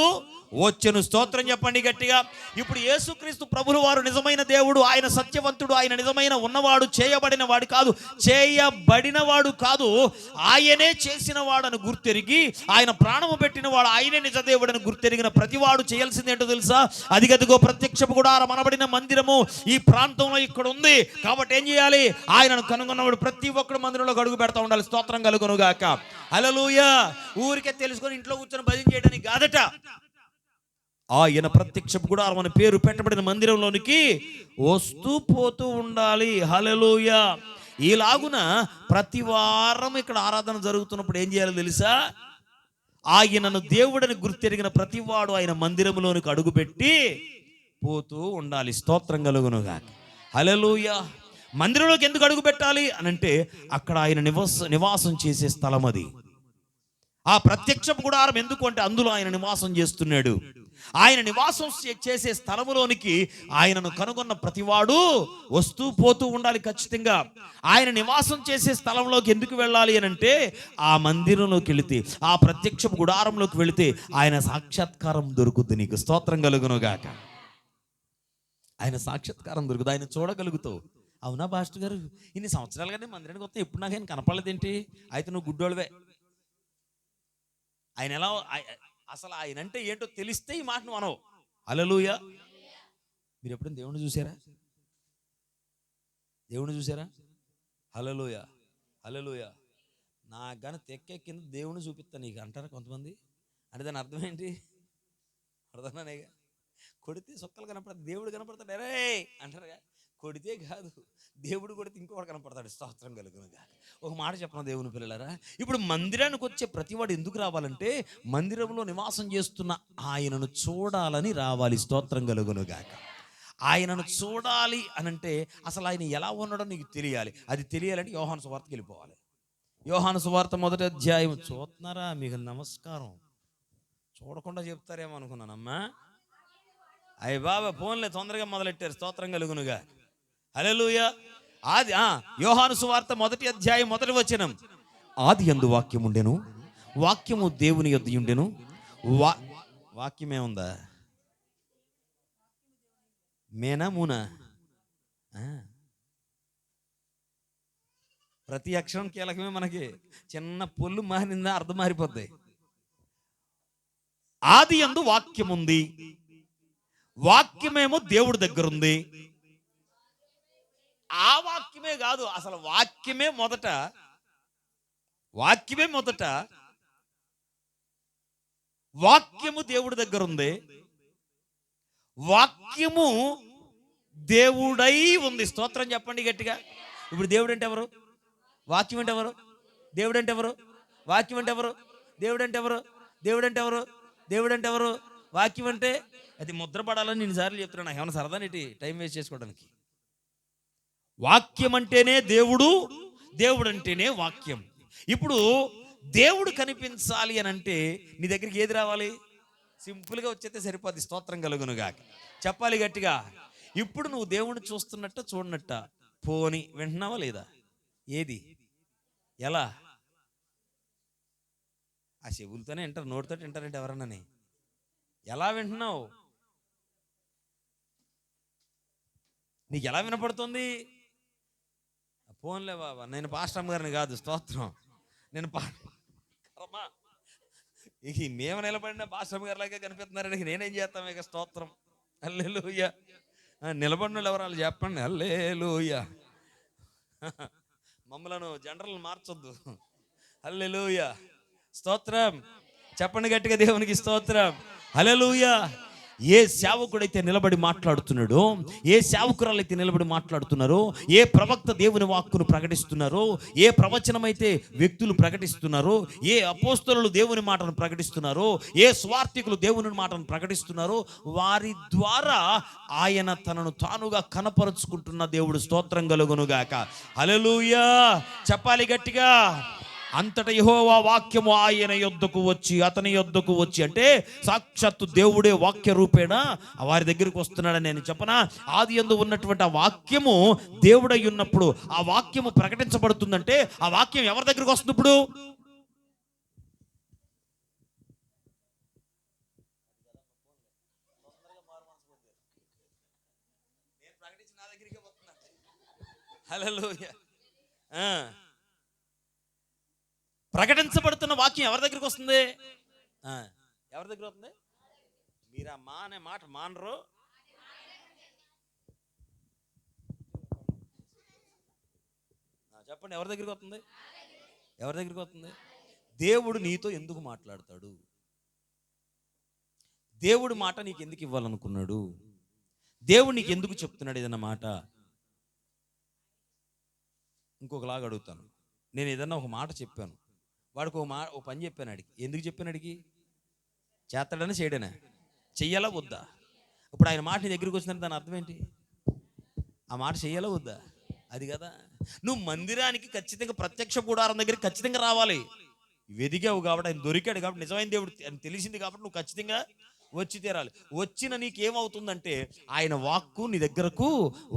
వచ్చెను. స్తోత్రం చెప్పండి గట్టిగా. ఇప్పుడు యేసుక్రీస్తు ప్రభులు వారు నిజమైన దేవుడు, ఆయన సత్యవంతుడు, ఆయన నిజమైన ఉన్నవాడు, చేయబడిన వాడు కాదు, చేయబడినవాడు కాదు, ఆయనే చేసిన వాడని గుర్తెరిగి, ఆయన ప్రాణము పెట్టిన వాడు, ఆయనే నిజ దేవుడని గుర్తెరిగిన ప్రతివాడు చేయాల్సింది ఏంటో తెలుసా? అదిగదిగో ప్రత్యక్షపు గుడారం అనబడిన మందిరము ఈ ప్రాంతంలో ఇక్కడ ఉంది. కాబట్టి ఏం చేయాలి? ఆయనను కనుగొన్నవాడు ప్రతి ఒక్కడు మందిరంలో అడుగు పెడతా ఉండాలి. స్తోత్రం కలుగునుగాక. హల్లెలూయా. ఊరికే తెలుసుకొని ఇంట్లో కూర్చొని భజన చేయడానికి కాదట. ఆయన ప్రత్యక్షపు గుడారం అనే పేరు పెట్టబడిన మందిరంలోనికి వస్తూ పోతూ ఉండాలి. హల్లెలూయా. ఈలాగున ప్రతి వారం ఇక్కడ ఆరాధన జరుగుతున్నప్పుడు ఏం చేయాలో తెలుసా? ఆయనను దేవుడని గుర్తెరిగిన ప్రతివాడు ఆయన మందిరంలోనికి అడుగుపెట్టి పోతూ ఉండాలి. స్తోత్రం కలుగునుగా. హల్లెలూయా. మందిరంలోకి ఎందుకు అడుగు పెట్టాలి అనంటే, అక్కడ ఆయన నివాసం చేసే స్థలం అది. ఆ ప్రత్యక్షపు గుడారం ఎందుకు అంటే, అందులో ఆయన నివాసం చేస్తున్నాడు. ఆయన నివాసం చేసే స్థలములోనికి ఆయనను కనుగొన్న ప్రతివాడు వస్తూ పోతూ ఉండాలి ఖచ్చితంగా. ఆయన నివాసం చేసే స్థలంలోకి ఎందుకు వెళ్ళాలి అని అంటే, ఆ మందిరంలోకి వెళితే, ఆ ప్రత్యక్షపు గుడారంలోకి వెళితే ఆయన సాక్షాత్కారం దొరుకుతుంది నీకు. స్తోత్రం కలుగునుగాక. ఆయన సాక్షాత్కారం దొరుకుతుంది, ఆయన చూడగలుగుతావు. అవునా పాస్టర్ గారు, ఇన్ని సంవత్సరాలుగానే మందిరానికి వస్తే ఎప్పుడు నాకు ఆయన కనపడలేదేంటి? అయితే నువ్వు గుడ్డోళ్ళవే. ఆయన ఎలా, అసలు ఆయన అంటే ఏంటో తెలిస్తే ఈ మాట నువ్వు అనవు. హల్లెలూయా. మీరు ఎప్పుడైనా దేవుణ్ణి చూసారా? హల్లెలూయా. హల్లెలూయా. నాకు కానీ తెక్కే కింద దేవుణ్ణి చూపిస్తా నీకు అంటారా కొంతమంది. అంటే దాని అర్థం ఏంటి? అర్థమనే, కొడితే సొక్కలు కనపడతాడు, దేవుడు కనపడతాడు అరే అంటారుగా. కొడితే కాదు, దేవుడు కొడితే ఇంకొకటి కనపడతాడు. స్తోత్రం కలుగునుగా. ఒక మాట చెప్పను దేవుని పిల్లలారా, ఇప్పుడు మందిరానికి వచ్చే ప్రతివాడు ఎందుకు రావాలంటే, మందిరంలో నివాసం చేస్తున్న ఆయనను చూడాలని రావాలి. స్తోత్రం కలుగునుగాక. ఆయనను చూడాలి అనంటే అసలు ఆయన ఎలా ఉన్నాడో నీకు తెలియాలి. అది తెలియాలంటే యోహాను సువార్తకి వెళ్ళిపోవాలి. యోహాను సువార్త 1వ అధ్యాయం చూస్తున్నారా? మీకు నమస్కారం. చూడకుండా చెప్తారేమో అనుకున్నానమ్మా. అయ్య బాబా, ఫోన్లే తొందరగా మొదలెట్టారు. స్తోత్రం కలుగునుగా. హల్లెలూయా. ఆది యోహాను సువార్త 1వ అధ్యాయం 1వ వచనం. ఆది యందు వాక్యం ఉండెను, వాక్యము దేవుని యొద్ద ఉండెను. వాక్యమే ఉందా? మేనా మూనా? ప్రతి అక్షరం కీలకమే. మనకి చిన్న పొల్లు మారిందా అర్థం మారిపోద్ది. ఆది యందు వాక్యం ఉంది, వాక్యమేమో దేవుడి దగ్గర ఉంది. ఆ వాక్యమే కాదు, అసలు వాక్యమే మొదట వాక్యము దేవుడి దగ్గర ఉంది, వాక్యము దేవుడై ఉంది. స్తోత్రం చెప్పండి గట్టిగా. ఇప్పుడు దేవుడు అంటే ఎవరు? వాక్యం అంటే ఎవరు? దేవుడు అంటే ఎవరు? వాక్యం అంటే ఎవరు? దేవుడు అంటే ఎవరు? దేవుడు అంటే ఎవరు? దేవుడు అంటే ఎవరు? వాక్యం అంటే అది ముద్ర పడాలని ఎన్నిసార్లు చెప్తున్నా. నాకు ఏమైనా సరదా ఏంటి టైం వేస్ట్ చేసుకోవడానికి? వాక్యం అంటేనే దేవుడు, దేవుడు అంటేనే వాక్యం. ఇప్పుడు దేవుడు కనిపించాలి అని అంటే నీ దగ్గరికి ఏది రావాలి? సింపుల్గా వచ్చేస్తే సరిపోద్ది. స్తోత్రం కలుగునుగా. చెప్పాలి గట్టిగా. ఇప్పుడు నువ్వు దేవుడిని చూస్తున్నట్ట చూడనట్ట పోని వింటున్నావా లేదా? ఏది? ఎలా? ఆ చెవులతోనే వింటారు, నోటితో వింటారంటే ఎవరన్నాని? ఎలా వింటున్నావు? నీకు ఎలా వినపడుతుంది? ఫోన్లే బాబా, నేను పాస్టర్ గారిని కాదు. స్తోత్రం. నేను ఇక మేము నిలబడిన పాస్టర్ గారిలాగే కనిపిస్తున్నారని నేనేం చేస్తాం ఇక. స్తోత్రం. హల్లెలూయా. నిలబడిన వాళ్ళు ఎవరు? వాళ్ళు చెప్పండి. హల్లెలూయా. మమ్మలను జనరల్ మార్చొద్దు. హల్లెలూయా. స్తోత్రం. చెప్పండి గట్టిగా దేవునికి స్తోత్రం. హల్లెలూయా. ఏ సేవకుడైతే నిలబడి మాట్లాడుతున్నాడో, ఏ సేవకురాలైతే నిలబడి మాట్లాడుతున్నారో, ఏ ప్రవక్త దేవుని వాక్కును ప్రకటిస్తున్నారో, ఏ ప్రవచనమైతే వ్యక్తులు ప్రకటిస్తున్నారో, ఏ అపోస్తలులు దేవుని మాటను ప్రకటిస్తున్నారో, ఏ స్వార్థికులు దేవుని మాటను ప్రకటిస్తున్నారో, వారి ద్వారా ఆయన తనను తానుగా కనపరుచుకుంటున్న దేవుడు. స్తోత్రం కలుగునుగాక. హల్లెలూయా. చెప్పాలి గట్టిగా. అంతట యెహోవా వాక్యము ఆయన యొద్దకు వచ్చి, అతని యొద్దకు వచ్చి అంటే సాక్షాత్తు దేవుడే వాక్య రూపేణ వారి దగ్గరికి వస్తున్నాడని నేను చెప్పనా? ఆది యందు ఉన్నటువంటి ఆ వాక్యము దేవుడై ఉన్నప్పుడు ఆ వాక్యము ప్రకటించబడుతుందంటే ఆ వాక్యం ఎవరి దగ్గరికి వస్తుంది? ఇప్పుడు హల్లెలూయా. ప్రకటించబడుతున్న వాక్యం ఎవరి దగ్గరికి వస్తుంది? ఎవరి దగ్గర వస్తుంది? మీరు ఆ మా అనే మాట మానరు. చెప్పండి, ఎవరి దగ్గరికి వస్తుంది? ఎవరి దగ్గరికి వస్తుంది? దేవుడు నీతో ఎందుకు మాట్లాడతాడు? దేవుడు మాట నీకు ఎందుకు ఇవ్వాలనుకున్నాడు? దేవుడు నీకు ఎందుకు చెప్తున్నాడు ఏదన్నా మాట? ఇంకొకలాగా అడుగుతాను. నేను ఏదన్నా ఒక మాట చెప్పాను, వాడికి ఒక పని చెప్పాను. అడిగి ఎందుకు చెప్పాను? అడిగి చేస్తాడని చేయడనే? చెయ్యాలా వద్దా? ఇప్పుడు ఆయన మాట నీ దగ్గరికి వచ్చిందంటే దాని అర్థం ఏంటి? ఆ మాట చెయ్యాలా వద్దా? అది కదా. నువ్వు మందిరానికి ఖచ్చితంగా ప్రత్యక్ష గుడారం దగ్గరికి ఖచ్చితంగా రావాలి. వెదిగావు కాబట్టి, ఆయన దొరికాడు కాబట్టి, నిజమైన దేవుడు అని తెలిసింది కాబట్టి నువ్వు ఖచ్చితంగా వచ్చి తీరాలి. వచ్చిన నీకేమవుతుందంటే ఆయన వాక్కు నీ దగ్గరకు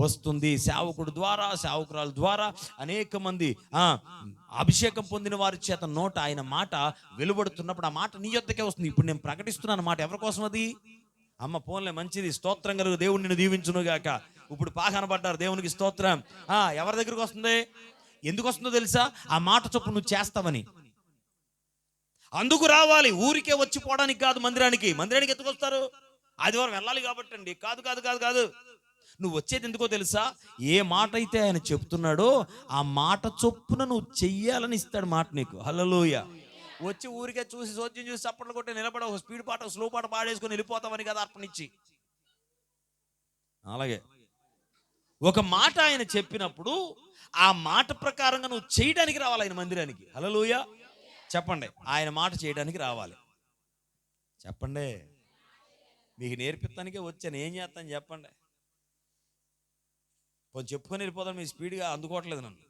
వస్తుంది. సేవకుడు ద్వారా, సేవకురాల ద్వారా అనేక మంది అభిషేకం పొందిన వారి చేత నోట ఆయన మాట వెలువడుతున్నప్పుడు ఆ మాట నీ యొద్దకే వస్తుంది. ఇప్పుడు నేను ప్రకటిస్తున్నాను మాట ఎవరి కోసం? అది అమ్మ పోన్లే, మంచిది. స్తోత్రం కలుగు. దేవుడు నిన్ను దీవించును గాక. ఇప్పుడు బాగా కనబడ్డారు. దేవునికి స్తోత్రం. ఎవరి దగ్గరకు వస్తుంది? ఎందుకు వస్తుందో తెలుసా? ఆ మాట చొప్పు నువ్వు చేస్తావని. అందుకు రావాలి. ఊరికే వచ్చిపోవడానికి కాదు. మందిరానికి ఎందుకు వస్తారు? ఆదివారం వెళ్ళాలి కాబట్టి అండి. కాదు కాదు కాదు కాదు. నువ్వు వచ్చేది ఎందుకో తెలుసా? ఏ మాట అయితే ఆయన చెప్తున్నాడో ఆ మాట చొప్పున నువ్వు చెయ్యాలని ఇస్తాడు మాట నీకు. హల్లెలూయా. వచ్చి ఊరికే చూసి సోద్యం చూసి చప్పట్లు కొట్టి నిలబడ ఒక స్పీడ్ పాట, స్లో పాట పాడేసుకొని వెళ్ళిపోతామని కదా అర్పణిచ్చి. అలాగే ఒక మాట ఆయన చెప్పినప్పుడు ఆ మాట ప్రకారంగా నువ్వు చేయడానికి రావాలి ఆయన మందిరానికి. హల్లెలూయా. చెప్పండి, ఆయన మాట చేయడానికి రావాలి. చెప్పండి. మీకు నేర్పిస్తానికే వచ్చాను, ఏం చేస్తాను చెప్పండి. కొంచెం చెప్పుకొని వెళ్ళిపోతాను, మీ స్పీడ్గా అందుకోవట్లేదు నన్ను.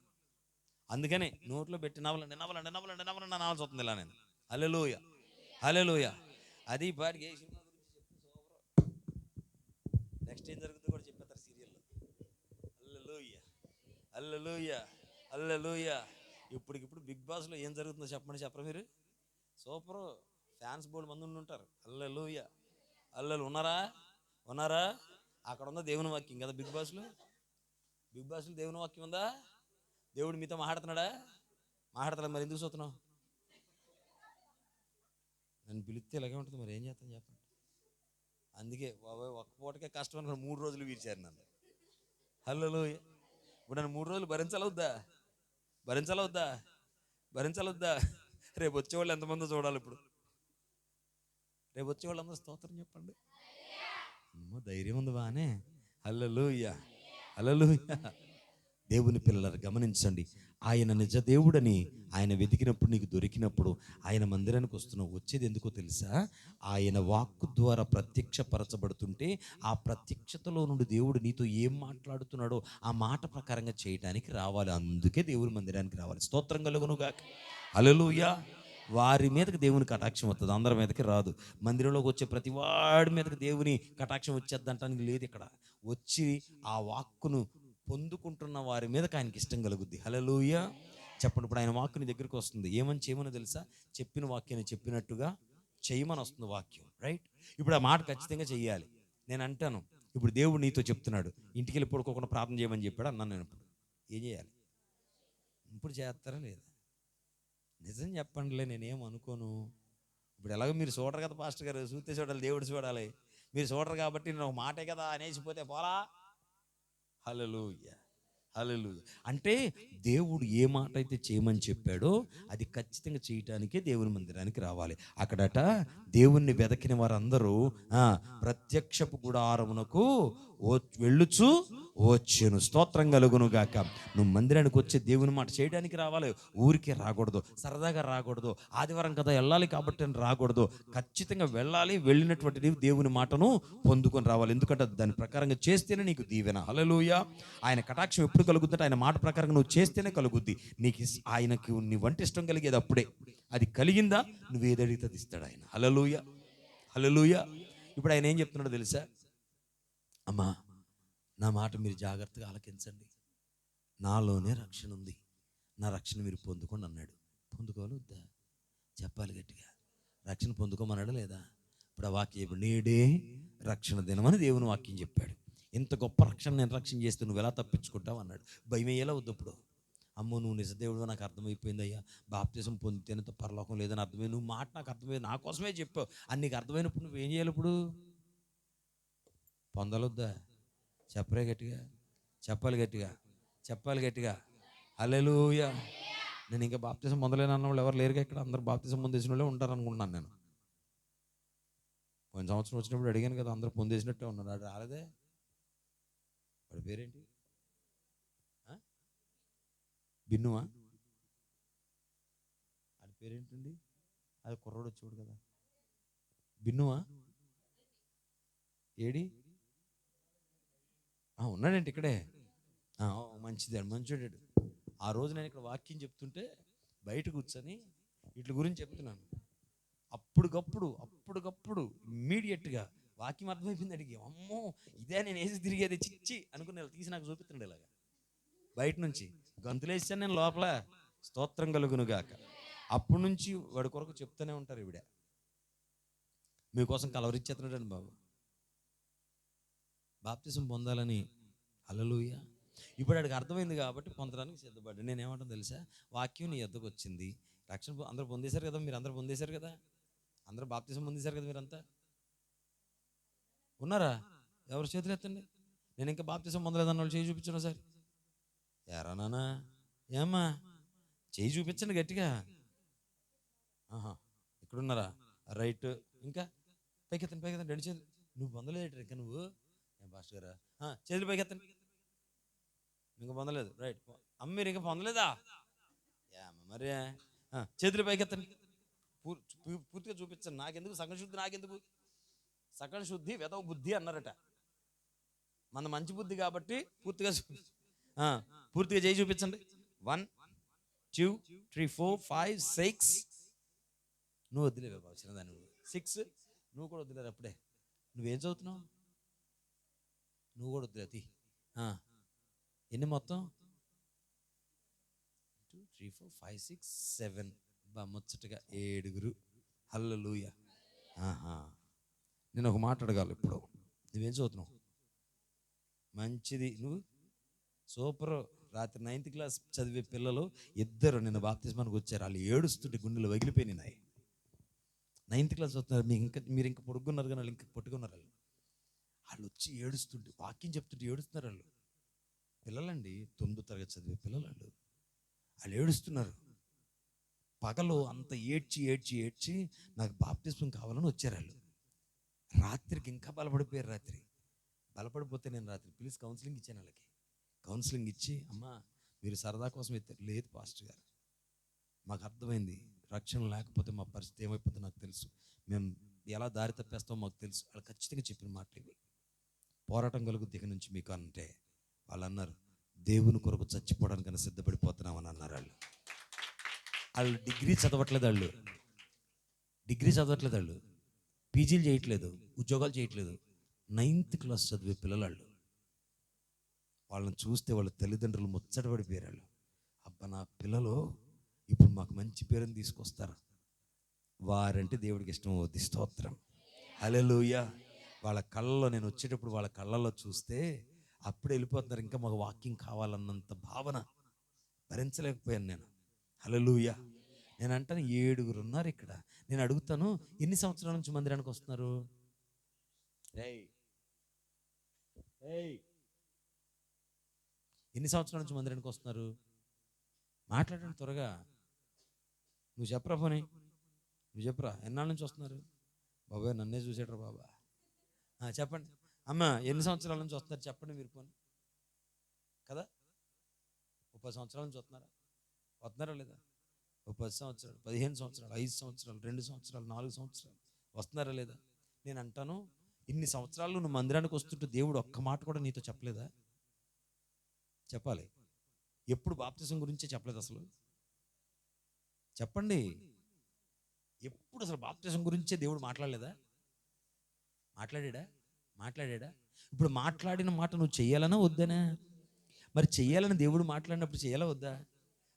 అందుకనే నోట్లో పెట్టి నవలండి నవలండి నవలండి నవలండి అనాల్సి వస్తుంది ఇలా నేను. హల్లెలూయ, హల్లెలూయ. అది పాటికి ఏ సినిమా గురించి చెప్తే నెక్స్ట్ ఏం జరుగుతుందో కూడా చెప్పేస్తారు సీరియల్లో. హల్లెలూయ, హల్లెలూయ, హల్లెలూయ. ఇప్పటికిప్పుడు బిగ్ బాస్లో ఏం జరుగుతుందో చెప్పరా మీరు? సూపరు. ఫ్యాన్స్ బోర్డు మంది ఉంటారు. హల్లెలూయ, హల్లెలూయా. ఉన్నారా? అక్కడ ఉందా దేవుని వాక్యం కదా బిగ్ బాస్లో? దేవుని వాక్యం ఉందా? దేవుడు మీతో మాట్లాడుతున్నాడా? మాట్లాడతలే, మరి ఎందుకు చూస్తున్నావు? నన్ను పిలిస్తే ఇలాగే ఉంటుంది, మరి ఏం చేస్తాను చెప్పండి. అందుకే బాబాయ్ ఒక్క పూటకే కష్టం అనుకుని 3 రోజులు వీర్చారు నన్ను. హల్లెలూయా. ఇప్పుడు నన్ను 3 రోజులు భరించాలొద్దా? రేపు వచ్చేవాళ్ళు ఎంతమందో చూడాలి. ఇప్పుడు రేపు వచ్చేవాళ్ళందరూ స్తోత్రం చెప్పండి. ధైర్యం ఉంది బానే. హల్లెలూయా, హల్లెలూయా. దేవుని పిల్లలు గమనించండి, ఆయన నిజ దేవుడని ఆయన వెతికినప్పుడు, నీకు దొరికినప్పుడు ఆయన మందిరానికి వస్తున్నావు. వచ్చేది ఎందుకో తెలుసా? ఆయన వాక్కు ద్వారా ప్రత్యక్షపరచబడుతుంటే ఆ ప్రత్యక్షతలో నుండి దేవుడు నీతో ఏం మాట్లాడుతున్నాడో ఆ మాట ప్రకారంగా చేయడానికి రావాలి. అందుకే దేవుని మందిరానికి రావాలి. స్తోత్రం కలుగునుగాక. హల్లెలూయా. వారి మీదకి దేవుని కటాక్షం వస్తుంది, అందరి మీదకి రాదు. మందిరంలోకి వచ్చే ప్రతి వాడి మీదకి దేవుని కటాక్షం వచ్చేద్దంటానికి లేదు. ఇక్కడ వచ్చి ఆ వాక్కును పొందుకుంటున్న వారి మీదకి ఆయనకి ఇష్టం కలుగుద్ది. హల్లెలూయా. చెప్పండి. ఇప్పుడు ఆయన వాక్కు నీ దగ్గరికి వస్తుంది. ఏమని చేయమని తెలుసా? చెప్పిన వాక్యాన్ని చెప్పినట్టుగా చేయమని వస్తుంది వాక్యం. రైట్. ఇప్పుడు ఆ మాట ఖచ్చితంగా చెయ్యాలి. నేను అంటాను, ఇప్పుడు దేవుడు నీతో చెప్తున్నాడు, ఇంటికి వెళ్ళి పడుకోకుండా ప్రార్థన చేయమని చెప్పాడు అన్నాను నేను. ఇప్పుడు ఏం చేయాలి? ఇప్పుడు చేస్తారా లేదా? నిజం చెప్పండిలే, నేనేం అనుకోను. ఇప్పుడు ఎలాగో మీరు చూడరు కదా పాస్టర్ గారు, చూస్తే చూడాలి, దేవుడు చూడాలి. మీరు చూడరు కాబట్టి నేను ఒక మాటే కదా అనేసిపోతే పోలా. హల్లెలూయా, హల్లెలూయా. అంటే దేవుడు ఏ మాట అయితే చేయమని చెప్పాడో అది ఖచ్చితంగా చేయటానికే దేవుని మందిరానికి రావాలి. అక్కడట దేవుణ్ణి వెదకిన వారందరూ ప్రత్యక్షపు గుడారమునకు వెళ్ళుచు వచ్చును. స్తోత్రం కలుగును గాక. నువ్వు మందిరానికి వచ్చే దేవుని మాట చేయడానికి రావాలి. ఊరికే రాకూడదు, సరదాగా రాకూడదు. ఆదివారం కదా వెళ్ళాలి కాబట్టి రాకూడదు. ఖచ్చితంగా వెళ్ళాలి. వెళ్ళినటువంటి దేవుని మాటను పొందుకొని రావాలి. ఎందుకంటే దాని ప్రకారంగా చేస్తేనే నీకు దీవెన. హల్లెలూయా. ఆయన కటాక్షం ఎప్పుడు కలుగుతుంటే ఆయన మాట ప్రకారంగా నువ్వు చేస్తేనే కలుగుద్ది. నీకు ఆయనకు నీ వంట ఇష్టం కలిగేది అప్పుడే. అది కలిగిందా నువ్వు ఏదడిగితే అది ఇస్తాడు ఆయన. హల్లెలూయా, హల్లెలూయా. ఇప్పుడు ఆయన ఏం చెప్తున్నాడో తెలుసా? అమ్మా, నా మాట మీరు జాగ్రత్తగా ఆలకించండి. నాలోనే రక్షణ ఉంది, నా రక్షణ మీరు పొందుకోండి అన్నాడు. పొందుకోవాలి వద్దా? చెప్పాలి గట్టిగా. రక్షణ పొందుకోమన్నాడా లేదా? ఇప్పుడు ఆ వాక్యం నేడే రక్షణ దినమని దేవుని వాక్యం చెప్పాడు. ఇంత గొప్ప రక్షణ నేను రక్షణ చేస్తే నువ్వు ఎలా తప్పించుకుంటావు అన్నాడు. భయం ఎలా వద్దు. ఇప్పుడు అమ్మో నువ్వు నిజదేవుడు నాకు అర్థమైపోయింది అయ్యా, బాప్తిజం పొందితేనే పరలోకం లేదని అర్థమైంది. నువ్వు మాట నాకు అర్థమైంది, నా కోసమే చెప్పావు అని నీకు అర్థమైనప్పుడు నువ్వేం చేయాలి? ఇప్పుడు పొందాలొద్దా? చెప్పరే గట్టిగా, చెప్పాలి గట్టిగా. హల్లెలూయా. నేను ఇంకా బాప్తిజం పొందలేను అన్న వాళ్ళు ఎవరు లేరుగా ఇక్కడ. అందరూ బాప్తిజం పొందేసిన వాళ్ళే ఉంటారు అనుకుంటున్నాను నేను. కొంచెం సంవత్సరం వచ్చినప్పుడు అడిగాను కదా, అందరూ పొందేసినట్టే ఉన్నారు. అది రాలేదే. వాడి పేరేంటి? బిన్నువా? అది పేరేంటండి? అది కుర్రోడు వచ్చాడు కదా, బిన్నువా? ఏడి ఉన్నాడంటే ఇక్కడే. మంచివాడు. ఆ రోజు నేను ఇక్కడ వాక్యం చెప్తుంటే బయట కూర్చొని వీటి గురించి చెప్తున్నాను. అప్పటికప్పుడు ఇమ్మీడియట్గా వాక్యం అర్థమైపోయింది. అడిగి అమ్మో ఇదే నేను వేసి తిరిగేది చిచ్చి అనుకుని తీసి నాకు చూపిస్తున్నాడు. ఇలాగా బయట నుంచి గంతులేసాను నేను లోపల. స్తోత్రం కలుగునుగాక. అప్పటి నుంచి వాడి కొరకు చెప్తూనే ఉంటారు. ఈవిడ మీకోసం కలవరిచ్చేస్తున్నాడండి బాబు, బాప్తిజం పొందాలని. హల్లెలూయా. ఇప్పుడు వాడికి అర్థమైంది కాబట్టి పొందడానికి సిద్ధపడ్డా. నేనేమంటాను తెలుసా? వాక్యం నీ ఎద్దకు వచ్చింది, రక్షణ అందరూ పొందేశారు కదా, మీరు అందరూ పొందేశారు కదా, అందరూ బాప్తిజం పొందేశారు కదా, మీరంతా ఉన్నారా? ఎవరు చేతులు ఎత్తండి. నేను ఇంకా బాప్తిజం పొందలేదన్న వాళ్ళు చేయి చూపించండి సార్. ఎరా నానా, ఏమ్మా చేయి చూపించండి గట్టిగా. ఇక్కడున్నారా? రైట్. ఇంకా పైకెత్తండి 2 చేతులు. నువ్వు పొందలేదు ఇంకా నువ్వు ఏం పాస్టర్ గారా? చేతులు పైకెత్తండి. ఇంకా పొందలేదు. రైట్. అమ్మ మీరు ఇంకా పొందలేదా? మరి చేతులు పైకెత్తండి. పూర్తిగా చూపించండి. నాకెందుకు సగం శుద్ధి? నాకెందుకు సగం శుద్ధి? వెదవ బుద్ధి అన్నారట. మన మంచి బుద్ధి కాబట్టి పూర్తిగా చేయి చూపించండి. 1 2 3 4 5 6. నువ్వు వద్దులే బాబు, చిన్నదాన్ని. 6 నువ్వు కూడా వద్దులేదు అప్పుడే. నువ్వేం చదువుతున్నావు? నువ్వు కూడా వద్దులే. ఎన్ని మొత్తం? 2 3 4 5 6 7. ముచ్చటగా 7. హల్లెలూయా. నేను ఒక మాట అడగాలి ఇప్పుడు. నువ్వేం చదువుతున్నావు? మంచిది, నువ్వు సూపర్. రాత్రి 9th క్లాస్ చదివే పిల్లలు 2 నిన్న బాప్తిస్మానికి వచ్చారు. వాళ్ళు ఏడుస్తుంటే గుండెలు పగిలిపోయినాయి. 9th క్లాస్ వస్తున్నారు. మీరు ఇంకా పొడుగున్నారు, కానీ వాళ్ళు ఇంకా పొట్టుకున్నారు. వాళ్ళు వచ్చి ఏడుస్తుంటే, వాక్యం చెప్తుంటే ఏడుస్తున్నారు. వాళ్ళు పిల్లలండి, 9వ తరగతి చదివే పిల్లలు. వాళ్ళు ఏడుస్తున్నారు. పగలు అంత ఏడ్చి ఏడ్చి ఏడ్చి నాకు బాప్తిస్మం కావాలని వచ్చారు వాళ్ళు. రాత్రికి ఇంకా బలపడిపోయారు. రాత్రి బలపడిపోతే నేను రాత్రి పిలిచి కౌన్సిలింగ్ ఇచ్చాను వాళ్ళకి. కౌన్సిలింగ్ ఇచ్చి, అమ్మా మీరు సరదా కోసం ఎత్తారు. లేదు పాస్టర్ గారు, మాకు అర్థమైంది, రక్షణ లేకపోతే మా పరిస్థితి ఏమైపోతుందో నాకు తెలుసు, మేము ఎలా దారి తప్పేస్తామో మాకు తెలుసు. వాళ్ళు ఖచ్చితంగా చెప్పిన మాటలు ఇవి. పోరాటం కలుగుద్ది ఇక నుంచి మీకు అంటే. వాళ్ళు అన్నారు, దేవుని కొరకు చచ్చిపోవడానికన్నా సిద్ధపడిపోతున్నామని అన్నారు. వాళ్ళు డిగ్రీ చదవట్లేదు. వాళ్ళు పీజీలు చేయట్లేదు, ఉద్యోగాలు చేయట్లేదు. 9th క్లాస్ చదివే పిల్లలు. వాళ్ళని చూస్తే వాళ్ళ తల్లిదండ్రులు ముచ్చటపడిపోయారు. అబ్బా, నా పిల్లలు ఇప్పుడు మాకు మంచి పేరుని తీసుకొస్తారు. వారంటే దేవుడికి ఇష్టం అవుద్ది. స్తోత్రం, హల్లెలూయా. వాళ్ళ కళ్ళలో, నేను వచ్చేటప్పుడు వాళ్ళ కళ్ళల్లో చూస్తే అప్పుడే వెళ్ళిపోతున్నారు. ఇంకా మాకు వాకింగ్ కావాలన్నంత భావన భరించలేకపోయాను నేను. హల్లెలూయా. నేను అంటాను 7 ఉన్నారు ఇక్కడ. నేను అడుగుతాను, ఎన్ని సంవత్సరాల నుంచి మందిరానికి వస్తున్నారు? ఎన్ని సంవత్సరాల నుంచి మందిరానికి వస్తున్నారు? మాట్లాడండి త్వరగా. నువ్వు చెప్పరా, పోనీ నువ్వు చెప్పరా. ఎన్నాళ్ళ నుంచి వస్తున్నారు? బాబాయ్ నన్నే చూసాడరా బాబా. చెప్పండి అమ్మ, ఎన్ని సంవత్సరాల నుంచి వస్తున్నారు చెప్పండి మీరు, పోనీ కదా. 30 సంవత్సరాల నుంచి వస్తున్నారా లేదా? 10 సంవత్సరాలు, 15 సంవత్సరాలు, 5 సంవత్సరాలు, 2 సంవత్సరాలు, 4 సంవత్సరాలు వస్తున్నారా లేదా? నేను అంటాను, ఇన్ని సంవత్సరాలు నువ్వు మందిరానికి వస్తుంటే దేవుడు ఒక్క మాట కూడా నీతో చెప్పలేదా? చెప్పాలి. ఎప్పుడు బాప్తిసం గురించే చెప్పలేదు అసలు? చెప్పండి. ఎప్పుడు అసలు బాప్తిసం గురించే దేవుడు మాట్లాడలేదా? మాట్లాడా? ఇప్పుడు మాట్లాడిన మాట నువ్వు చెయ్యాలనా వద్దనా? మరి చెయ్యాలని దేవుడు మాట్లాడినప్పుడు చెయ్యాలా వద్దా?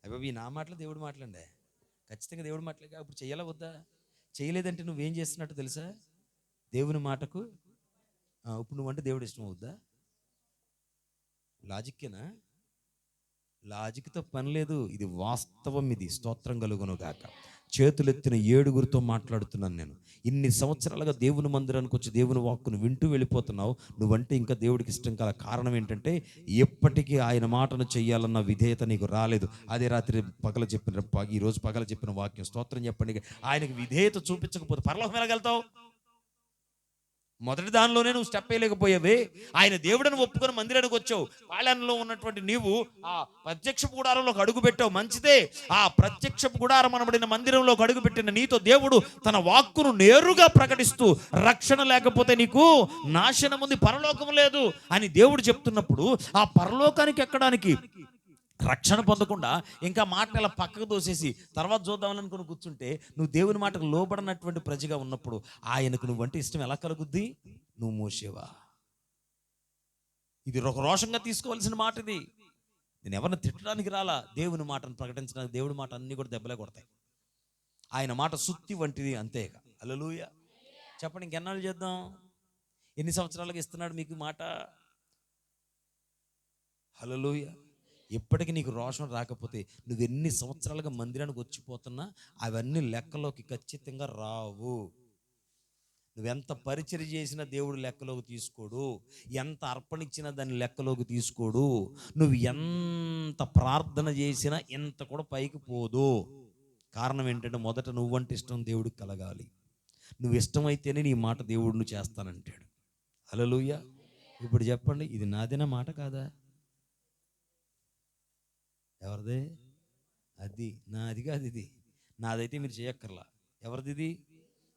అవి నా మాటలు దేవుడు మాట్లాడే, ఖచ్చితంగా దేవుడు మాట్లాడగా అప్పుడు చెయ్యాలా వద్దా? చేయలేదంటే నువ్వేం చేస్తున్నట్టు తెలుసా? దేవుని మాటకు ఇప్పుడు నువ్వంటే దేవుడు ఇష్టం అవుద్దా? లాజిక్కేనా? లాజిక్తో పని లేదు. ఇది వాస్తవం. ఇది స్తోత్రం కలుగును గాక. చేతులెత్తిన 7 మాట్లాడుతున్నాను నేను. ఇన్ని సంవత్సరాలుగా దేవుని మందిరానికి వచ్చి దేవుని వాక్కును వింటూ వెళ్ళిపోతున్నావు. నువ్వంటే ఇంకా దేవుడికి ఇష్టం కాల. కారణం ఏంటంటే ఎప్పటికీ ఆయన మాటను చెయ్యాలన్న విధేయత నీకు రాలేదు. అదే రాత్రి ఈరోజు పగల చెప్పిన వాక్యం. స్తోత్రం చెప్పండి. ఆయనకి విధేయత చూపించకపోతే పరలోకం వెళ్ళగలుగుతావు? మొదటి దానిలోనే నువ్వు స్టెప్ వేయలేకపోయావే. ఆయన దేవుడిని ఒప్పుకొని మందిరానికి వచ్చావు. పాలనలో ఉన్నటువంటి నీవు ఆ ప్రత్యక్ష గుడారంలోకి అడుగు పెట్టావు, మంచిదే. ఆ ప్రత్యక్ష గుడారం అనబడిన మందిరంలోకి అడుగు పెట్టిన నీతో దేవుడు తన వాక్కును నేరుగా ప్రకటిస్తూ, రక్షణ లేకపోతే నీకు నాశనం ఉంది, పరలోకం లేదు అని దేవుడు చెప్తున్నప్పుడు, ఆ పరలోకానికి ఎక్కడానికి, రక్షణ పొందకుండా ఇంకా మాటల పక్కకు దోసేసి తర్వాత చూద్దామని అనుకుని కూర్చుంటే, నువ్వు దేవుని మాటకు లోబడినటువంటి ప్రజగా ఉన్నప్పుడు ఆయనకు నువ్వంటే ఇష్టం ఎలా కలుగుద్ది? నువ్వు మోసేవా? ఇది ఒక రోషంగా తీసుకోవాల్సిన మాట. ఇది నేను ఎవరిని తిట్టడానికి రాలా, దేవుని మాటను ప్రకటించడానికి. దేవుని మాట అన్నీ కూడా దెబ్బలే కొడతాయి. ఆయన మాట సుత్తి వంటిది, అంతేగా. హల్లెలూయా. చెప్పండి, ఇంకెన్నాళ్ళు చేద్దాం? ఎన్ని సంవత్సరాలుగా ఇస్తున్నాడు మీకు మాట? హల్లెలూయా. ఎప్పటికీ నీకు రోషం రాకపోతే నువ్వు ఎన్ని సంవత్సరాలుగా మందిరానికి వచ్చిపోతున్నా అవన్నీ లెక్కలోకి ఖచ్చితంగా రావు. నువ్వెంత పరిచర్య చేసినా దేవుడు లెక్కలోకి తీసుకోడు. ఎంత అర్పణించినా దాన్ని లెక్కలోకి తీసుకోడు. నువ్వు ఎంత ప్రార్థన చేసినా ఎంత కూడా పైకి పోదు. కారణం ఏంటంటే, మొదట నువ్వంటే ఇష్టం దేవుడికి కలగాలి. నువ్వు ఇష్టమైతేనే నీ మాట దేవుడిని చేస్తానంటాడు. హల్లెలూయా. ఇప్పుడు చెప్పండి, ఇది నాదేనా మాట కాదా? ఎవరిదే? అది నాది కాదు. ఇది నాదైతే మీరు చేయక్కర్లా. ఎవరిది ఇది?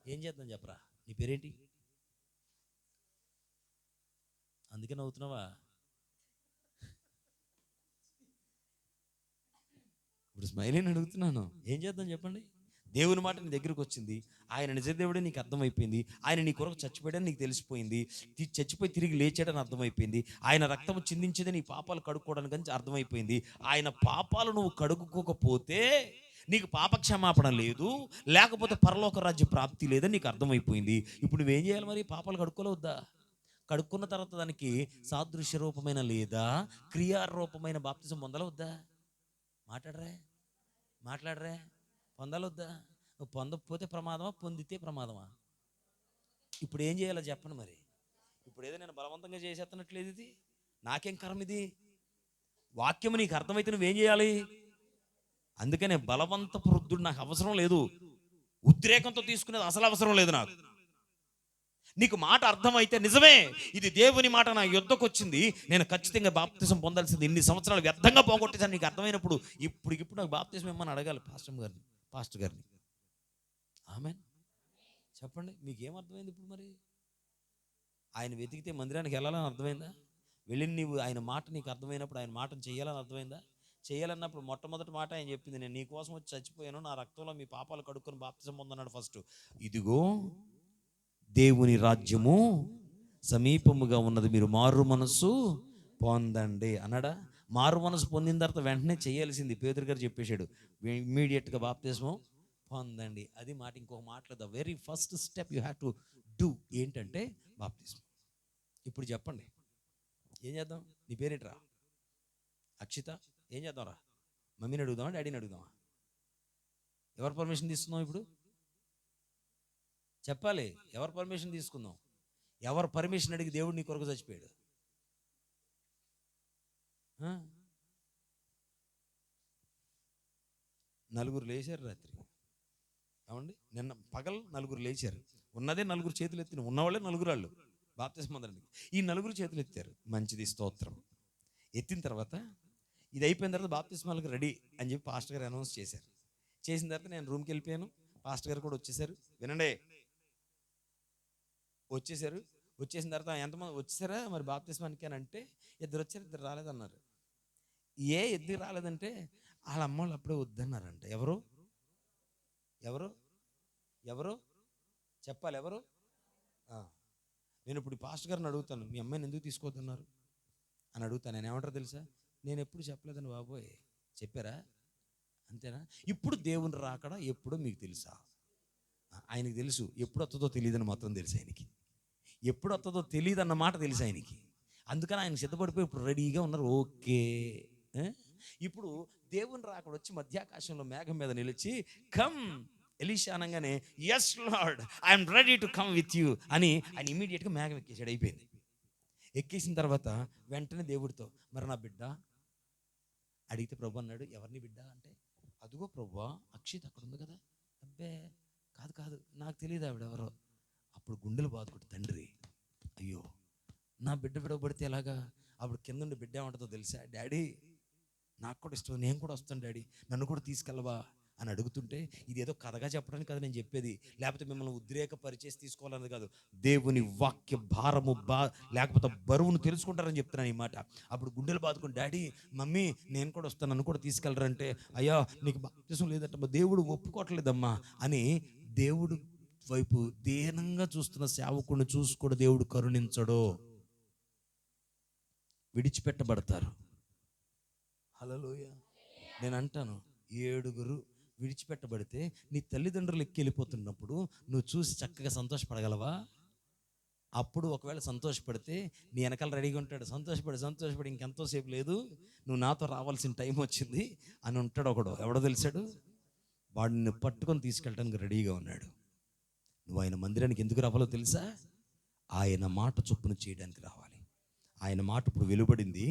ఏం చేద్దాం చెప్పరా? నీ పేరేంటి? అందుకే నవ్వుతున్నావా? ఇప్పుడు స్మైలీని అడుగుతున్నాను, ఏం చేద్దాం చెప్పండి? దేవుని మాట నీ దగ్గరికి వచ్చింది, ఆయన నిజదేవుడే నీకు అర్థమైపోయింది, ఆయన నీ కొరకు చచ్చిపోయాడని నీకు తెలిసిపోయింది, చచ్చిపోయి తిరిగి లేచాడని అర్థమైపోయింది, ఆయన రక్తము చిందించేది నీ పాపాలు కడుక్కోవడానికి అని అర్థమైపోయింది. ఆయన పాపాలు నువ్వు కడుక్కోకపోతే నీకు పాపక్షమాపణ లేదు, లేకపోతే పరలోక రాజ్య ప్రాప్తి లేదని నీకు అర్థమైపోయింది. ఇప్పుడు నువ్వేం చేయాలి మరి? పాపాలు కడుక్కోలేవద్దా? కడుక్కున్న తర్వాత దానికి సాదృశ్య రూపమైన లేదా క్రియారూపమైన బాప్తిజం పొందలవద్దా? మాట్లాడరే మాట్లాడరే పొందాలొద్దా? నువ్వు పొందకపోతే ప్రమాదమా, పొందితే ప్రమాదమా? ఇప్పుడు ఏం చేయాలో చెప్పండి మరి? ఇప్పుడు ఏదో నేను బలవంతంగా చేసేస్తున్నట్లేదు, ఇది నాకేం కర్మ, ఇది వాక్యము నీకు అర్థమైతే నువ్వేం చేయాలి? అందుకనే బలవంతపు వృద్ధుడు నాకు అవసరం లేదు, ఉద్రేకంతో తీసుకునేది అసలు అవసరం లేదు నాకు. నీకు మాట అర్థమైతే నిజమే, ఇది దేవుని మాట నా యుద్ధకు వచ్చింది, నేను ఖచ్చితంగా బాప్తిజం పొందాల్సింది, ఇన్ని సంవత్సరాలు వ్యర్థంగా పోగొట్టేసాను, నీకు అర్థమైనప్పుడు ఇప్పుడు నాకు బాప్తిజం ఇమ్మని అడగాలి పాస్టర్ గారిని. ఆమేన్ చెప్పండి, మీకేం అర్థమైంది ఇప్పుడు మరి? ఆయన వెతికితే మందిరానికి వెళ్ళాలని అర్థమైందా? వెళ్ళి నీవు ఆయన మాట నీకు అర్థమైనప్పుడు ఆయన మాటను చేయాలని అర్థమైందా? చేయాలన్నప్పుడు మొట్టమొదటి మాట ఆయన చెప్పింది, నేను నీ కోసం వచ్చి చచ్చిపోయాను, నా రక్తంలో మీ పాపాలు కడుక్కొని బాప్తిజం పొందన్నాడు ఫస్ట్. ఇదిగో దేవుని రాజ్యము సమీపముగా ఉన్నది, మీరు మారు మనసు పొందండి అన్నాడా? మారు మనసు పొందిన తర్వాత వెంటనే చేయాల్సింది పేతురు గారు చెప్పేశాడు, ఇమ్మీడియట్గా బాప్తిజం పొందండి. అది మాట. ఇంకొక మాటలో the very first step you have to do ఏంటంటే బాప్తిజం. ఇప్పుడు చెప్పండి ఏం చేద్దాం? నీ పేరేంట్రా? అక్షిత. ఏం చేద్దాం రా? మమ్మీని అడుగుదామా, డాడీని అడుగుదామా? ఎవరు పర్మిషన్ తీసుకుందాం ఇప్పుడు? చెప్పాలి, ఎవరు పర్మిషన్ తీసుకుందాం? ఎవరు పర్మిషన్ అడిగి దేవుడు నీ కొరకు చచ్చిపోయాడు? నలుగురు లేచారు రాత్రి, అవండి నిన్న పగలు నలుగురు లేచారు, ఉన్నదే నలుగురు చేతులు ఎత్తిన, ఉన్నవాళ్ళే నలుగురు, వాళ్ళు బాప్తిజం పొందడానికి ఈ నలుగురు చేతులు ఎత్తారు. మంచిది, స్తోత్రం. ఎత్తిన తర్వాత ఇది అయిపోయిన తర్వాత బాప్తిస్మాలకు రెడీ అని చెప్పి పాస్టర్ గారు అనౌన్స్ చేశారు. చేసిన తర్వాత నేను రూమ్కి వెళ్ళిపోయాను, పాస్టర్ గారు కూడా వచ్చేసారు. వినండి, వచ్చేసారు. వచ్చేసిన తర్వాత ఎంతమంది వచ్చేసారా మరి బాప్తిస్మానికి అని అంటే, ఇద్దరు వచ్చారు, ఇద్దరు రాలేదన్నారు. ఇద్దరు రాలేదంటే వాళ్ళ అమ్మోళ్ళు అప్పుడే వద్దన్నారంట. ఎవరు ఎవరు ఎవరు చెప్పాలి, ఎవరు? నేను ఇప్పుడు పాస్టర్ గారిని అడుగుతాను, మీ అమ్మాయిని ఎందుకు తీసుకోవద్దన్నారు అని అడుగుతాను. నేను ఏమంటారు తెలుసా? నేను ఎప్పుడు చెప్పలేదని బాబోయ్, చెప్పారా? అంతేనా? ఇప్పుడు దేవుని రాకడా ఎప్పుడో మీకు తెలుసా? ఆయనకి తెలుసు, ఎప్పుడు వస్తుందో తెలియదని మాత్రం తెలుసు ఆయనకి. ఎప్పుడు వస్తుందో తెలియదు అన్న మాట తెలుసు ఆయనకి. అందుకని ఆయన సిద్ధపడిపోయి ఇప్పుడు రెడీగా ఉన్నారు. ఓకే, ఇప్పుడు దేవుని రాకడ వచ్చి మధ్యాకాశంలో మేఘం మీద నిలిచి కమ్ ఎలీషా అనగానే, yes Lord I'm ready to come with you అని ఆయన ఇమీడియట్గా మేఘం ఎక్కేసాడు. అయిపోయింది. ఎక్కేసిన తర్వాత వెంటనే దేవుడితో, మరి నా బిడ్డ అడిగితే ప్రభు అన్నాడు, ఎవరిని బిడ్డ అంటే, అదిగో ప్రభు అక్షిత్ అక్కడ ఉంది కదా. అబ్బే కాదు కాదు, నాకు తెలియదు ఆవిడ ఎవరో. అప్పుడు గుండెలు బాదుకుంటు, తండ్రి అయ్యో నా బిడ్డ విడవబడితే ఎలాగా? అప్పుడు కింద ఉండి బిడ్డ ఏమంటుందో తెలుసా? డాడీ నాకు కూడా ఇష్టం, నేను కూడా వస్తాను డాడీ, నన్ను కూడా తీసుకెళ్ళవా అని అడుగుతుంటే, ఇది ఏదో కథగా చెప్పడానికి కాదు నేను చెప్పేది, లేకపోతే మిమ్మల్ని ఉద్రేక పరిచేసి తీసుకోవాలన్నది కాదు. దేవుని వాక్య భారము లేకపోతే బరువును తెలుసుకుంటారని చెప్తున్నాను ఈ మాట. అప్పుడు గుండెలు బాదుకుని, డాడీ మమ్మీ నేను కూడా వస్తాను, నన్ను కూడా తీసుకెళ్ళరంటే, అయ్యా నీకు బాప్తిసం లేదంటమ్మా, దేవుడు ఒప్పుకోవట్లేదమ్మా అని దేవుడు వైపు దీనంగా చూస్తున్న సేవకుడిని చూసి కూడా దేవుడు కరుణించడు. విడిచిపెట్టబడతారు. హల్లెలూయా. నేను అంటాను, 7 విడిచిపెట్టబడితే నీ తల్లిదండ్రులు ఎక్కి వెళ్ళిపోతున్నప్పుడు నువ్వు చూసి చక్కగా సంతోషపడగలవా? అప్పుడు ఒకవేళ సంతోషపడితే నీ వెనకాల రెడీగా ఉంటాడు, సంతోషపడి ఇంకెంతోసేపు లేదు, నువ్వు నాతో రావాల్సిన టైం వచ్చింది అని ఉంటాడు ఒకడు. ఎవడో తెలిసాడు? వాడిని పట్టుకొని తీసుకెళ్ళడానికి రెడీగా ఉన్నాడు. నువ్వు ఆయన మందిరానికి ఎందుకు రావాలో తెలుసా? ఆయన మాట చొప్పున చేయడానికి రావాలి. ఆయన మాట ఇప్పుడు వెలువడింది,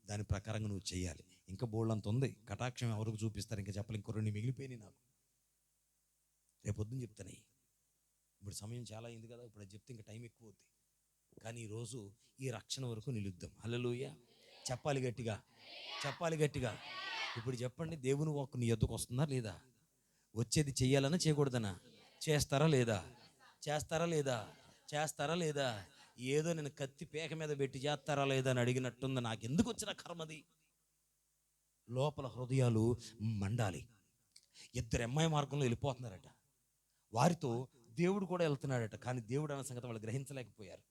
దాని ప్రకారంగా నువ్వు చేయాలి. ఇంకా బోళ్ళంత ఉంది. కటాక్షం ఎవరికి చూపిస్తారు ఇంకా చెప్పాలి. ఇంకో 2 మిగిలిపోయినాయి నాకు, రేపొద్దున చెప్తాను. ఇప్పుడు సమయం చాలా అయింది కదా, ఇప్పుడు చెప్తే ఇంకా టైం ఎక్కువ అవుతుంది. కానీ ఈరోజు ఈ రక్షణ వరకు నిలుద్దాం. హల్లెలూయా. చెప్పాలి గట్టిగా, చెప్పాలి గట్టిగా. ఇప్పుడు చెప్పండి, దేవుని వాక్కు నీ ఎద్దుకు వస్తుందా లేదా? వచ్చేది చెయ్యాలన్నా చేయకూడదనా? చేస్తారా లేదా? చేస్తారా లేదా? చేస్తారా లేదా? ఏదో నేను కత్తి పేక మీద పెట్టి చేస్తారా లేదా అని అడిగినట్టుంది. నాకు ఎందుకు వచ్చిన కర్మది? లోపల హృదయాలు మండాలి. ఇద్దరు అమ్మాయి మార్గంలో వెళ్ళిపోతున్నారట. వారితో దేవుడు కూడా వెళ్తున్నాడట. కానీ దేవుడు అన్న సంగతి వాళ్ళు గ్రహించలేకపోయారు.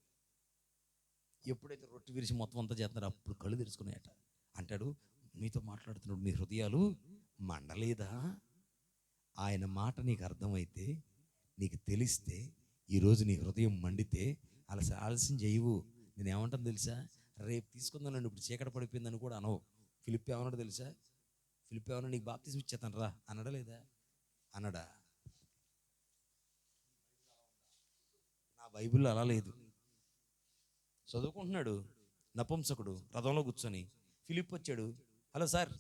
ఎప్పుడైతే రొట్టె విరిచి మొత్తం అంతా చేస్తున్నారో అప్పుడు కళ్ళు తెరుచుకున్నాయట. అంటాడు, మీతో మాట్లాడుతున్నాడు, మీ హృదయాలు మండలేదా? ఆయన మాట నీకు అర్థమైతే, నీకు తెలిస్తే, ఈరోజు నీ హృదయం మండితే అలా ఆలస్యం చేయవు. నేను ఏమంటాను తెలుసా? రేపు తీసుకుందానండి, ఇప్పుడు చీకటి పడిపోయిందని కూడా అనవు. ఫిలిప్ ఏమన్నాడు తెలుసా? ఫిలిప్ ఏమన్నా, నీకు బాప్తిజం ఇచ్చేతాను రా అనడా లేదా? అనడా? నా బైబిల్లో అలా లేదు. చదువుకుంటున్నాడు నపుంసకుడు రథంలో కూర్చొని. ఫిలిప్ వచ్చాడు, హలో సార్,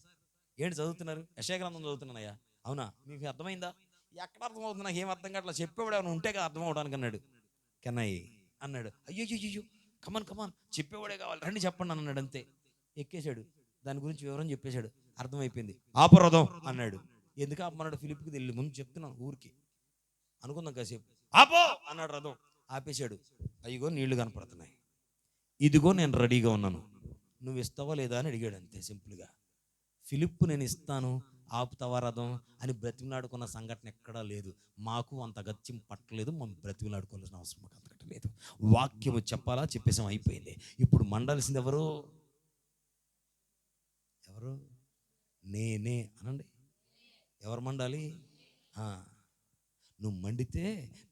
ఏంటి చదువుతున్నారు? యెషయా గ్రంథం చదువుతున్నానయ్యా. అవునా, మీకు అర్థమైందా? ఎక్కడ అర్థమవుతుంది? నాకు ఏం అర్థం కావట్లా, చెప్పేవాడు ఏమైనా ఉంటే కదా అర్థం అవడానికి అన్నాడు. కెన్నయ్య అన్నాడు. అయ్యో కమాన్ చెప్పేవాడే కావాలి, రండి చెప్పండి అన్నాడు. అంతే, ఎక్కేశాడు. దాని గురించి వివరం చెప్పేశాడు. అర్థమైపోయింది. ఆపరథం అన్నాడు. ఎందుకు ఆపమన్నాడు? ఫిలిప్కి తెలియదు, ముందు చెప్తున్నాను ఊరికి అనుకుందాం కాసేపు. ఆపో అన్నాడు. రథం ఆపేశాడు. అయ్యగో నీళ్లు కనపడుతున్నాయి, ఇదిగో నేను రెడీగా ఉన్నాను, నువ్వు ఇస్తావా లేదా అని అడిగాడు. అంతే సింపుల్గా. ఫిలిప్ నేను ఇస్తాను, ఆపుతావా రథం అని బ్రతిమలాడుకున్న సంఘటన ఎక్కడా లేదు. మాకు అంత గత్యం పట్టలేదు, మనం బ్రతిమలాడుకోవాల్సిన అవసరం మాకు అంతకంటే లేదు. వాక్యము చెప్పాలా, చెప్పేసాం, అయిపోయింది. ఇప్పుడు మండాల్సింది ఎవరు? నేనే అనండి. ఎవరు మండాలి? నువ్వు మండితే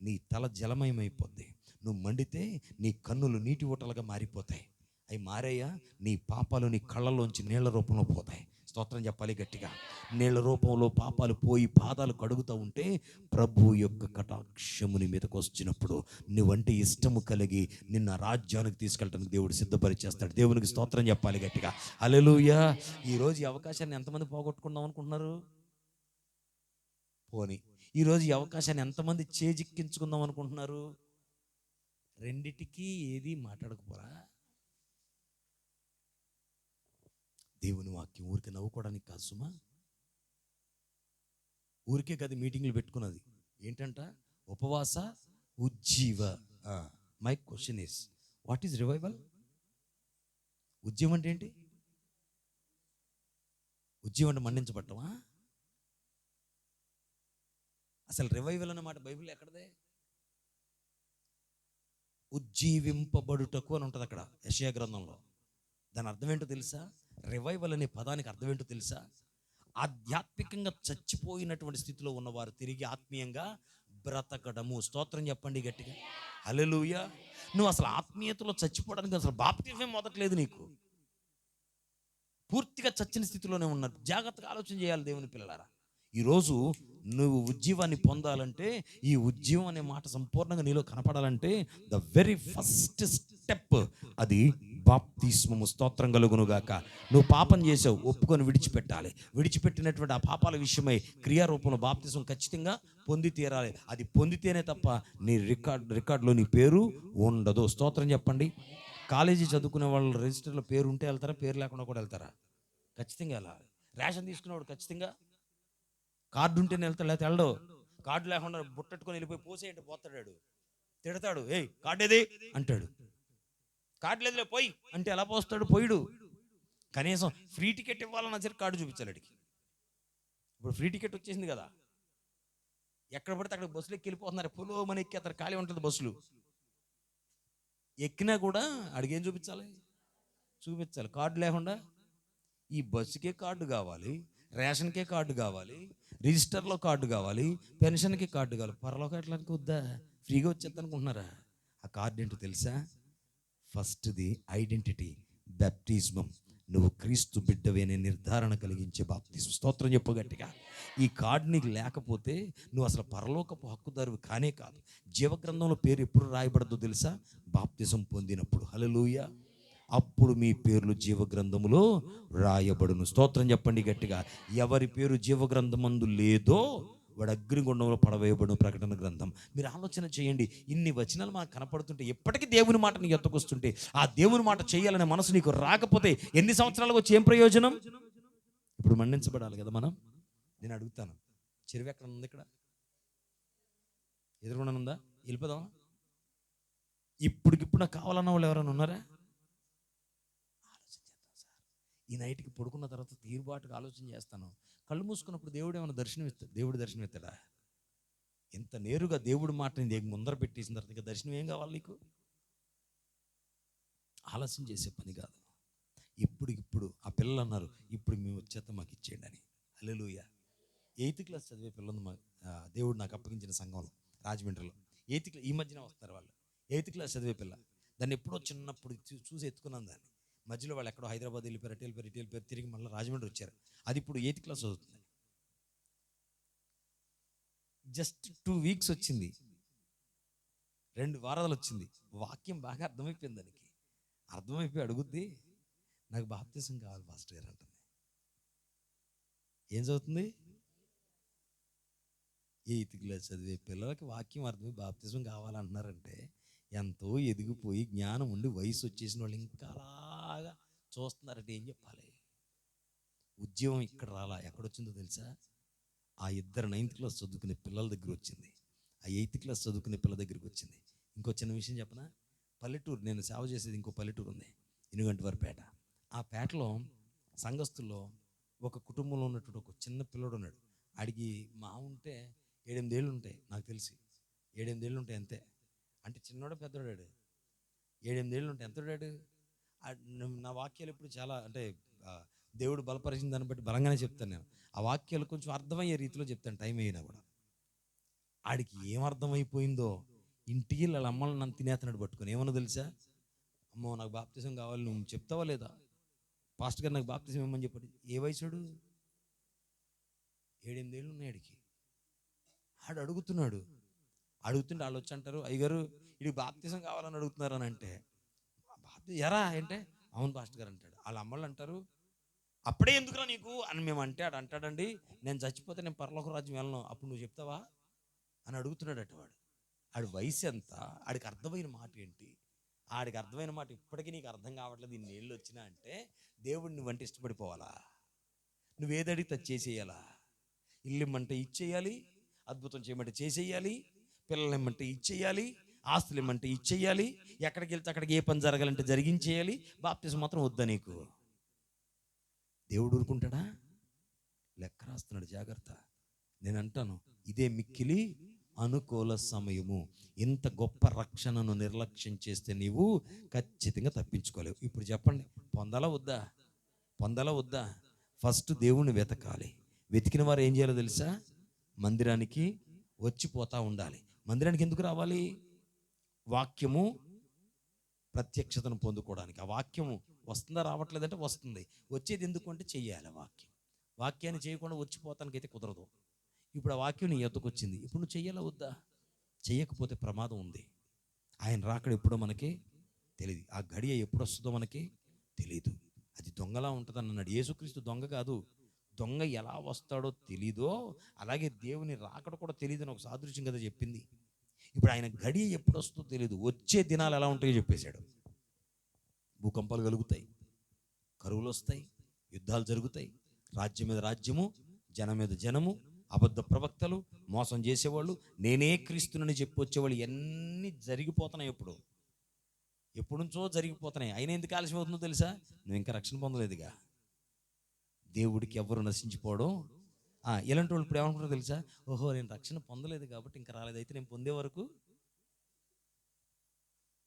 నీ తల జలమయమైపోద్ది. నువ్వు మండితే నీ కన్నులు నీటి ఊటలుగా మారిపోతాయి. అవి మారాయా, నీ పాపాలు నీ కళ్ళలోంచి నీళ్ల రూపంలో పోతాయి. స్తోత్రం చెప్పాలి గట్టిగా. నీళ్ల రూపంలో పాపాలు పోయి పాదాలు కడుగుతూ ఉంటే ప్రభు యొక్క కటాక్షముని మీదకి వచ్చినప్పుడు నువ్వంటే ఇష్టము కలిగి నిన్న రాజ్యానికి తీసుకెళ్ళడానికి దేవుడు సిద్ధపరిచేస్తాడు. దేవునికి స్తోత్రం చెప్పాలి గట్టిగా. హల్లెలూయా. ఈరోజు ఈ అవకాశాన్ని ఎంతమంది పోగొట్టుకుందాం అనుకుంటున్నారు? పోని. ఈరోజు ఈ అవకాశాన్ని ఎంతమంది చేజిక్కించుకుందాం అనుకుంటున్నారు? రెండిటికి ఏది మాట్లాడకపోరా? దేవుని వాక్యం ఊరికే నవ్వుకోవడానికి కాదు సుమా. ఊరికే కదా మీటింగ్లు పెట్టుకున్నది. ఏంటంట? ఉపవాస ఉజ్జీవ. My question is, what is revival? ఉజ్జీవం అంటే ఏంటి? ఉజ్జీవం అంటే మండించబట్టమా? అసలు రివైవల్ అన్నమాట బైబిల్ ఎక్కడదే? ఉజ్జీవింపబడుటకు అని ఉంటుంది అక్కడ యెషయా గ్రంథంలో. దాని అర్థం ఏంటో తెలుసా? రివైవల్ అనే పదానికి అర్థం ఏంటో తెలుసా? ఆధ్యాత్మికంగా చచ్చిపోయినటువంటి స్థితిలో ఉన్నవారు తిరిగి ఆత్మీయంగా బ్రతకడము. స్తోత్రం చెప్పండి గట్టిగా. హల్లెలూయా. నువ్వు అసలు ఆత్మీయతలో చచ్చిపోవడానికి అసలు బాప్తిజమే మొదట్లేదు. నీకు పూర్తిగా చచ్చిన స్థితిలోనే ఉన్నారు. జాగ్రత్తగా ఆలోచన చేయాలి దేవుని పిల్లలారా. ఈరోజు నువ్వు ఉజ్జీవాన్ని పొందాలంటే, ఈ ఉజ్జీవం అనే మాట సంపూర్ణంగా నీలో కనపడాలంటే ద వెరీ ఫస్ట్ స్టెప్ అది బాప్తిస్మము. స్తోత్రం కలుగునుగాక. నువ్వు పాపం చేసావు, ఒప్పుకొని విడిచిపెట్టాలి. విడిచిపెట్టినటువంటి ఆ పాపాల విషయమై క్రియారూపంలో బాప్తిస్మం ఖచ్చితంగా పొంది తీరాలి. అది పొందితేనే తప్ప నీ రికార్డులో నీ పేరు ఉండదు. స్తోత్రం చెప్పండి. కాలేజీ చదువుకునే వాళ్ళు రిజిస్టర్లో పేరు ఉంటే వెళ్తారా? పేరు లేకుండా కూడా వెళ్తారా? ఖచ్చితంగా వెళ్ళాలి. రేషన్ తీసుకునేవాడు ఖచ్చితంగా కార్డు ఉంటేనే వెళ్తాడు, లేకపోతే వెళ్ళడు. కార్డు లేకుండా బుట్టట్టుకొని వెళ్ళిపోయి పోసేయంటే పోతాడు, తిడతాడు. ఏయ్ కార్డు ఏది అంటాడు. కార్డు లేదులే పోయి అంటే ఎలా పోస్తాడు? పోయిడు. కనీసం ఫ్రీ టికెట్ ఇవ్వాలన్నా సరే కార్డు చూపించాలి అడిగి. ఇప్పుడు ఫ్రీ టికెట్ వచ్చేసింది కదా, ఎక్కడ పడితే అక్కడ బస్సులు ఎక్కి వెళ్ళిపోతున్నారు. పొలోమని ఎక్కి అతను ఖాళీ ఉంటుంది బస్సులు. ఎక్కినా కూడా అడిగేం చూపించాలి? కార్డు లేకుండా. ఈ బస్సుకే కార్డు కావాలి, రేషన్కే కార్డు కావాలి, రిజిస్టర్లో కార్డు కావాలి, పెన్షన్కి కార్డు కావాలి. పరలోకి ఎట్లా వద్దా? ఫ్రీగా వచ్చేద్ది అనుకుంటున్నారా? ఆ కార్డు ఏంటో తెలుసా? ఫస్ట్ది ఐడెంటిటీ, బాప్టిజం. నువ్వు క్రీస్తు బిడ్డవే అనే నిర్ధారణ కలిగించే బాప్తిజం. స్తోత్రం చెప్పు గట్టిగా. ఈ కార్డు నీకు లేకపోతే నువ్వు అసలు పరలోకపు హక్కుదారువి కానే కాదు. జీవగ్రంథంలో పేరు ఎప్పుడు రాయబడదో తెలుసా? బాప్తిజం పొందినప్పుడు. హల్లెలూయా. అప్పుడు మీ పేర్లు జీవగ్రంథములో రాయబడును. స్తోత్రం చెప్పండి గట్టిగా. ఎవరి పేరు జీవగ్రంథమందు లేదో వాడు అగ్నిగుండంలో పడవేయబడును. ప్రకటన గ్రంథం. మీరు ఆలోచన చేయండి. ఇన్ని వచనాలు మనకు కనపడుతుంటే, ఎప్పటికీ దేవుని మాట నీకు ఎత్తుకొస్తుంటే, ఆ దేవుని మాట చేయాలనే మనసు నీకు రాకపోతే ఎన్ని సంవత్సరాలకు వచ్చి ఏం ప్రయోజనం? ఇప్పుడు మండించబడాలి కదా మనం. నేను అడుగుతాను, చెరువు ఎక్కడ ఉంది? ఇక్కడ ఎదురుకుండా ఉందా? వెళ్ళిపోదాం. ఇప్పటికిప్పుడు నాకు కావాలన్న వాళ్ళు ఎవరైనా ఉన్నారా? ఈ నైట్కి పడుకున్న తర్వాత తీరుబాటుగా ఆలోచన చేస్తాను. కళ్ళు మూసుకున్నప్పుడు దేవుడు ఏమైనా దర్శనం ఇస్తాడు? దేవుడు దర్శనం ఇస్తాడా? ఇంత నేరుగా దేవుడి మాటని నీకు ముందర పెట్టేసిన తర్వాత ఇంకా దర్శనం ఏం కావాలి నీకు? ఆలస్యం చేసే పని కాదు. ఇప్పుడు ఆ పిల్లలు అన్నారు, ఇప్పుడు మేము వచ్చేత మాకు ఇచ్చేయండి అని. హల్లెలూయా. 8th క్లాస్ చదివే పిల్లలు దేవుడు నాకు అప్పగించిన సంఘంలో రాజమండ్రిలో. ఈ మధ్యన వస్తారు వాళ్ళు. 8th క్లాస్ చదివే పిల్ల. దాన్ని ఎప్పుడో చిన్నప్పుడు చూసి ఎత్తుకున్నాను దాన్ని. మధ్యలో వాళ్ళు ఎక్కడో హైదరాబాద్ వెళ్ళిపోయారు, అటు వెళ్ళిపోయారు, తిరిగి మళ్ళీ రాజమండ్రి వచ్చారు. అది ఇప్పుడు 8th క్లాస్ చదువుతుంది. జస్ట్ 2 weeks వచ్చింది, 2 వారాలు వచ్చింది. వాక్యం బాగా అర్థమైపోయింది దానికి. అర్థమైపోయి అడుగుద్ది, నాకు బాప్తిసం కావాలి పాస్టర్ గారు అంటుంది. ఏం చదువుతుంది? 8th క్లాస్ చదివే పిల్లలకి వాక్యం అర్థమై బాప్తిజం కావాలంటున్నారంటే ఎంతో ఎదిగిపోయి జ్ఞానం ఉండి వయసు వచ్చేసిన వాళ్ళు ఇంకా అలాగా చూస్తున్నారంటే ఏం చెప్పాలి? ఉద్యోగం ఇక్కడ రాలా, ఎక్కడొచ్చిందో తెలుసా? ఆ 2 9th క్లాస్ చదువుకునే పిల్లల దగ్గర వచ్చింది, ఆ 8th క్లాస్ చదువుకునే పిల్లల దగ్గరికి వచ్చింది. ఇంకో చిన్న విషయం చెప్పనా? పల్లెటూరు, నేను సేవ చేసేది ఇంకో పల్లెటూరు ఉంది, ఇనుగంటివారిపేట. ఆ పేటలో సంఘస్థుల్లో ఒక కుటుంబంలో ఉన్నటువంటి ఒక చిన్న పిల్లడు ఉన్నాడు. ఆడికి మా ఉంటే 7-8 ఏళ్ళు ఉంటాయి, నాకు తెలిసి 7-8 ఏళ్ళు ఉంటాయి అంతే. అంటే చిన్నోడు పెద్దోడాడు, 7-8 ఏళ్ళు ఉంటాయి. ఎంతోడాడు? నా వాక్యాలు ఎప్పుడు చాలా అంటే దేవుడు బలపరిచిన దాన్ని బట్టి బలంగానే చెప్తాను నేను. ఆ వాక్యాలు కొంచెం అర్థమయ్యే రీతిలో చెప్తాను టైం అయినా కూడా. ఆడికి ఏం అర్థమైపోయిందో, ఇంటికి వాళ్ళ అమ్మల్ని నన్ను తినేస్తున్నాడు పట్టుకొని. ఏమన్నా తెలుసా? అమ్మో నాకు బాప్తిజం కావాలి, నువ్వు చెప్తావా లేదా? పాస్టర్ గారు నాకు బాప్తిజం ఇవ్వమని చెప్పాడు. ఏ వయసుడు? 7-8 ఏళ్ళు ఉన్నాయి ఆడికి. ఆడు అడుగుతున్నాడు. అడుగుతుంటే వాళ్ళు వచ్చి అంటారు, అయ్యగారు ఇది బాప్తిజం కావాలని అడుగుతున్నారు అని అంటే, ఎరా అంటే అవును పాస్టర్ గారు అంటాడు. వాళ్ళ అమ్మళ్ళు అంటారు, అప్పుడే ఎందుకురా నీకు అని మేము అంటే ఆడు అంటాడండి, నేను చచ్చిపోతే నేను పరలోక రాజ్యం వెళ్ళను, అప్పుడు నువ్వు చెప్తావా అని అడుగుతున్నాడు అటు వాడు. ఆడి వయసు ఎంత, ఆడికి అర్థమైన మాట ఏంటి? ఆడికి అర్థమైన మాట ఇప్పటికీ నీకు అర్థం కావట్లేదు. ఇన్ని ఏళ్ళు వచ్చినా అంటే దేవుడు నువ్వంటే ఇష్టపడిపోవాలా? నువ్వేది అడిగితే చేసేయాలా? ఇల్లు ఇమ్మంటే ఇచ్చేయాలి, అద్భుతం చేయమంటే చేసేయాలి, పిల్లలు ఇమ్మంటే ఇచ్చేయాలి, ఆస్తులు ఇమ్మంటే ఇచ్చేయాలి, ఎక్కడికి వెళ్తే అక్కడికి ఏ పని జరగాలంటే జరిగించేయాలి. బాప్తిజం మాత్రం వద్దా నీకు? దేవుడు ఊరుకుంటాడా? లెక్క రాస్తున్నాడు, జాగ్రత్త. నేను అంటాను, ఇదే మిక్కిలి అనుకూల సమయము. ఇంత గొప్ప రక్షణను నిర్లక్ష్యం చేస్తే నీవు ఖచ్చితంగా తప్పించుకోలేవు. ఇప్పుడు చెప్పండి, పొందాలా వద్దా? పొందాలా వద్దా? ఫస్ట్ దేవుణ్ణి వెతకాలి. వెతికిన వారు ఏం చేయాలో తెలుసా? మందిరానికి వచ్చిపోతా ఉండాలి. మందిరానికి ఎందుకు రావాలి? వాక్యము ప్రత్యక్షతను పొందుకోవడానికి. ఆ వాక్యము వస్తుందా రావట్లేదంటే వస్తుంది. వచ్చేది ఎందుకు అంటే చెయ్యాలి వాక్యం. వాక్యాన్ని చేయకుండా వచ్చిపోతానికైతే కుదరదు. ఇప్పుడు ఆ వాక్యం నీ ఎద్దుకు వచ్చింది, ఇప్పుడు నువ్వు చెయ్యాలా వద్దా? చెయ్యకపోతే ప్రమాదం ఉంది. ఆయన రాకడ ఎప్పుడో మనకి తెలియదు, ఆ గడియ ఎప్పుడు వస్తుందో మనకి తెలియదు. అది దొంగలా ఉంటుందని అన్నాడు. యేసుక్రీస్తు దొంగ కాదు. దొంగ ఎలా వస్తాడో తెలీదో అలాగే దేవుని రాకడ కూడా తెలియదు అని ఒక సాదృశ్యం కదా చెప్పింది. ఇప్పుడు ఆయన గడియ ఎప్పుడు వస్తుందో తెలియదు, వచ్చే దినాలు ఎలా ఉంటాయో చెప్పేశాడు. భూకంపాలు కలుగుతాయి, కరువులు వస్తాయి, యుద్ధాలు జరుగుతాయి, రాజ్యం మీద రాజ్యము, జనం మీద జనము, అబద్ధ ప్రవక్తలు, మోసం చేసేవాళ్ళు, నేనే క్రీస్తునని చెప్పి వచ్చేవాళ్ళు, ఇవన్నీ జరిగిపోతున్నాయి. ఎప్పుడు నుంచో జరిగిపోతున్నాయి. అయినా ఎందుకు ఆలస్యం అవుతుందో తెలుసా? నువ్వు ఇంకా రక్షణ పొందలేదుగా. దేవుడికి ఎవరు నశించిపోవడం. ఇలాంటి వాళ్ళు ఇప్పుడు ఏమనుకుంటారో తెలుసా? ఓహో నేను రక్షణ పొందలేదు కాబట్టి ఇంకా రాలేదు, అయితే నేను పొందే వరకు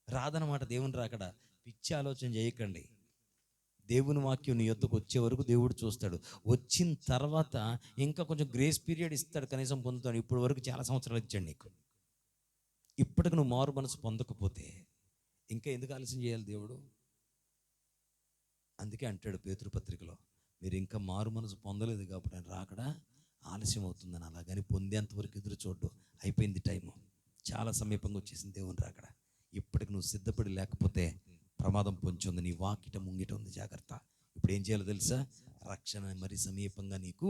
రాదనమాట దేవుని రాకడ. పిచ్చి ఆలోచన చేయకండి. దేవుని వాక్యం నీ యొద్దకు వచ్చే వరకు దేవుడు చూస్తాడు. వచ్చిన తర్వాత ఇంకా కొంచెం గ్రేస్ పీరియడ్ ఇస్తాడు, కనీసం పొందుతాడు. ఇప్పుడు వరకు చాలా సంవత్సరాలు ఇచ్చాడు నీకు. ఇప్పటికి నువ్వు మారు మనసు పొందకపోతే ఇంకా ఎందుకు ఆలస్యం చేయాలి దేవుడు? అందుకే అంటాడు పేతురు పత్రికలో, మీరు ఇంకా మారు మనసు పొందలేదు కాబట్టి ఆయన రాకడ ఆలస్యం అవుతుందని. అలాగని పొందేంతవరకు ఎదురు చూడ్డు. అయిపోయింది టైము, చాలా సమీపంగా వచ్చేసింది దేవుని రాకడ. ఇప్పటికి నువ్వు సిద్ధపడి లేకపోతే ప్రమాదం పొంచి ఉంది, నీ వాకిట ముంగిట ఉంది, జాగ్రత్త. ఇప్పుడు ఏం చేయాలో తెలుసా? రక్షణ మరి సమీపంగా నీకు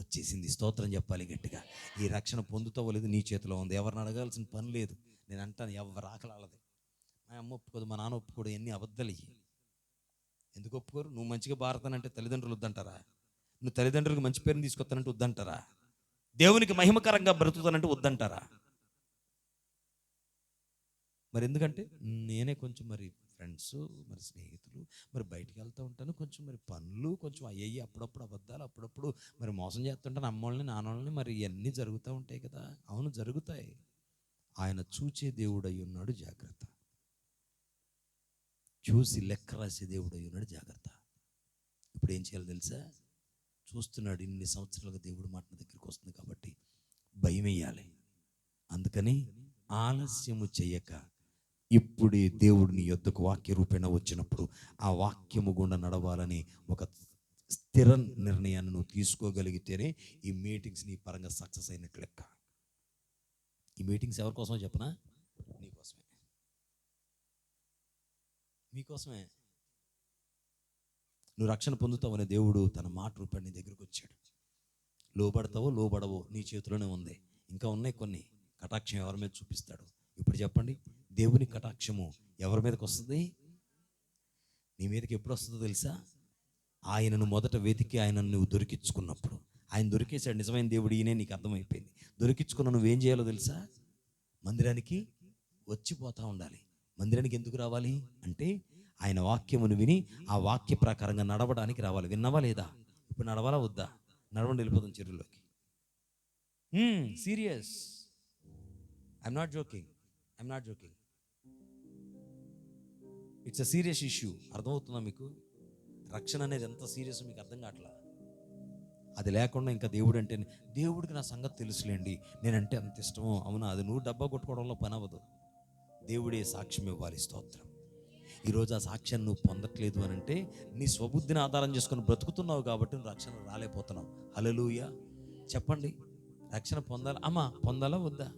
వచ్చేసింది. స్తోత్రం చెప్పాలి గట్టిగా. ఈ రక్షణ పొందుతావో లేదు నీ చేతిలో ఉంది. ఎవరిని అడగాల్సిన పని లేదు. నేను అంటాను, ఎవరు ఆకలాలది. మా అమ్మ ఒప్పుకోదు, మా నాన్న ఒప్పుకోడు, ఎన్ని అబద్ధాలు ఇవి. ఎందుకు ఒప్పుకోరు? నువ్వు మంచిగా బారతానంటే తల్లిదండ్రులు వద్దంటారా? నువ్వు తల్లిదండ్రులకు మంచి పేరుని తీసుకొస్తానంటే వద్దంటారా? దేవునికి మహిమకరంగా బ్రతుకుతానంటే వద్దంటారా? మరి ఎందుకంటే నేనే కొంచెం మరి ఫ్రెండ్స్, మరి స్నేహితులు, మరి బయటికి వెళ్తూ ఉంటాను, కొంచెం మరి పనులు, కొంచెం అయ్యి అప్పుడప్పుడు అబద్ధాలు, అప్పుడప్పుడు మరి మోసం చేస్తుంటాను అమ్మోళ్ళని నాన్నోళ్ళని, మరి ఇవన్నీ జరుగుతూ ఉంటాయి కదా. అవును, జరుగుతాయి. ఆయన చూచే దేవుడు అయి ఉన్నాడు, జాగ్రత్త. చూసి లెక్క రాసే దేవుడు అయి ఉన్నాడు, జాగ్రత్త. ఇప్పుడు ఏం చేయాలో తెలుసా? చూస్తున్నాడు, ఇన్ని సంవత్సరాలుగా దేవుడు మాట దగ్గరికి వస్తుంది కాబట్టి భయం వేయాలి. అందుకని ఆలస్యము చెయ్యక ఇప్పుడే దేవుడిని యొద్దకు వాక్య రూపేణ వచ్చినప్పుడు ఆ వాక్యము గుండా నడవాలని ఒక స్థిర నిర్ణయాన్ని నువ్వు తీసుకోగలిగితేనే ఈ మీటింగ్స్ నీ పరంగా సక్సెస్ అయినట్లు లెక్క. ఈ మీటింగ్స్ ఎవరి కోసమో చెప్పనా? నీకోసమే, మీకోసమే. నువ్వు రక్షణ పొందుతావనే దేవుడు తన మాట రూపాన్ని నీ దగ్గరకు వచ్చాడు. లోబడతావో లోబడవో నీ చేతిలోనే ఉంది. ఇంకా ఉన్నాయి కొన్ని. కటాక్షం ఎవరి మీద చూపిస్తాడు? ఇప్పుడు చెప్పండి, దేవుని కటాక్షము ఎవరి మీదకి వస్తుంది? నీ మీదకి ఎప్పుడు వస్తుందో తెలుసా? ఆయనను మొదట వెతికి ఆయనను నువ్వు దొరికించుకున్నప్పుడు. ఆయన దొరికేశాడు, నిజమైన దేవుడు ఈయనే, నీకు అర్థమైపోయింది. దొరికించుకున్న నువ్వేం చేయాలో తెలుసా? మందిరానికి వచ్చిపోతూ ఉండాలి. మందిరానికి ఎందుకు రావాలి అంటే ఆయన వాక్యమును విని ఆ వాక్య ప్రకారంగా నడవడానికి రావాలి. విన్నావా లేదా? ఇప్పుడు నడవాలా వద్దా? నడవండి, వెళ్ళిపోతాం చెరువులోకి. Serious, I'm not joking. It's a serious issue. అర్థమవుతుందా మీకు? రక్షణ అనేది ఎంత సీరియస్ మీకు అర్థం కావట్లా. అది లేకుండా ఇంకా దేవుడు అంటే, దేవుడికి నా సంగతి తెలుసులేండి, నేనంటే అంత ఇష్టమో. అవునా? అది నువ్వు డబ్బా కొట్టుకోవడంలో పని అవ్వదు. దేవుడే సాక్ష్యం ఇవ్వాలి. స్తోత్రం. ఈరోజు ఆ సాక్ష్యాన్ని నువ్వు పొందట్లేదు అని అంటే నీ స్వబుద్ధిని ఆధారం చేసుకొని బ్రతుకుతున్నావు కాబట్టి నువ్వు రక్షణ రాలేకపోతున్నావు. హల్లెలూయా. చెప్పండి, రక్షణ పొందాలా? అమ్మా, పొందాలా వద్దా?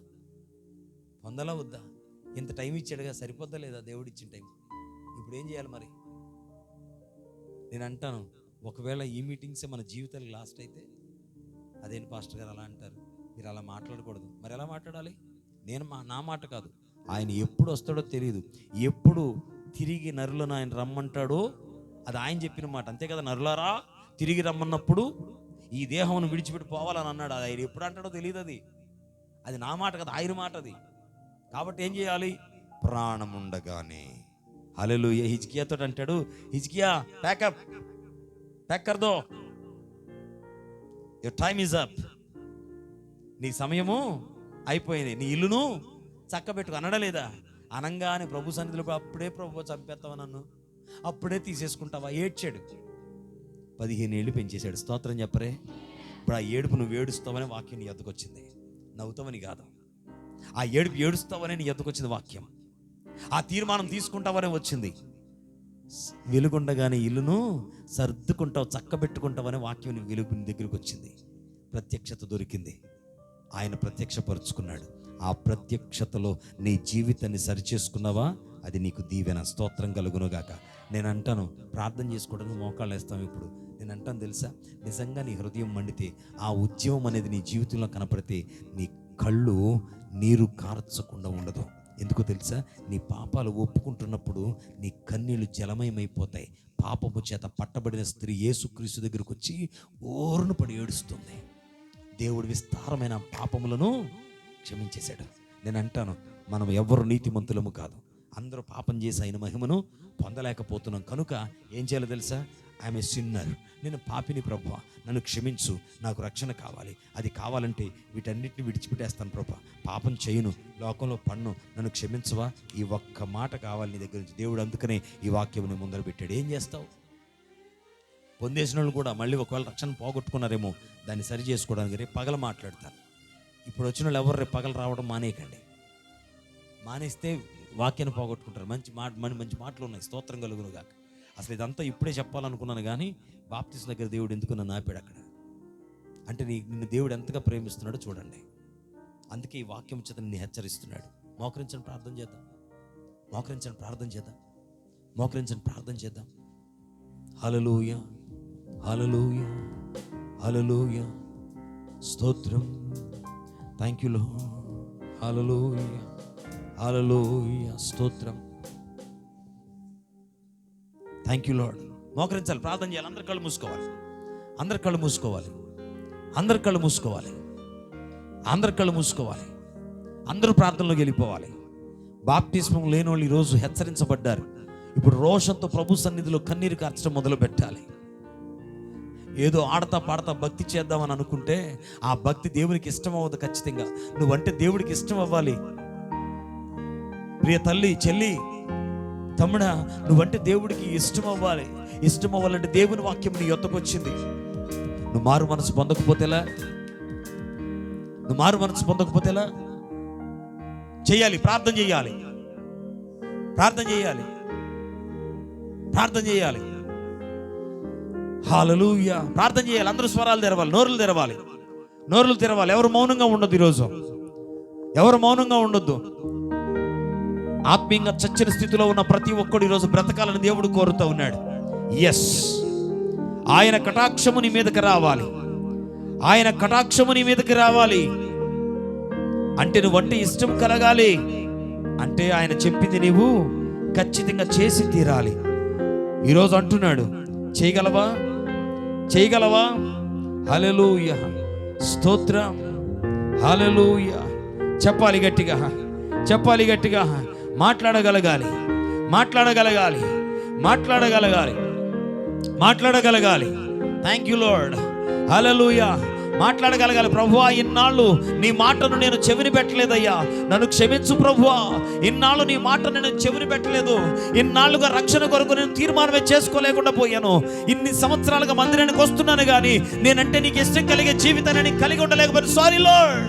ఇంత టైం ఇచ్చాడుగా, సరిపోద్దా లేదా దేవుడు ఇచ్చిన టైం? ఇప్పుడు ఏం చేయాలి మరి? నేను అంటాను, ఒకవేళ ఈ మీటింగ్సే మన జీవితాలకు లాస్ట్ అయితే, అదేంటి పాస్టర్ గారు అలా అంటారు? మీరు అలా మాట్లాడకూడదు. మరి ఎలా మాట్లాడాలి? నా మాట కాదు, ఆయన ఎప్పుడు వస్తాడో తెలియదు. ఎప్పుడు తిరిగి నరులను ఆయన రమ్మంటాడో అది ఆయన చెప్పిన మాట, అంతే కదా. నరులారా తిరిగి రమ్మన్నప్పుడు ఈ దేహమును విడిచిపెట్టి పోవాలని అన్నాడు. అది ఆయన ఎప్పుడు అంటాడో తెలియదు. అది నా మాట కదా, ఆయన మాట అది. కాబట్టి ఏం చేయాలి? ప్రాణం ఉండగానే. హల్లెలూయా. హిజ్కియాతో అంటాడు, హిజ్కియా ప్యాక్ కర్ దో, యువర్ టైమ్ ఈజ్ అప్. నీ సమయము అయిపోయింది, నీ ఇల్లును చక్కబెట్టుకు అనడలేదా? అనంగానే ప్రభు సన్నిధిలో అప్పుడే ప్రభు చంపేస్తావా నన్ను, అప్పుడే తీసేసుకుంటావా? ఏడ్చాడు. 15 ఏళ్ళు పెంచేశాడు. స్తోత్రం చెప్పరే. ఇప్పుడు ఆ ఏడుపు నువ్వు ఏడుస్తావనే వాక్యం నీ ఎద్దకు వచ్చింది, నవ్వుతావని కాదు. ఆ ఏడుపు ఏడుస్తావనే నీ ఎద్దకు వచ్చింది వాక్యం. ఆ తీర్మానం తీసుకుంటావనే వచ్చింది. వెలుగుండగానే ఇల్లును సర్దుకుంటావు, చక్కబెట్టుకుంటావనే వాక్యం నీ వెలుగు దగ్గరికి వచ్చింది. ప్రత్యక్షత దొరికింది, ఆయన ప్రత్యక్షపరుచుకున్నాడు. ఆ ప్రత్యక్షతలో నీ జీవితాన్ని సరిచేసుకున్నావా? అది నీకు దీవెన. స్తోత్రం కలుగునుగాక. నేను అంటాను, ప్రార్థన చేసుకోవడానికి మోకాళ్ళు వేస్తాం. ఇప్పుడు నేను అంటాను తెలుసా, నిజంగా నీ హృదయం మండితే, ఆ ఉద్యమం అనేది నీ జీవితంలో కనపడితే, నీ కళ్ళు నీరు కార్చకుండా ఉండదు. ఎందుకో తెలుసా? నీ పాపాలు ఒప్పుకుంటున్నప్పుడు నీ కన్నీళ్లు జలమయమైపోతాయి. పాపము చేత పట్టబడిన స్త్రీ యేసుక్రీస్తు దగ్గరకు వచ్చి ఓర్ను పడి ఏడుస్తుంది. దేవుడు విస్తారమైన పాపములను క్షమించేశాడు. నేను అంటాను, మనం ఎవరు నీతిమంతులము కాదు, అందరూ పాపం చేసి ఆయన మహిమను పొందలేకపోతున్నాం. కనుక ఏం చేయాలో తెలుసా? ఐఎమ్ ఏ సిన్నర్, నేను పాపిని ప్రభువా, నన్ను క్షమించు, నాకు రక్షణ కావాలి. అది కావాలంటే వీటన్నిటిని విడిచిపెట్టేస్తాను ప్రభువా, పాపం చేయను, లోకంలో పన్ను, నన్ను క్షమించవా? ఈ ఒక్క మాట కావాలి నీ దగ్గర నుంచి. దేవుడు అందుకనే ఈ వాక్యం ముందర పెట్టాడు. ఏం చేస్తావు? పొందేసిన వాళ్ళు కూడా మళ్ళీ ఒకవేళ రక్షణ పోగొట్టుకున్నారేమో, దాన్ని సరి చేసుకోవడానికి రేపు పగల మాట్లాడతాను. ఇప్పుడు వచ్చిన వాళ్ళు ఎవరు రేపు పగలు రావడం మానేయకండి. మానేస్తే వాక్యాన్ని పోగొట్టుకుంటారు. మంచి మాటలు ఉన్నాయి. స్తోత్రం కలుగునుగాక. అసలు ఇదంతా ఇప్పుడే చెప్పాలనుకున్నాను, కానీ బాప్తిస్మ దగ్గర దేవుడు ఎందుకు నన్ను ఆపాడు అక్కడ అంటే, నిన్ను దేవుడు ఎంతగా ప్రేమిస్తున్నాడో చూడండి. అందుకే ఈ వాక్యం చేత నిన్ను హెచ్చరిస్తున్నాడు. మోకరించని ప్రార్థన చేద్దాం. హల్లెలూయా, హల్లెలూయా, హల్లెలూయా. స్తోత్రం. Thank you Lord. Hallelujah, hallelujah. స్తోత్రం. Thank you lord. మోకరించాలి, ప్రార్థన చేయాలి. అందరు కళ్ళు మూసుకోవాలి. అందరూ ప్రార్థనలోకి వెళ్ళిపోవాలి. బాప్తిస్మం లేని వాళ్ళు ఈరోజు హెచ్చరించబడ్డారు. ఇప్పుడు రోషంతో ప్రభు సన్నిధిలో కన్నీరు కార్చడం మొదలు పెట్టాలి. ఏదో ఆడతా పాడతా భక్తి చేద్దామని అనుకుంటే ఆ భక్తి దేవునికి ఇష్టం అవ్వదు. ఖచ్చితంగా నువ్వంటే దేవుడికి ఇష్టం అవ్వాలి. ప్రియ తల్లి, చెల్లి, తమ్ముడా, నువ్వంటే దేవుడికి ఇష్టం అవ్వాలి. ఇష్టం అవ్వాలంటే దేవుని వాక్యం నీ యొద్దకు వచ్చింది. నువ్వు మారు మనసు పొందకపోతేలా? నువ్వు మారు మనసు పొందకపోతేలా? చెయ్యాలి, ప్రార్థన చేయాలి, ప్రార్థన చేయాలి, ప్రార్థన చేయాలి. హల్లెలూయా. ప్రార్థన చేయాలి. అందరూ స్వరాలు తెరవాలి, నోరులు తెరవాలి, నోరులు తెరవాలి. ఎవరు మౌనంగా ఉండొద్దు. ఈరోజు ఎవరు మౌనంగా ఉండొద్దు. ఆత్మీయంగా చచ్చిన స్థితిలో ఉన్న ప్రతి ఒక్కడు ఈరోజు బ్రతకాలని దేవుడు కోరుతూ ఉన్నాడు. ఎస్, ఆయన కటాక్షము నీ మీదకి రావాలి. ఆయన కటాక్షము నీ మీదకి రావాలి అంటే నువ్వంటే ఇష్టం కలగాలి. అంటే ఆయన చెప్పింది నీవు ఖచ్చితంగా చేసి తీరాలి. ఈరోజు అంటున్నాడు, చేయగలవా? చేయగలవా? హల్లెలూయా, స్తోత్రం, హల్లెలూయా. చెప్పాలి గట్టిగా, చెప్పాలి గట్టిగా. మాట్లాడగలగాలి, మాట్లాడగలగాలి, మాట్లాడగలగాలి, మాట్లాడగలగాలి. Thank you Lord. హల్లెలూయా. మాట్లాడగలగాలి. ప్రభువా, ఇన్నాళ్ళు నీ మాటను నేను చెవిని పెట్టలేదయ్యా, నన్ను క్షమించు ప్రభువా. ఇన్నాళ్ళు నీ మాటను నేను చెవిని పెట్టలేదు. ఇన్నాళ్ళుగా రక్షణ కొరకు నేను తీర్మానమే చేసుకోలేకుండా పోయాను. ఇన్ని సంవత్సరాలుగా మందిరానికి వస్తున్నాను కానీ నేనంటే నీకు ఇష్టం కలిగే జీవితాన్ని కలిగి ఉండలేకపోయాను. Sorry lord.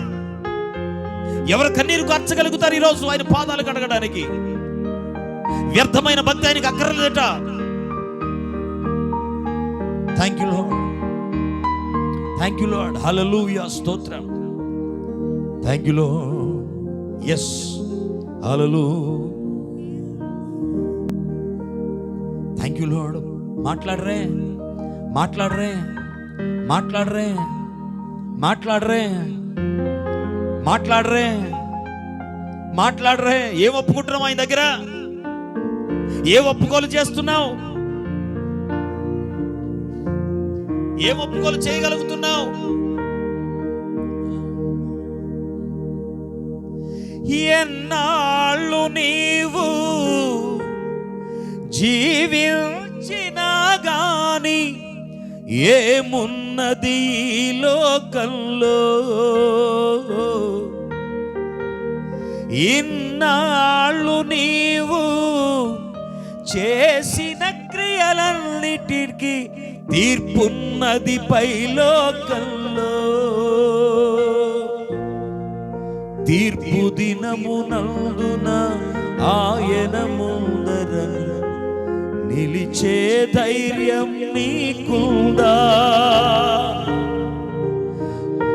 ఎవరు కన్నీరు కార్చగలుగుతారు ఈరోజు ఆయన పాదాలు కడగడానికి? వ్యర్థమైన భక్తి ఆయనకి అక్కర్లేదట. Thank you Lord, thank you Lord. Hallelujah, స్తోత్రం. Thank you Lord. Yes, hallelujah. Thank you Lord. మాట్లాడరే, మాట్లాడరే, మాట్లాడరే, మాట్లాడరే, మాట్లాడరే, మాట్లాడరే. ఏం ఒప్పుకుంటున్నావు ఆయన దగ్గర? ఏం ఒప్పుకోలు చేస్తున్నావు? ఏం ఒప్పుకోలు చేయగలుగుతున్నావు? ఎన్నాళ్ళు నీవు జీవించినా గాని ఏమున్నది ఈ లోకంలో? ఇన్నాళ్ళు నీవు చేసిన క్రియలన్నిటికీ తీర్పున్నది పైలోకంలో. తీర్పు దినమునందున ఆయన ముందర నిలిచే ధైర్యం నీకుందా?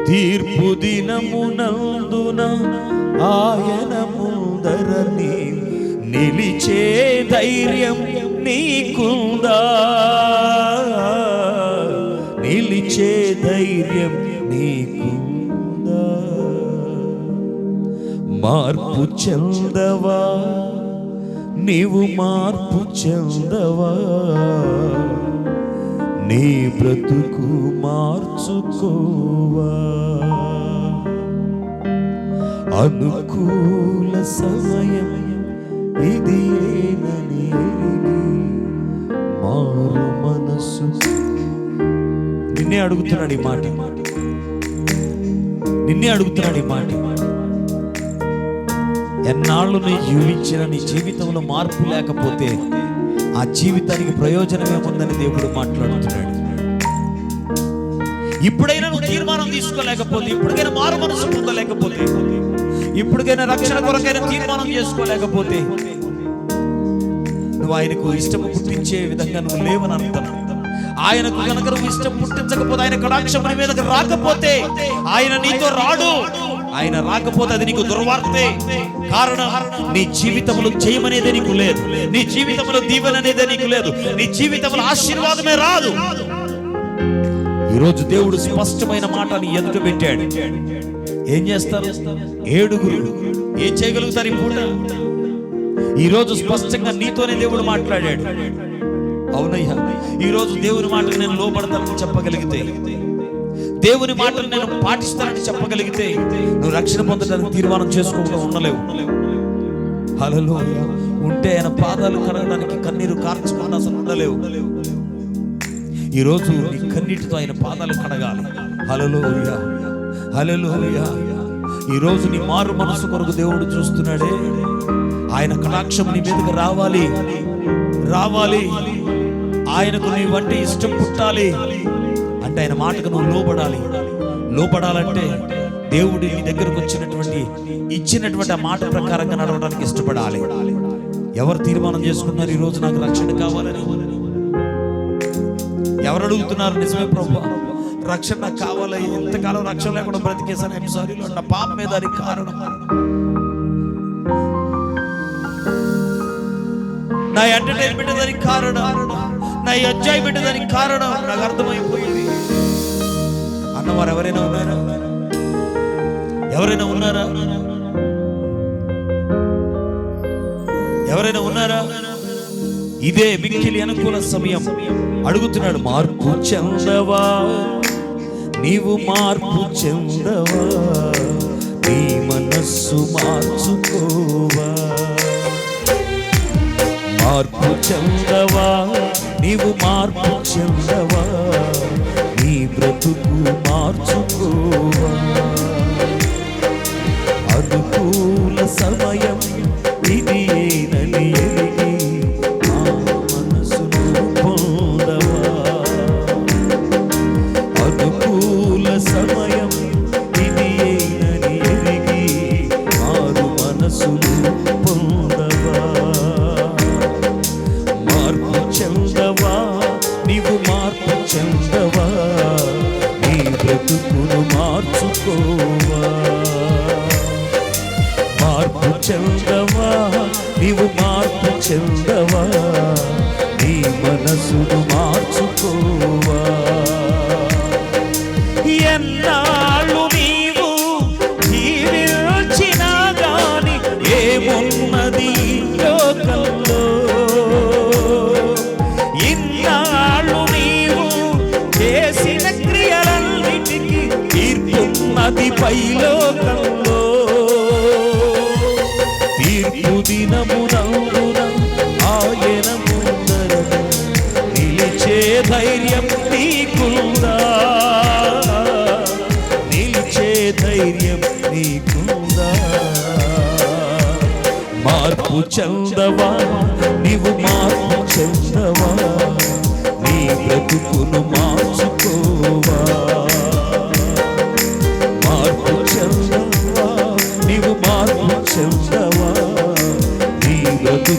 తీర్పు దినమునందున ఆయన ముందర నిలిచే ధైర్యం నీకుందా? నిలిచే ధైర్యం నీకుందా? మార్పు చెందవా? నీవు మార్పు చెందవా? నీ బ్రతుకు మార్చుకోవా? అనుకూల సమయం ఇది ఏనని మారు మనసు. నిన్నే అడుగుతున్నాడు ఈ మాట, నిన్నే అడుగుతున్నాడు ఈ మాట. ఎన్నాళ్ళు నీ జీవించిన నీ జీవితంలో మార్పు లేకపోతే ఆ జీవితానికి ప్రయోజనం ఏముందని దేవుడు మాట్లాడుతున్నాడు. ఇప్పుడైనా నువ్వు తీర్మానం తీసుకోలేకపోతే, ఇప్పటికైనా మారు మనసు పొందలేకపోతే, ఇప్పటికైనా రక్షణ కొరకైనా తీర్మానం చేసుకోలేకపోతే నువ్వు ఆయనకు ఇష్టము పుట్టించే విధంగా నువ్వు లేవని అర్థం. ఆయనకు కనుక నువ్వు ఇష్టం పుట్టించకపోతే, ఆయన కటాక్షం నీ మీదకి రాకపోతే, ఆయన నీతో రాడు. ఆయన రాకపోతే అది నీకు దుర్వార్తే. కారణం, నీ జీవితంలో జయమనేదే నీకు లేదు, నీ జీవితంలో దీవెన అనేదే నీకు లేదు, నీ జీవితంలో ఆశీర్వాదమే రాదు. ఈరోజు దేవుడు స్పష్టమైన మాట నీ ఎదుట పెట్టాడు. ఏం చేస్తారు? 7 ఏం చేయగలుగుతారు ఈ పూట? ఈరోజు స్పష్టంగా నీతోనే దేవుడు మాట్లాడాడు. అవునయ్యా, ఈరోజు దేవుని మాటకు నేను లోబడతానని చెప్పగలిగితే, దేవుని మాటను నేను పాటిస్తానని చెప్పగలిగితే నువ్వు రక్షణ పొందడానికి తీర్మానం చేసుకోకుండా ఉండలేవు. హల్లెలూయా. ఉంటే ఆయన పాదాలు కడగడానికి కన్నీరు కార్చకుండా అసలు ఉండలేవు. ఈరోజు నీ కన్నీటితో ఆయన పాదాలు కడగాలి. హల్లెలూయా, హల్లెలూయా. ఈరోజు నీ మారు మనసు కొరకు దేవుడు చూస్తున్నాడే. ఆయన కటాక్షం నీ మీదకి రావాలి, రావాలి. ఆయనకు నీ వంటి ఇష్టం పుట్టాలి అంటే ఆయన మాటకు నువ్వు లోబడాలి. లోబడాలంటే దేవుడి నీ దగ్గరకు ఇచ్చినటువంటి ఆ మాట ప్రకారంగా నడవడానికి ఇష్టపడాలి. ఎవరు తీర్మానం చేసుకున్నారు ఈరోజు నాకు రక్షణ కావాలని? ఎవరు అడుగుతున్నారు? నిజమే ప్రభువా, రక్షణ నాకు కావాలి. ఎంతకాలం రక్షణ లేకుండా బ్రతికేసాను, ఐఎమ్ సారీ లార్డ్, నా పాపం మీద అది కారణం, నా ఎంటర్టైన్మెంట్ దానికి కారణం, నా ఎంజాయ్మెంట్ దానికి కారణం, నాకు అర్థమైపోయింది అన్నవారు ఎవరైనా ఉన్నారా? ఎవరైనా ఉన్నారా? ఎవరైనా ఉన్నారా? ఇదే మిక్కిలి అనుకూల సమయం. అడుగుతున్నాడు, మార్పు చెందవా, నీవు మార్పు చెందవా, నీ మనస్సు మార్చుకోవా. మార్పు చెందవా, నీవు మార్పు చెందవా, నీ బ్రతుకు మార్చుకోవా. అనుకూల సమయం ఇది ఏనని ఎరిగి ఆ మనసును పొందవా. అనుకూల సమయం ఇది ఏనని ఎరిగి మారు మనసును పొందవా. మార్పు చెందవా, నీవు మార్పు చెందవా, నీ బ్రతుకును మార్చుకోవా. మార్పు చెందవా, నీవు మార్పు చెందవా, నీ మనసును మార్చుకోవా. ఎన్నాళ్ళు నీవు జీవించినా గాని ఏమున్నది లోకంలో, ఇన్నాళ్ళు నీవు చేసిన క్రియలన్నిటికీ తీర్పున్నది పైలోకంలో. తీర్పు దినమునందున ఆయన ముందర నిలిచే ధైర్యం నీకుందా, నిలిచే ధైర్యం నీకుందా. మార్పు చెందవా, నీవు మార్పు చెందవా, నీ బ్రతుకును